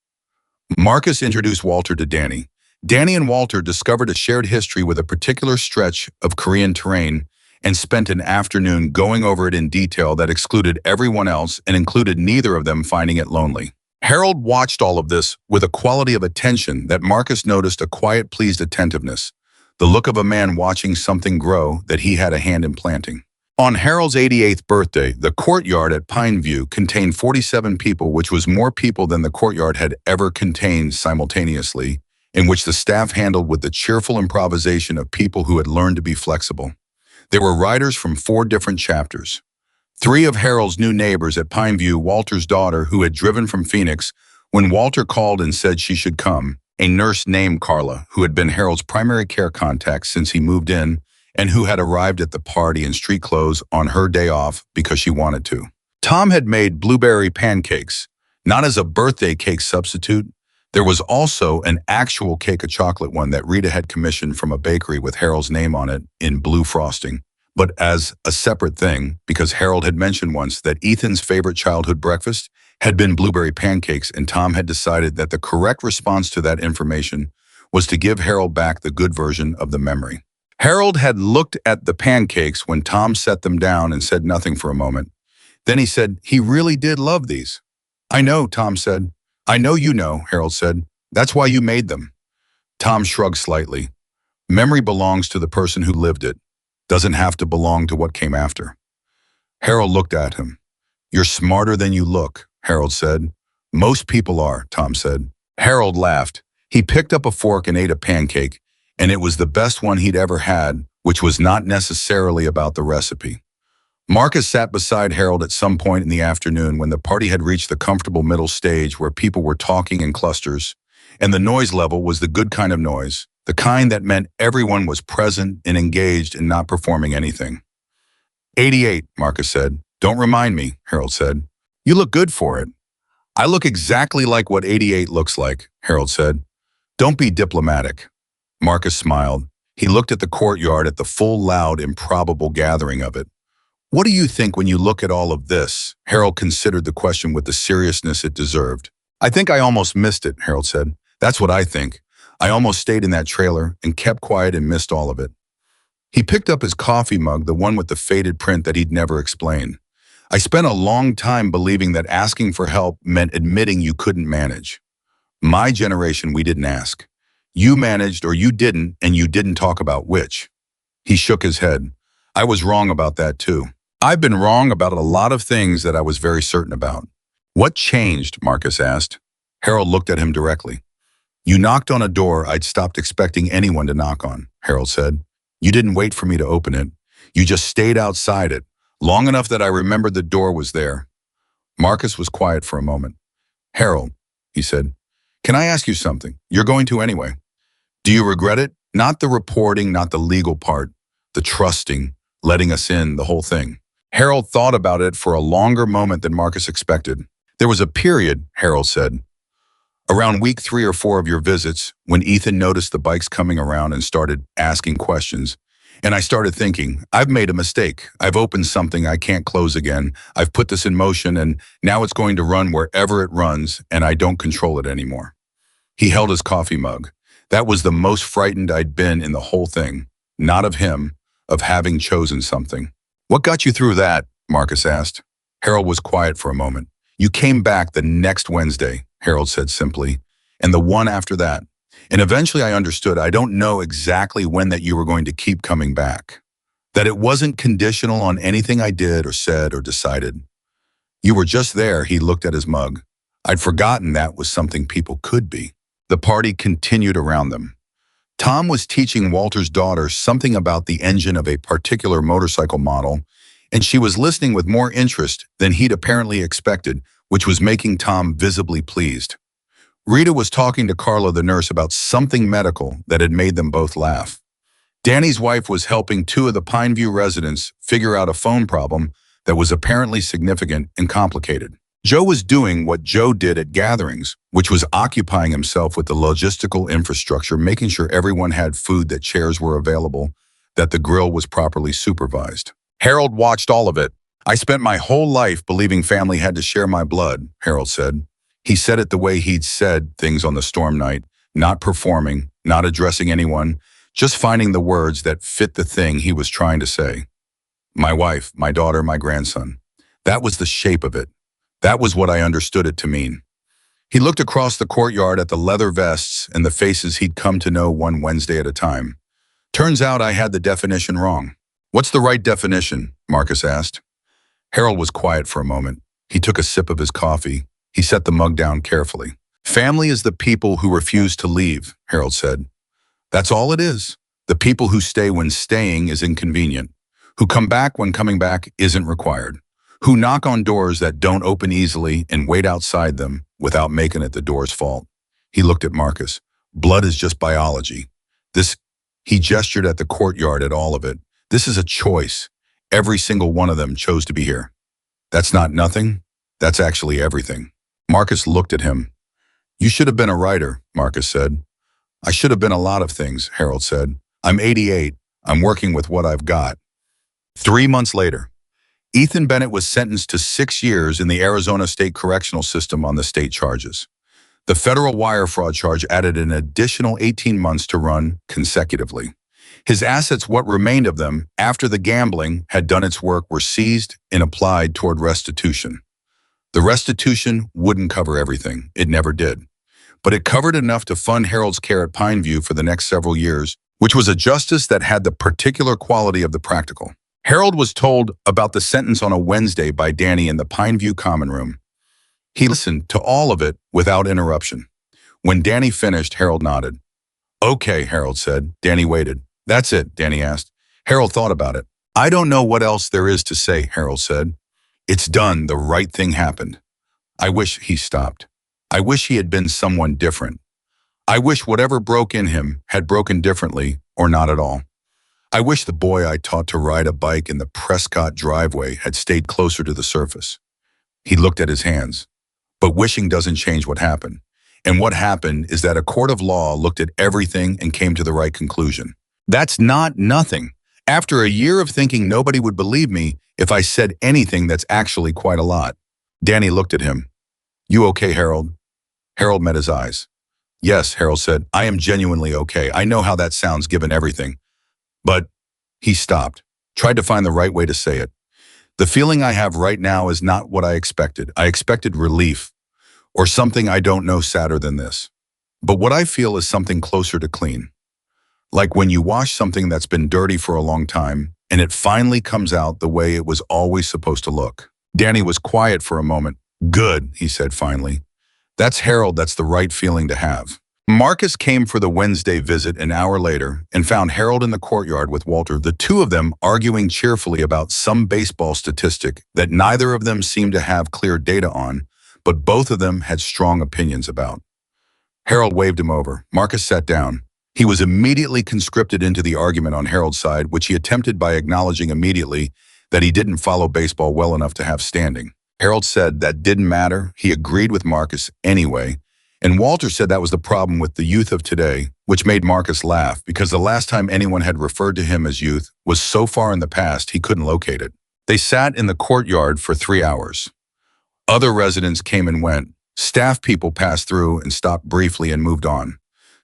Marcus introduced Walter to Danny. Danny and Walter discovered a shared history with a particular stretch of Korean terrain and spent an afternoon going over it in detail that excluded everyone else and included neither of them finding it lonely. Harold watched all of this with a quality of attention that Marcus noticed, a quiet, pleased attentiveness, the look of a man watching something grow that he had a hand in planting. On Harold's 88th birthday, the courtyard at Pineview contained 47 people, which was more people than the courtyard had ever contained simultaneously, in which the staff handled with the cheerful improvisation of people who had learned to be flexible. There were writers from 4 different chapters. 3 of Harold's new neighbors at Pineview, Walter's daughter, who had driven from Phoenix when Walter called and said she should come, a nurse named Carla, who had been Harold's primary care contact since he moved in, and who had arrived at the party in street clothes on her day off because she wanted to. Tom had made blueberry pancakes, not as a birthday cake substitute. There was also an actual cake, a chocolate one that Rita had commissioned from a bakery with Harold's name on it in blue frosting, but as a separate thing because Harold had mentioned once that Ethan's favorite childhood breakfast had been blueberry pancakes, and Tom had decided that the correct response to that information was to give Harold back the good version of the memory. Harold had looked at the pancakes when Tom set them down and said nothing for a moment. Then he said, "He really did love these." "I know," Tom said. "I know you know," Harold said. "That's why you made them." Tom shrugged slightly. Memory belongs to the person who lived it, doesn't have to belong to what came after. Harold looked at him. "You're smarter than you look," Harold said. "Most people are," Tom said. Harold laughed. He picked up a fork and ate a pancake, and it was the best one he'd ever had, which was not necessarily about the recipe. Marcus sat beside Harold at some point in the afternoon when the party had reached the comfortable middle stage where people were talking in clusters, and the noise level was the good kind of noise, the kind that meant everyone was present and engaged and not performing anything. 88, Marcus said. "Don't remind me," Harold said. "You look good for it." "I look exactly like what 88 looks like," Harold said. "Don't be diplomatic." Marcus smiled. He looked at the courtyard, at the full, loud, improbable gathering of it. "What do you think when you look at all of this?" Harold considered the question with the seriousness it deserved. "I think I almost missed it," Harold said. "That's what I think. I almost stayed in that trailer and kept quiet and missed all of it." He picked up his coffee mug, the one with the faded print that he'd never explained. "I spent a long time believing that asking for help meant admitting you couldn't manage. My generation, we didn't ask. You managed or you didn't, and you didn't talk about which." He shook his head. "I was wrong about that too. I've been wrong about a lot of things that I was very certain about." "What changed?" Marcus asked. Harold looked at him directly. "You knocked on a door I'd stopped expecting anyone to knock on," Harold said. "You didn't wait for me to open it. You just stayed outside it, long enough that I remembered the door was there." Marcus was quiet for a moment. "Harold," he said, "can I ask you something? You're going to anyway. Do you regret it? Not the reporting, not the legal part, the trusting, letting us in, the whole thing." Harold thought about it for a longer moment than Marcus expected. "There was a period," Harold said, "around week 3 or 4 of your visits when Ethan noticed the bikes coming around and started asking questions, And I started thinking, I've made a mistake. I've opened something I can't close again. I've put this in motion and now it's going to run wherever it runs and I don't control it anymore. He held his coffee mug. That was the most frightened I'd been in the whole thing. Not of him, of having chosen something. What got you through that? Marcus asked. Harold was quiet for a moment. You came back the next Wednesday, Harold said simply, and the one after that. And eventually I understood I don't know exactly when that you were going to keep coming back. That it wasn't conditional on anything I did or said or decided. You were just there, he looked at his mug. I'd forgotten that was something people could be. The party continued around them. Tom was teaching Walter's daughter something about the engine of a particular motorcycle model, and she was listening with more interest than he'd apparently expected, which was making Tom visibly pleased. Rita was talking to Carla, the nurse, about something medical that had made them both laugh. Danny's wife was helping two of the Pineview residents figure out a phone problem that was apparently significant and complicated. Joe was doing what Joe did at gatherings, which was occupying himself with the logistical infrastructure, making sure everyone had food, that chairs were available, that the grill was properly supervised. Harold watched all of it. I spent my whole life believing family had to share my blood, Harold said. He said it the way he'd said things on the storm night, not performing, not addressing anyone, just finding the words that fit the thing he was trying to say. My wife, my daughter, my grandson. That was the shape of it. That was what I understood it to mean. He looked across the courtyard at the leather vests and the faces he'd come to know one Wednesday at a time. Turns out I had the definition wrong. What's the right definition? Marcus asked. Harold was quiet for a moment. He took a sip of his coffee. He set the mug down carefully. Family is the people who refuse to leave, Harold said. That's all it is. The people who stay when staying is inconvenient, who come back when coming back isn't required, who knock on doors that don't open easily and wait outside them without making it the door's fault. He looked at Marcus. Blood is just biology. He gestured at the courtyard, at all of it. This is a choice. Every single one of them chose to be here. That's not nothing. That's actually everything. Marcus looked at him. You should have been a writer, Marcus said. I should have been a lot of things, Harold said. I'm 88. I'm working with what I've got. 3 months later, Ethan Bennett was sentenced to 6 years in the Arizona State Correctional System on the state charges. The federal wire fraud charge added an additional 18 months to run consecutively. His assets, what remained of them, after the gambling had done its work, were seized and applied toward restitution. The restitution wouldn't cover everything. It never did. But it covered enough to fund Harold's care at Pineview for the next several years, which was a justice that had the particular quality of the practical. Harold was told about the sentence on a Wednesday by Danny in the Pineview common room. He listened to all of it without interruption. When Danny finished, Harold nodded. Okay, Harold said. Danny waited. That's it, Danny asked. Harold thought about it. I don't know what else there is to say, Harold said. It's done. The right thing happened. I wish he stopped. I wish he had been someone different. I wish whatever broke in him had broken differently or not at all. I wish the boy I taught to ride a bike in the Prescott driveway had stayed closer to the surface. He looked at his hands. But wishing doesn't change what happened. And what happened is that a court of law looked at everything and came to the right conclusion. That's not nothing. After a year of thinking nobody would believe me if I said anything, that's actually quite a lot. Danny looked at him. You okay, Harold? Harold met his eyes. Yes, Harold said. I am genuinely okay. I know how that sounds given everything. But he stopped, tried to find the right way to say it. The feeling I have right now is not what I expected. I expected relief, or something I don't know sadder than this. But what I feel is something closer to clean. Like when you wash something that's been dirty for a long time, and it finally comes out the way it was always supposed to look. Danny was quiet for a moment. Good, he said finally. That's Harold, that's the right feeling to have. Marcus came for the Wednesday visit an hour later and found Harold in the courtyard with Walter, the two of them arguing cheerfully about some baseball statistic that neither of them seemed to have clear data on, but both of them had strong opinions about. Harold waved him over. Marcus sat down. He was immediately conscripted into the argument on Harold's side, which he attempted by acknowledging immediately that he didn't follow baseball well enough to have standing. Harold said that didn't matter. He agreed with Marcus anyway, And Walter said that was the problem with the youth of today, which made Marcus laugh because the last time anyone had referred to him as youth was so far in the past he couldn't locate it. They sat in the courtyard for 3 hours. Other residents came and went. Staff people passed through and stopped briefly and moved on.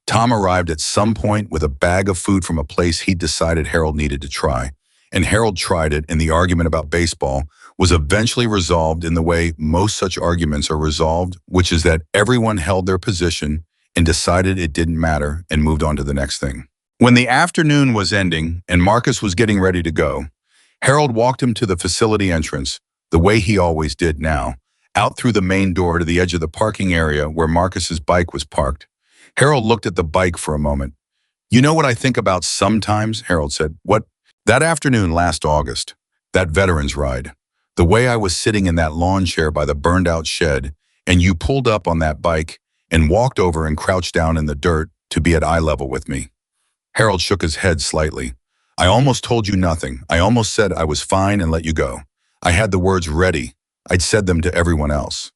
Tom arrived at some point with a bag of food from a place he decided Harold needed to try. And Harold tried it, and the argument about baseball was eventually resolved in the way most such arguments are resolved, which is that everyone held their position and decided it didn't matter and moved on to the next thing. When the afternoon was ending and Marcus was getting ready to go, Harold walked him to the facility entrance, the way he always did now, out through the main door to the edge of the parking area where Marcus's bike was parked. Harold looked at the bike for a moment. "You know what I think about sometimes?" Harold said. "What?" "That afternoon last August, that veterans ride. The way I was sitting in that lawn chair by the burned-out shed, and you pulled up on that bike and walked over and crouched down in the dirt to be at eye level with me." Harold shook his head slightly. "I almost told you nothing. I almost said I was fine and let you go. I had the words ready. I'd said them to everyone else."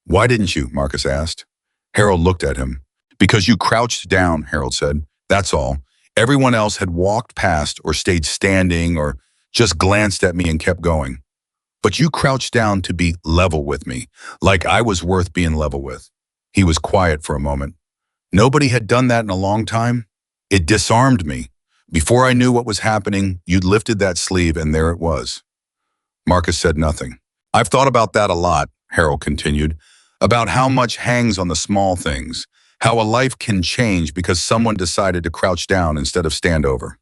"Why didn't you?" Marcus asked. Harold looked at him. "Because you crouched down," Harold said. "That's all. Everyone else had walked past or stayed standing or just glanced at me and kept going. But you crouched down to be level with me, like I was worth being level with." He was quiet for a moment. "Nobody had done that in a long time. It disarmed me. Before I knew what was happening, you'd lifted that sleeve and there it was." Marcus said nothing. "I've thought about that a lot," Harold continued, "about how much hangs on the small things, how a life can change because someone decided to crouch down instead of stand over."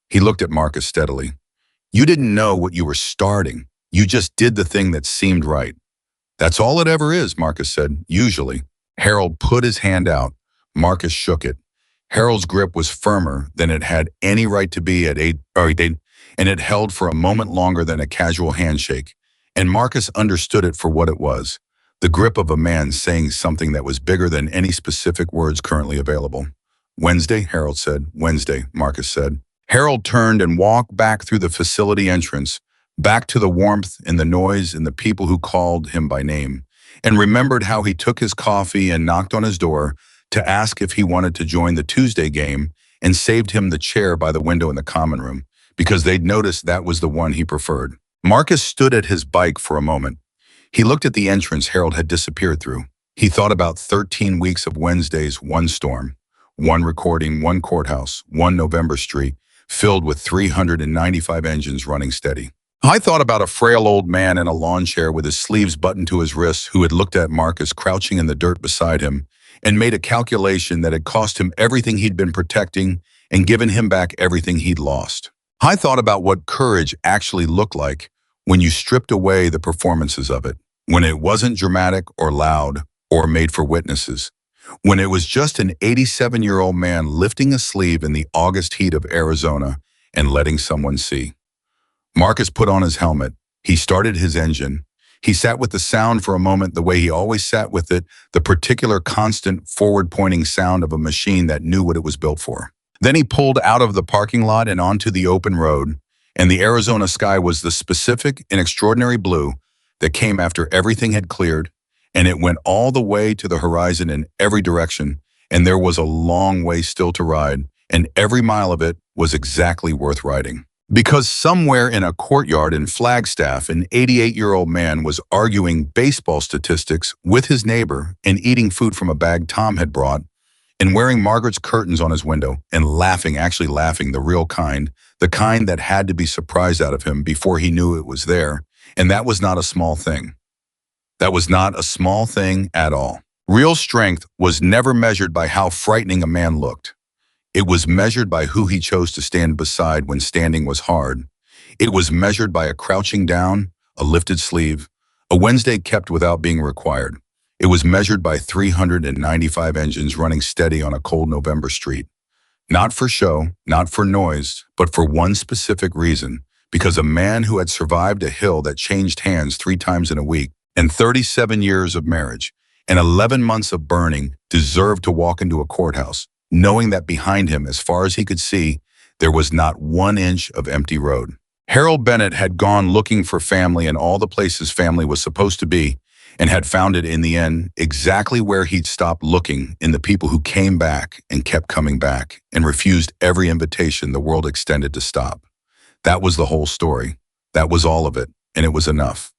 He looked at Marcus steadily. "You didn't know what you were starting. You just did the thing that seemed right." "That's all it ever is," Marcus said, "usually." Harold put his hand out. Marcus shook it. Harold's grip was firmer than it had any right to be at 8, and it held for a moment longer than a casual handshake. And Marcus understood it for what it was, the grip of a man saying something that was bigger than any specific words currently available. "Wednesday," Harold said. "Wednesday," Marcus said. Harold turned and walked back through the facility entrance, back to the warmth and the noise and the people who called him by name, and remembered how he took his coffee and knocked on his door to ask if he wanted to join the Tuesday game and saved him the chair by the window in the common room, because they'd noticed that was the one he preferred. Marcus stood at his bike for a moment. He looked at the entrance Harold had disappeared through. He thought about 13 weeks of Wednesdays, one storm, one recording, one courthouse, one November street, filled with 395 engines running steady. I thought about a frail old man in a lawn chair with his sleeves buttoned to his wrists who had looked at Marcus crouching in the dirt beside him and made a calculation that had cost him everything he'd been protecting and given him back everything he'd lost. I thought about what courage actually looked like when you stripped away the performances of it, when it wasn't dramatic or loud or made for witnesses, when it was just an 87-year-old man lifting a sleeve in the August heat of Arizona and letting someone see. Marcus put on his helmet. He started his engine. He sat with the sound for a moment the way he always sat with it, the particular constant forward-pointing sound of a machine that knew what it was built for. Then he pulled out of the parking lot and onto the open road, and the Arizona sky was the specific and extraordinary blue that came after everything had cleared, and it went all the way to the horizon in every direction, and there was a long way still to ride, and every mile of it was exactly worth riding. Because somewhere in a courtyard in Flagstaff, an 88-year-old man was arguing baseball statistics with his neighbor and eating food from a bag Tom had brought and wearing Margaret's curtains on his window and laughing, actually laughing, the real kind, the kind that had to be surprised out of him before he knew it was there. And that was not a small thing. That was not a small thing at all. Real strength was never measured by how frightening a man looked. It was measured by who he chose to stand beside when standing was hard. It was measured by a crouching down, a lifted sleeve, a Wednesday kept without being required. It was measured by 395 engines running steady on a cold November street. Not for show, not for noise, but for one specific reason, because a man who had survived a hill that changed hands 3 times in a week and 37 years of marriage and 11 months of burning deserved to walk into a courthouse, knowing that behind him, as far as he could see, there was not 1 inch of empty road. Harold Bennett had gone looking for family in all the places family was supposed to be, and had found it in the end exactly where he'd stopped looking, in the people who came back and kept coming back and refused every invitation the world extended to stop. That was the whole story. That was all of it, and it was enough.